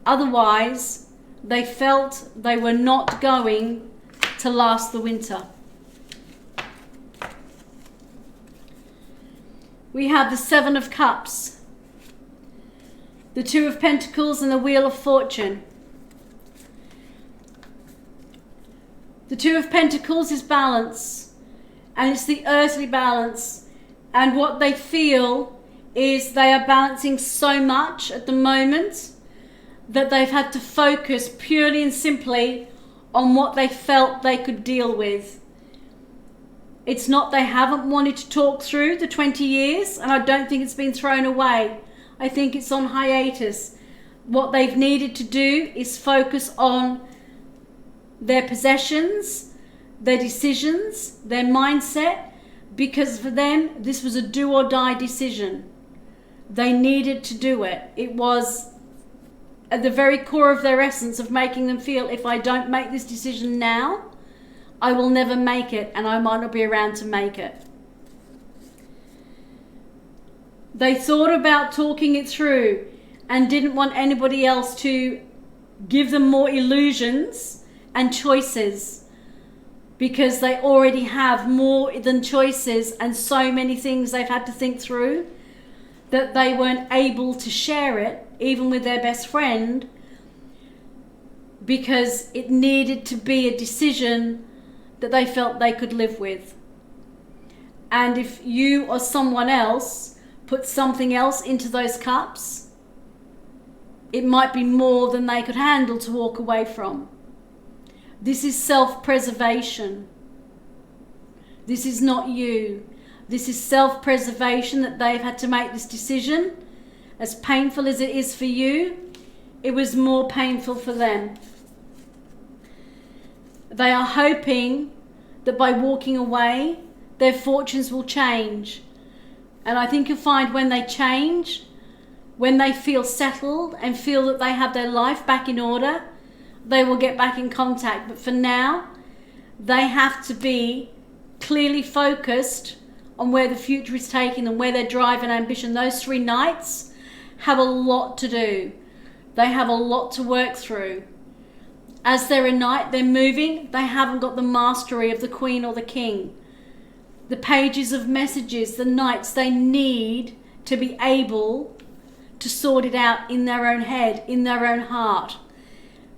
Otherwise, they felt they were not going to last the winter. We have the Seven of Cups, the Two of Pentacles and the Wheel of Fortune. The Two of Pentacles is balance, and it's the earthly balance, and what they feel is they are balancing so much at the moment that they've had to focus purely and simply on what they felt they could deal with. It's not they haven't wanted to talk through the 20 years, and I don't think it's been thrown away. I think it's on hiatus. What they've needed to do is focus on their possessions, their decisions, their mindset, because for them, this was a do or die decision. They needed to do it. It was at the very core of their essence of making them feel, if I don't make this decision now, I will never make it, and I might not be around to make it. They thought about talking it through and didn't want anybody else to give them more illusions and choices. because they already have more than choices and so many things they've had to think through that they weren't able to share it, even with their best friend, because it needed to be a decision that they felt they could live with. And if you or someone else put something else into those cups, it might be more than they could handle to walk away from. This is self-preservation. This is not you. This is self-preservation, that they've had to make this decision. As painful as it is for you, it was more painful for them. They are hoping that by walking away, their fortunes will change. And I think you'll find when they change, when they feel settled and feel that they have their life back in order, they will get back in contact. But for now, they have to be clearly focused on where the future is taking them, where their drive and ambition. Those 3 knights have a lot to do. They have a lot to work through. As they're a knight, they're moving. They haven't got the mastery of the queen or the king. The pages of messages, the knights, they need to be able to sort it out in their own head, in their own heart.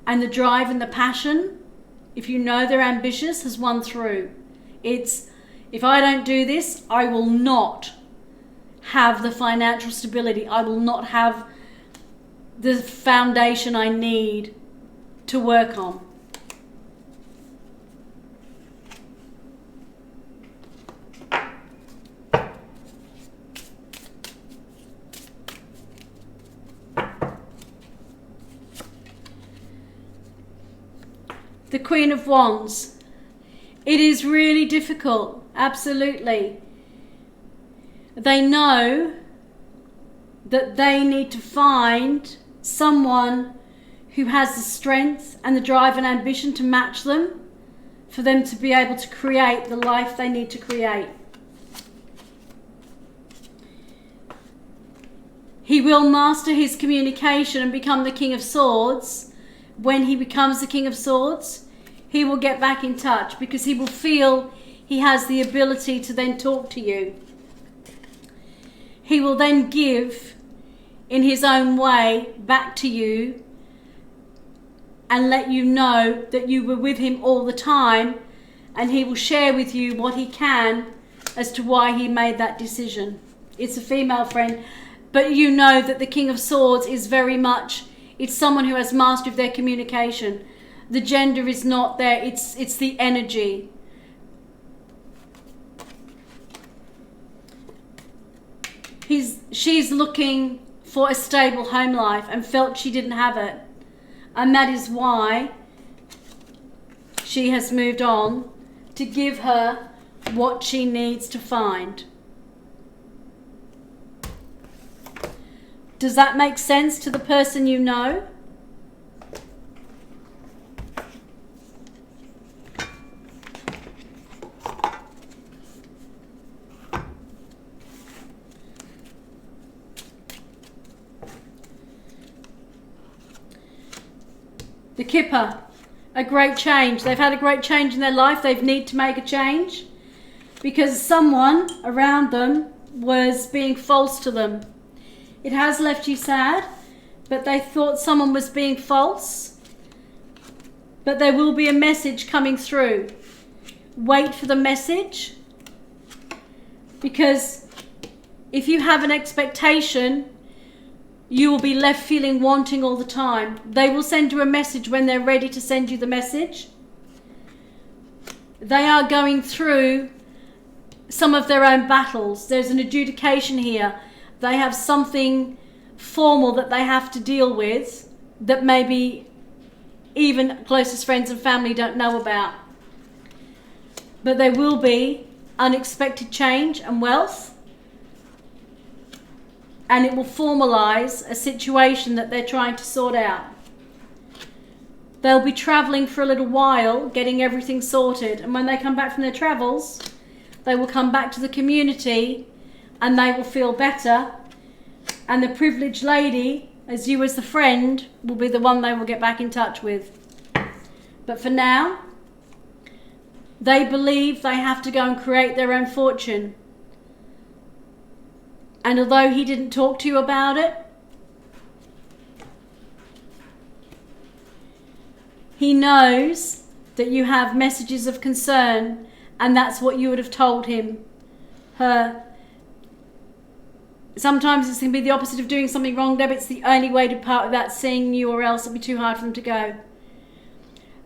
And the drive and the passion, if you know they're ambitious, has won through. It's, if I don't do this, I will not have the financial stability. I will not have the foundation I need to work on. The Queen of Wands. It is really difficult, absolutely. They know that they need to find someone who has the strength and the drive and ambition to match them, for them to be able to create the life they need to create. He will master his communication and become the King of Swords. When he becomes the King of Swords, he will get back in touch, because he will feel he has the ability to then talk to you. He will then give in his own way back to you and let you know that you were with him all the time, and he will share with you what he can as to why he made that decision. It's a female friend, but you know that the King of Swords is very much, it's someone who has mastery of their communication. The gender is not there, it's the energy. She's looking for a stable home life and felt she didn't have it. And that is why she has moved on, to give her what she needs to find. Does that make sense to the person you know? The Kipper, a great change. They've had a great change in their life. They need to make a change because someone around them was being false to them. It has left you sad, but they thought someone was being false. But there will be a message coming through. Wait for the message, because if you have an expectation, you will be left feeling wanting all the time. They will send you a message when they're ready to send you the message. They are going through some of their own battles. There's an adjudication here. They have something formal that they have to deal with that maybe even closest friends and family don't know about. But there will be unexpected change and wealth. And it will formalise a situation that they're trying to sort out. They'll be travelling for a little while, getting everything sorted. And when they come back from their travels, they will come back to the community and they will feel better. And the privileged lady, as you as the friend, will be the one they will get back in touch with. But for now, They believe they have to go and create their own fortune. And although he didn't talk to you about it, he knows that you have messages of concern, and that's what you would have told him, her. Sometimes it's going to be the opposite of doing something wrong, Deb. It's the only way to part without seeing you, or else it'll be too hard for them to go.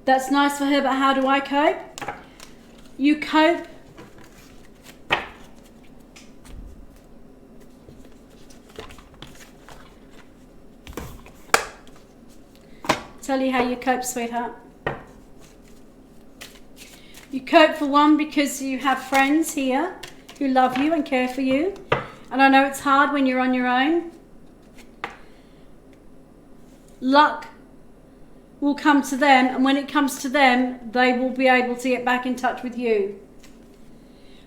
That's nice for her, but how do I cope? You cope tell you how you cope, sweetheart. You cope, for one, because you have friends here who love you and care for you. And I know it's hard when you're on your own. Luck will come to them, and when it comes to them, they will be able to get back in touch with you.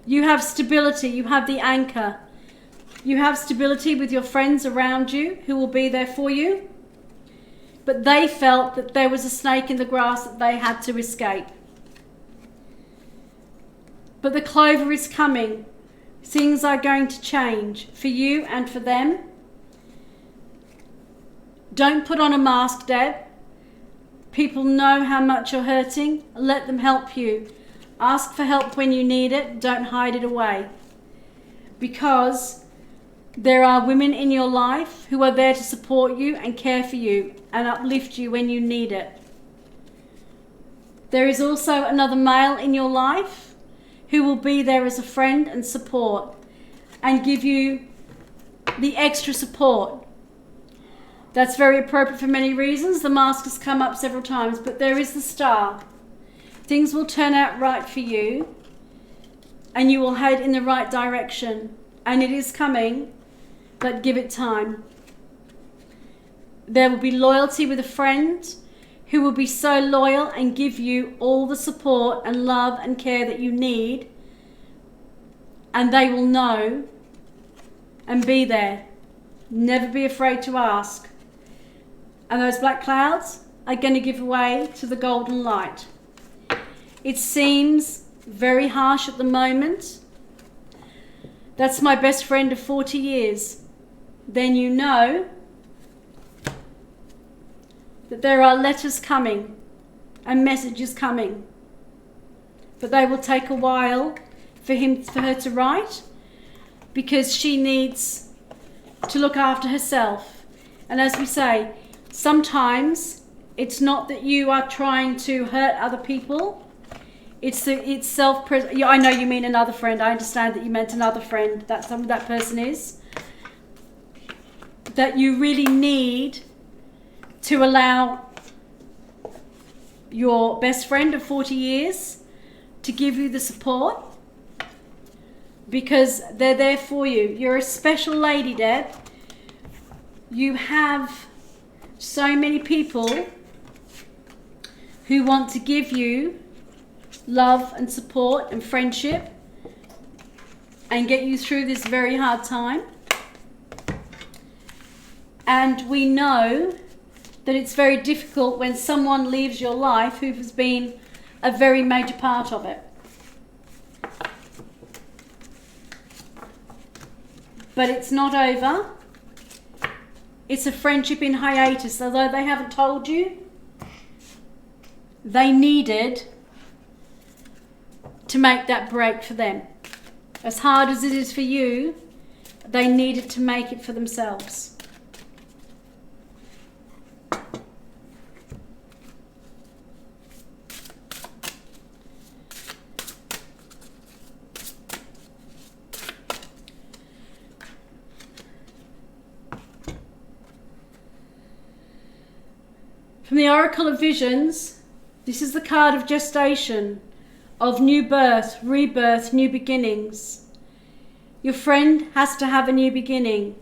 You have stability, you have the anchor. You have stability with your friends around you who will be there for you. But they felt that there was a snake in the grass that they had to escape. But the clover is coming. Things are going to change for you and for them. Don't put on a mask, Deb. People know how much you're hurting. Let them help you. Ask for help when you need it. Don't hide it away. Because there are women in your life who are there to support you and care for you and uplift you when you need it. There is also another male in your life who will be there as a friend and support and give you the extra support. That's very appropriate for many reasons. The mask has come up several times, but there is the star. Things will turn out right for you and you will head in the right direction. And it is coming, but give it time. There will be loyalty with a friend who will be so loyal and give you all the support and love and care that you need, and they will know and be there. Never be afraid to ask. And those black clouds are going to give way to the golden light. It seems very harsh at the moment. That's my best friend of 40 years. Then you know that there are letters coming and messages coming, but they will take a while for her to write, because she needs to look after herself. And as we say, sometimes it's not that you are trying to hurt other people. It's self-preservation. I know you mean another friend. I understand that you meant another friend. That's who that person is. That you really need to allow your best friend of 40 years to give you the support, because they're there for you. You're a special lady, Deb. You have so many people who want to give you love and support and friendship and get you through this very hard time. And we know that it's very difficult when someone leaves your life who has been a very major part of it. But it's not over. It's a friendship in hiatus. Although they haven't told you, they needed to make that break for them. As hard as it is for you, they needed to make it for themselves. From the Oracle of Visions, this is the card of gestation, of new birth, rebirth, new beginnings. Your friend has to have a new beginning.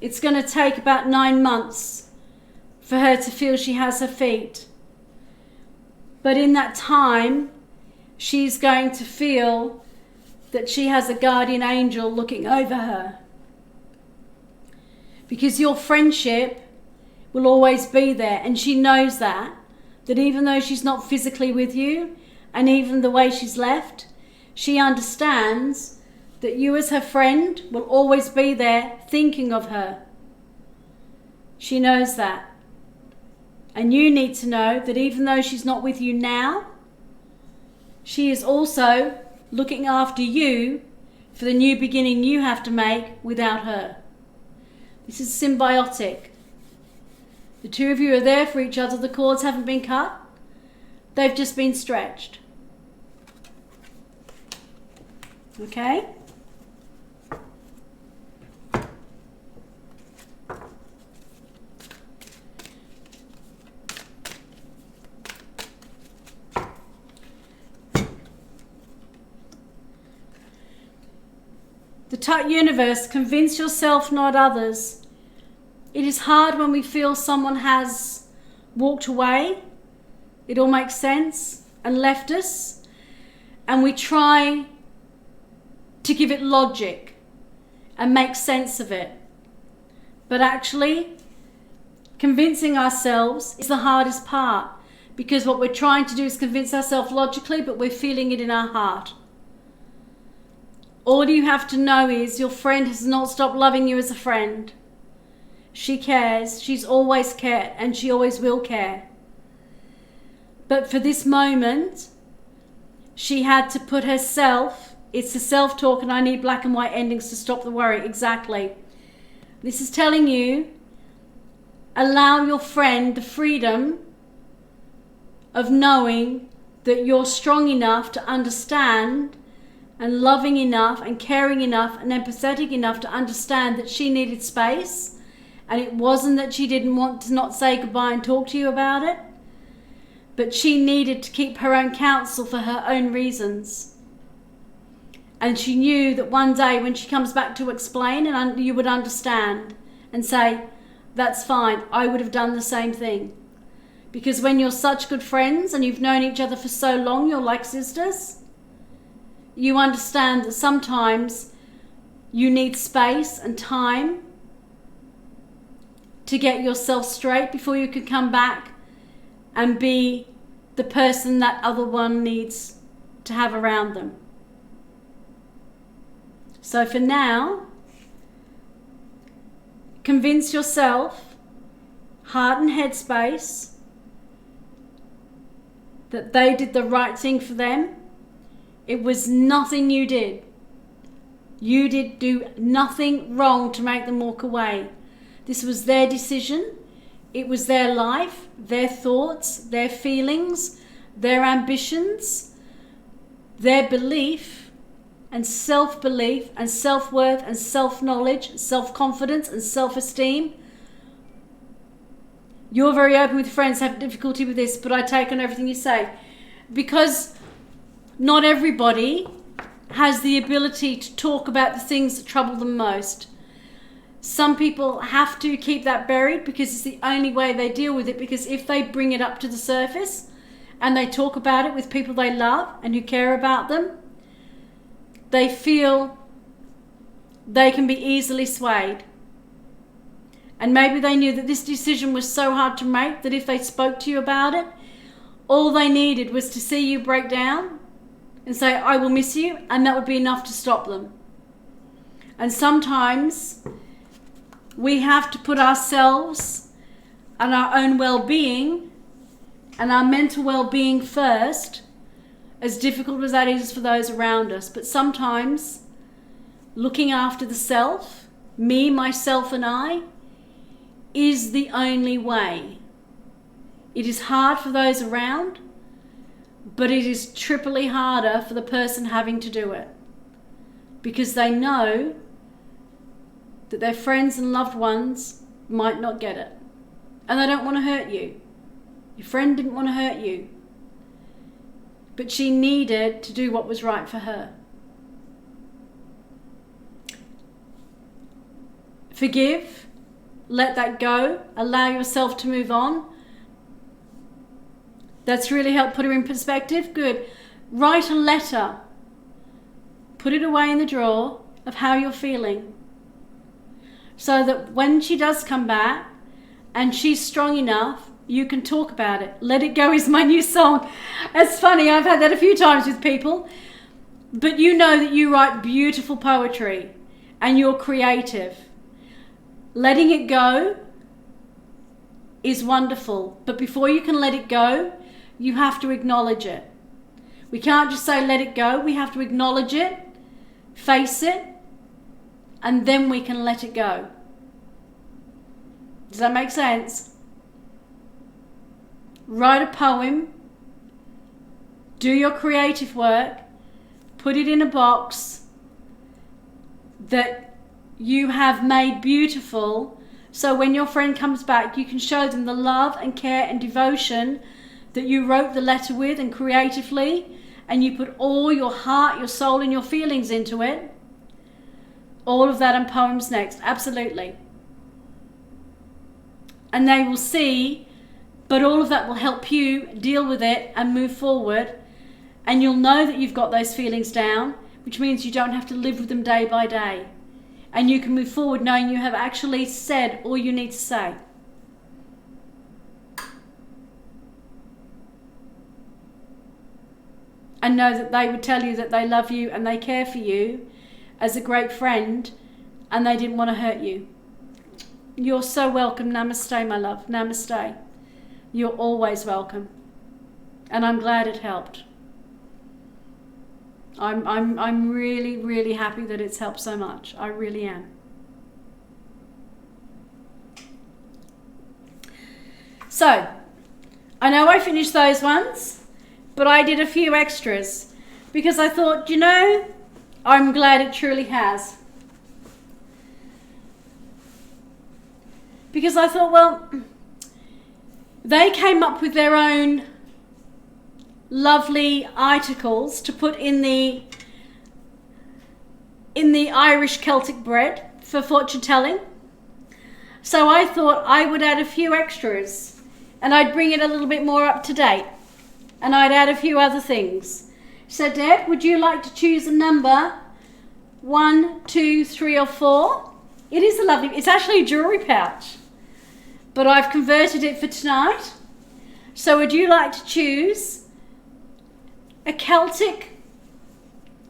It's going to take about 9 months for her to feel she has her feet. But in that time, she's going to feel that she has a guardian angel looking over her. Because your friendship will always be there, and she knows that even though she's not physically with you, and even the way she's left, she understands that you as her friend will always be there thinking of her. She knows that. And you need to know that even though she's not with you now, she is also looking after you for the new beginning you have to make without her. This is symbiotic. The two of you are there for each other. The cords haven't been cut. They've just been stretched. Okay? The Tut universe, convince yourself, not others. It is hard when we feel someone has walked away. It all makes sense and left us. And we try to give it logic and make sense of it. But actually, convincing ourselves is the hardest part, because what we're trying to do is convince ourselves logically, but we're feeling it in our heart. All you have to know is your friend has not stopped loving you as a friend. She cares, she's always cared, and she always will care. But for this moment, she had to put herself, it's the self-talk, and I need black and white endings to stop the worry. Exactly. This is telling you, allow your friend the freedom of knowing that you're strong enough to understand, and loving enough and caring enough and empathetic enough to understand that she needed space, and it wasn't that she didn't want to not say goodbye and talk to you about it, but she needed to keep her own counsel for her own reasons. And she knew that one day when she comes back to explain, and you would understand and say, that's fine, I would have done the same thing. Because when you're such good friends and you've known each other for so long, you're like sisters, you understand that sometimes you need space and time to get yourself straight before you can come back and be the person that other one needs to have around them. So for now, convince yourself, heart and head space, that they did the right thing for them. It was nothing you did. You did do nothing wrong to make them walk away. This was their decision. It was their life, their thoughts, their feelings, their ambitions, their belief and self-belief and self-worth and self-knowledge, self-confidence and self-esteem. You're very open with friends, have difficulty with this, but I take on everything you say. Because not everybody has the ability to talk about the things that trouble them most. Some people have to keep that buried because it's the only way they deal with it, because if they bring it up to the surface and they talk about it with people they love and who care about them, they feel they can be easily swayed. And maybe they knew that this decision was so hard to make that if they spoke to you about it, all they needed was to see you break down and say, I will miss you, and that would be enough to stop them. And sometimes we have to put ourselves and our own well-being and our mental well-being first, as difficult as that is for those around us. But sometimes looking after the self, me, myself and I, is the only way. It is hard for those around, but it is triply harder for the person having to do it, because they know that their friends and loved ones might not get it, and they don't want to hurt you. Your friend didn't want to hurt you, but she needed to do what was right for her. Forgive, let that go, allow yourself to move on. That's really helped put her in perspective. Good. Write a letter. Put it away in the drawer of how you're feeling, so that when she does come back and she's strong enough you can talk about it. Let It Go is my new song. It's funny, I've had that a few times with people. But you know that you write beautiful poetry and you're creative. Letting it go is wonderful. But before you can let it go, you have to acknowledge it. We can't just say let it go. We have to acknowledge it, face it, and then we can let it go. Does that make sense? Write a poem, do your creative work, put it in a box that you have made beautiful, so when your friend comes back, you can show them the love and care and devotion that you wrote the letter with and creatively, and you put all your heart, your soul, and your feelings into it. All of that and poems next, absolutely. And they will see, but all of that will help you deal with it and move forward. And you'll know that you've got those feelings down, which means you don't have to live with them day by day. And you can move forward knowing you have actually said all you need to say. And know that they would tell you that they love you and they care for you as a great friend, and they didn't want to hurt you. You're so welcome. Namaste, my love. Namaste. You're always welcome. And I'm glad it helped. I'm really, really happy that it's helped so much. I really am. So, I know I finished those ones, but I did a few extras because I thought, you know, I'm glad it truly has. Because I thought, well, they came up with their own lovely articles to put in the Irish Celtic bread for fortune telling. So I thought I would add a few extras and I'd bring it a little bit more up to date, and I'd add a few other things. So Deb, would you like to choose a number 1, 2, 3 or 4? It is a lovely, it's actually a jewelry pouch, but I've converted it for tonight. So would you like to choose a Celtic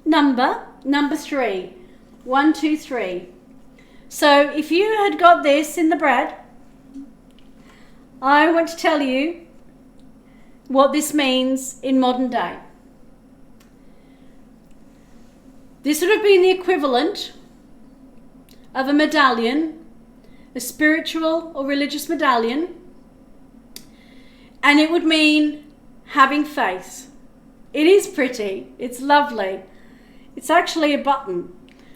number 3? 1, 2, 3. So if you had got this in the bread, I want to tell you what this means in modern day. This would have been the equivalent of a medallion, a spiritual or religious medallion, and it would mean having faith. It is pretty, it's lovely. It's actually a button.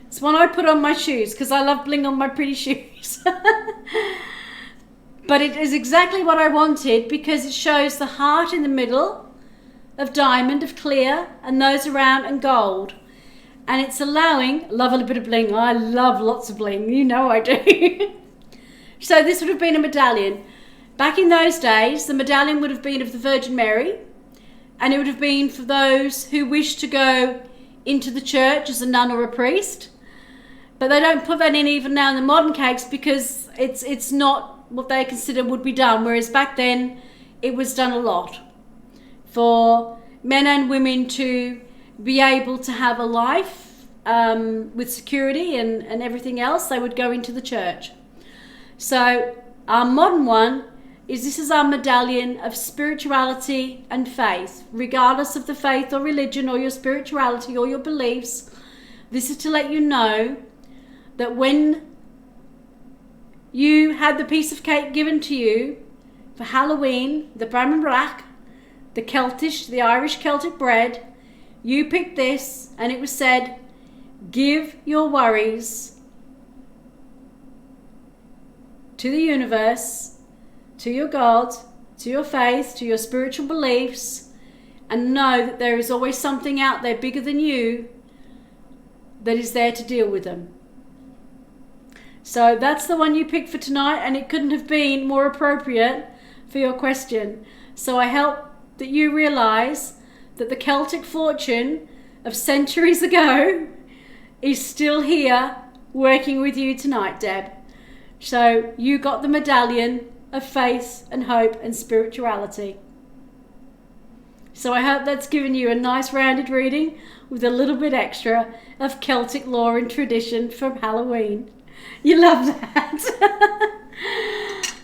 It's one I put on my shoes because I love bling on my pretty shoes. But it is exactly what I wanted because it shows the heart in the middle of diamond, of clear, and those around and gold. And it's allowing, love a little bit of bling. I love lots of bling, you know I do. So this would have been a medallion. Back in those days, the medallion would have been of the Virgin Mary, and it would have been for those who wish to go into the church as a nun or a priest. But they don't put that in even now in the modern cakes because it's not what they consider would be done, whereas back then it was done a lot. For men and women to be able to have a life with security and everything else, they would go into the church. So our modern one this is our medallion of spirituality and faith. Regardless of the faith or religion or your spirituality or your beliefs, this is to let you know that when you had the piece of cake given to you for Halloween, the Brammenbrack, the Celtic, the Irish Celtic bread, you picked this and it was said, give your worries to the universe, to your God, to your faith, to your spiritual beliefs, and know that there is always something out there bigger than you that is there to deal with them. So that's the one you picked for tonight, and it couldn't have been more appropriate for your question. So I hope that you realise that the Celtic fortune of centuries ago is still here working with you tonight, Deb. So you got the medallion of faith and hope and spirituality. So I hope that's given you a nice rounded reading with a little bit extra of Celtic lore and tradition from Halloween. You love that?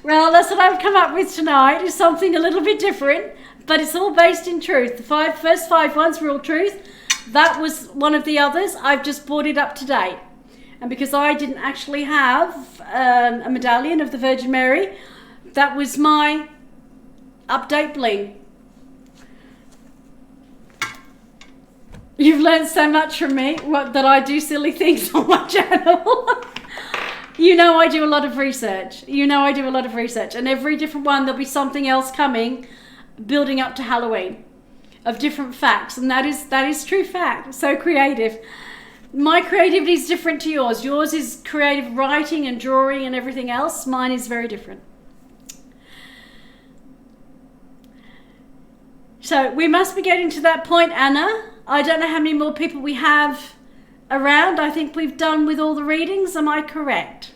Well, that's what I've come up with tonight, is something a little bit different, but it's all based in truth. The first five ones were all truth. That was one of the others. I've just brought it up to date. And because I didn't actually have a medallion of the Virgin Mary, that was my update bling. You've learned so much from me, that I do silly things on my channel. You know I do a lot of research. And every different one, there'll be something else coming, building up to Halloween, of different facts. And that is true fact. So creative. My creativity is different to yours. Yours is creative writing and drawing and everything else. Mine is very different. So we must be getting to that point, Anna. I don't know how many more people we have around. I think we've done with all the readings. Am I correct?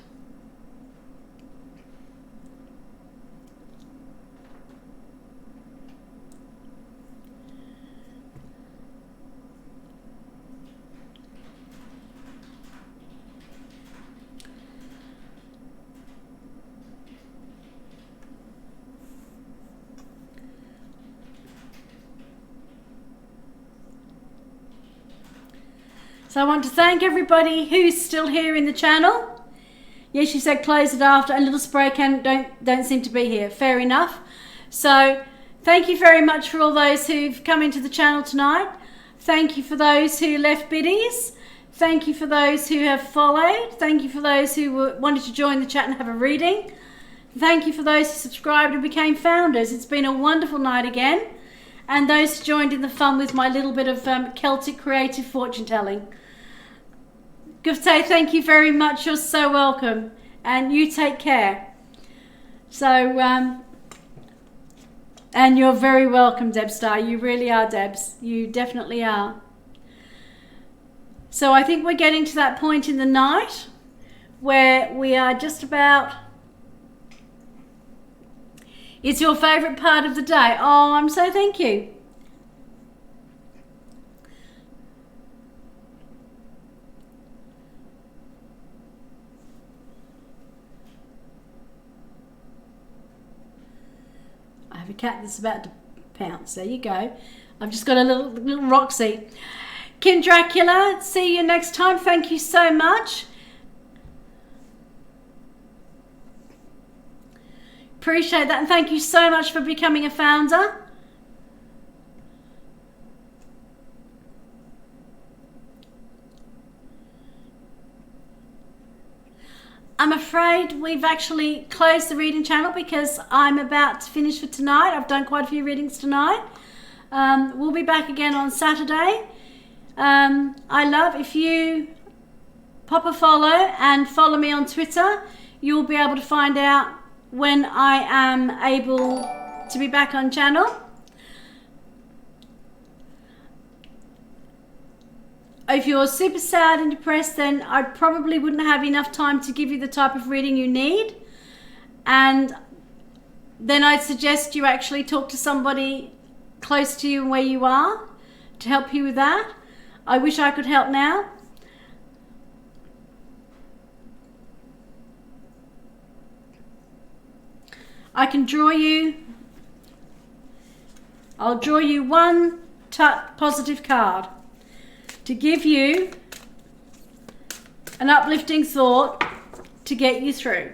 So I want to thank everybody who's still here in the channel. Yes, you said close it after, and Little Spray Can don't seem to be here. Fair enough. So thank you very much for all those who've come into the channel tonight. Thank you for those who left biddies. Thank you for those who have followed. Thank you for those who wanted to join the chat and have a reading. Thank you for those who subscribed and became founders. It's been a wonderful night again. And those who joined in the fun with my little bit of Celtic creative fortune telling. Good to say thank you very much. You're so welcome. And you take care. So, and you're very welcome, Debstar. You really are, Debs. You definitely are. So I think we're getting to that point in the night where we are just about... It's your favourite part of the day. Oh, I'm so thank you. I have a cat that's about to pounce. There you go. I've just got a little Roxy. Kim Dracula, see you next time. Thank you so much. Appreciate that, and thank you so much for becoming a founder. I'm afraid we've actually closed the reading channel because I'm about to finish for tonight. I've done quite a few readings tonight. We'll be back again on Saturday. I love if you pop a follow and follow me on Twitter. You'll be able to find out when I am able to be back on channel. If you're super sad and depressed, then I probably wouldn't have enough time to give you the type of reading you need. And then I'd suggest you actually talk to somebody close to you and where you are to help you with that. I wish I could help now. I can draw you. I'll draw you one positive card to give you an uplifting thought to get you through.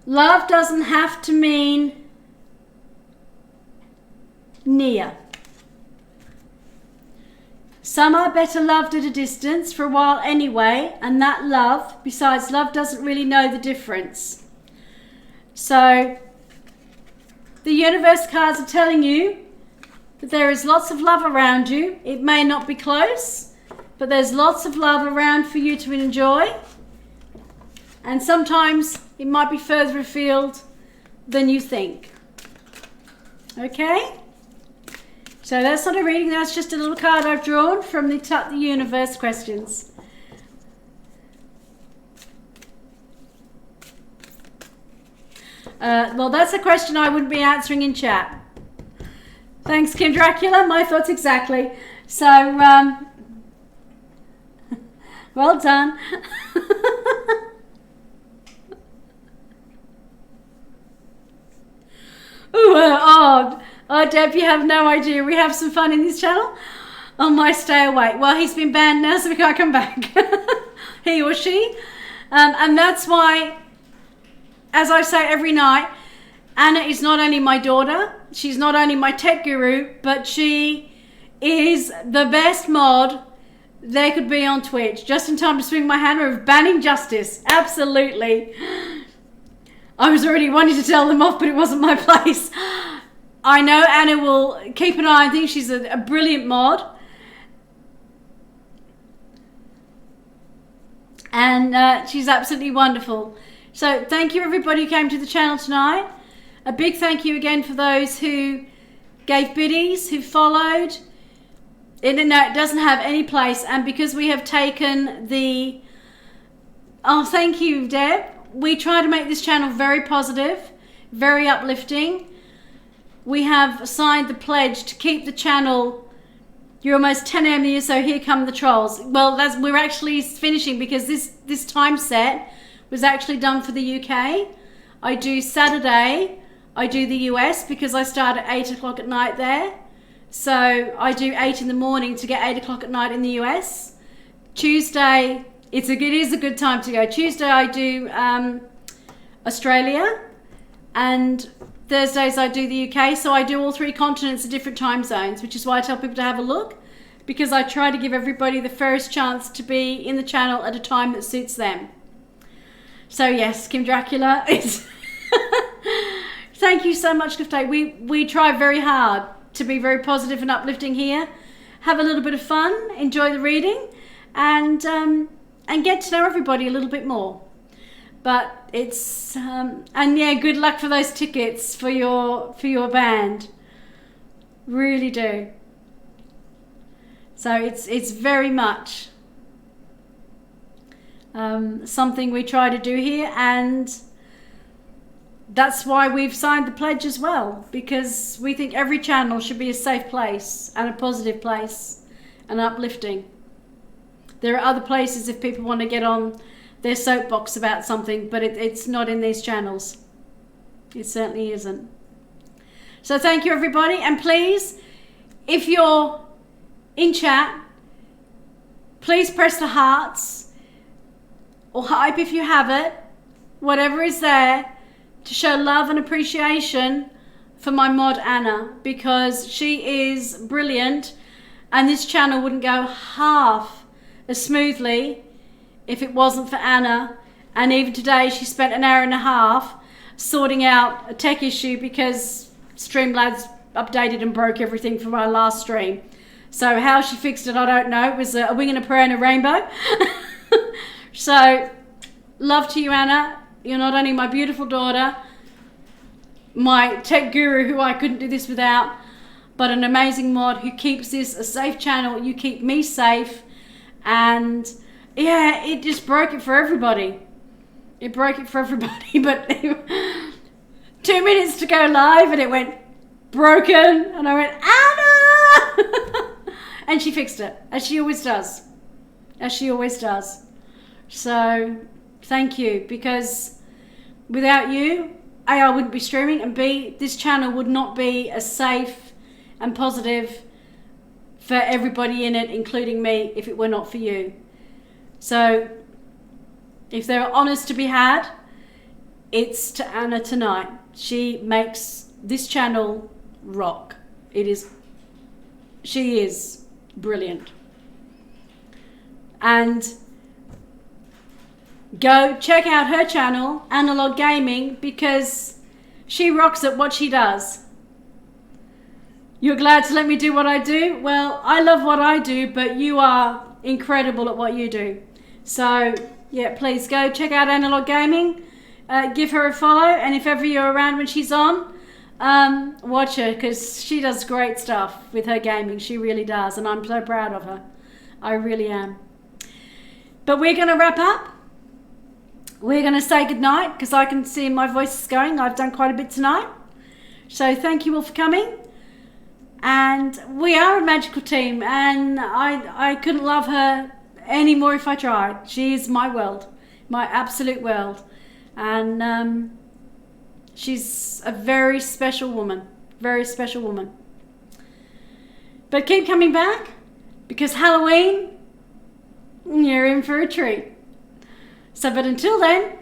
Love doesn't have to mean near. Some are better loved at a distance for a while anyway, and that love, besides love, doesn't really know the difference. So the universe cards are telling you that there is lots of love around you. It may not be close, but there's lots of love around for you to enjoy. And sometimes it might be further afield than you think. Okay? So that's not a reading, that's just a little card I've drawn from the Tut the Universe questions. Well, that's a question I wouldn't be answering in chat. Thanks, Kim Dracula. My thoughts exactly. So, well done. Ooh, Deb, you have no idea. We have some fun in this channel. On my stay away. Well, he's been banned now, so we can't come back. He or she. And that's why, as I say every night, Anna is not only my daughter, she's not only my tech guru, but she is the best mod there could be on Twitch. Just in time to swing my hammer of banning justice. Absolutely. I was already wanting to tell them off, but it wasn't my place. I know Anna will keep an eye. I think she's a brilliant mod. And she's absolutely wonderful. So thank you everybody who came to the channel tonight. A big thank you again for those who gave biddies, who followed. It doesn't have any place. And because we have taken the... Oh, thank you, Deb. We try to make this channel very positive, very uplifting. We have signed the pledge to keep the channel... You're almost 10 a.m. here, so here come the trolls. Well, we're actually finishing because this time set was actually done for the UK. I do Saturday, I do the US because I start at 8 o'clock at night there. So I do 8 in the morning to get 8 o'clock at night in the US. Tuesday, it is a good time to go. Tuesday I do Australia, and Thursdays I do the UK. So I do all 3 continents at different time zones, which is why I tell people to have a look, because I try to give everybody the first chance to be in the channel at a time that suits them. So yes, Kim Dracula is... Thank you so much, Clifton. We try very hard to be very positive and uplifting here. Have a little bit of fun, enjoy the reading, and get to know everybody a little bit more. But it's and yeah, good luck for those tickets for your band. Really do. So it's very much something we try to do here, and that's why we've signed the pledge as well, because we think every channel should be a safe place and a positive place and uplifting. There are other places if people want to get on their soapbox about something, but it's not in these channels. It certainly isn't. So thank you everybody, and please, if you're in chat, please press the hearts or hype if you have it, whatever is there, to show love and appreciation for my mod Anna, because she is brilliant, and this channel wouldn't go half as smoothly if it wasn't for Anna. And even today she spent an hour and a half sorting out a tech issue because Streamlabs updated and broke everything from our last stream. So how she fixed it, I don't know. It was a wing and a prayer and a rainbow. So love to you, Anna. You're not only my beautiful daughter, my tech guru who I couldn't do this without, but an amazing mod who keeps this a safe channel. You keep me safe. And yeah, it just broke it for everybody. It broke it for everybody. But 2 minutes to go live and it went broken. And I went, Anna! And she fixed it, as she always does. As she always does. So thank you, because without you, A, I wouldn't be streaming, and B, this channel would not be as safe and positive for everybody in it, including me, if it were not for you. So if there are honours to be had, it's to Anna tonight. She makes this channel rock. She is brilliant. And go check out her channel, Analog Gaming, because she rocks at what she does. You're glad to let me do what I do? Well, I love what I do, but you are incredible at what you do. So yeah, please go check out Analog Gaming, give her a follow, and if ever you're around when she's on, watch her because she does great stuff with her gaming. She really does, and I'm so proud of her. I really am. But we're going to wrap up. We're going to say goodnight because I can see my voice is going. I've done quite a bit tonight. So thank you all for coming. And we are a magical team, and I couldn't love her any more if I tried. She is my world, my absolute world. And she's a very special woman, very special woman. But keep coming back because Halloween, you're in for a treat. So, but until then,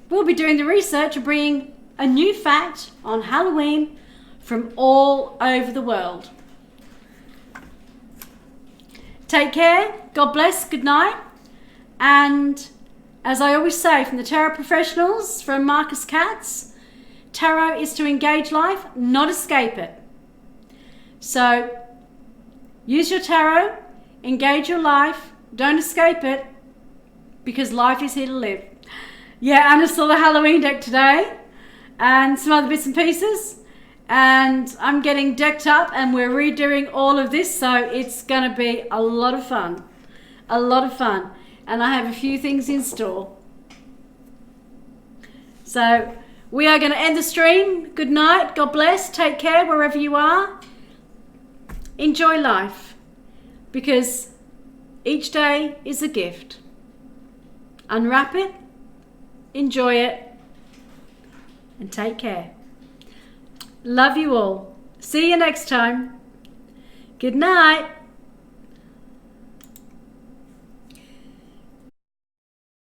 we'll be doing the research and bringing a new fact on Halloween from all over the world. Take care, God bless, good night. And as I always say from the Tarot Professionals, from Marcus Katz, tarot is to engage life, not escape it. So use your tarot, engage your life, don't escape it, because life is here to live. Yeah, Anna saw the Halloween deck today and some other bits and pieces, and I'm getting decked up and we're redoing all of this, so it's going to be a lot of fun. A lot of fun. And I have a few things in store. So we are going to end the stream. Good night. God bless. Take care wherever you are. Enjoy life, because each day is a gift. Unwrap it, enjoy it, and take care. Love you all. See you next time. Good night.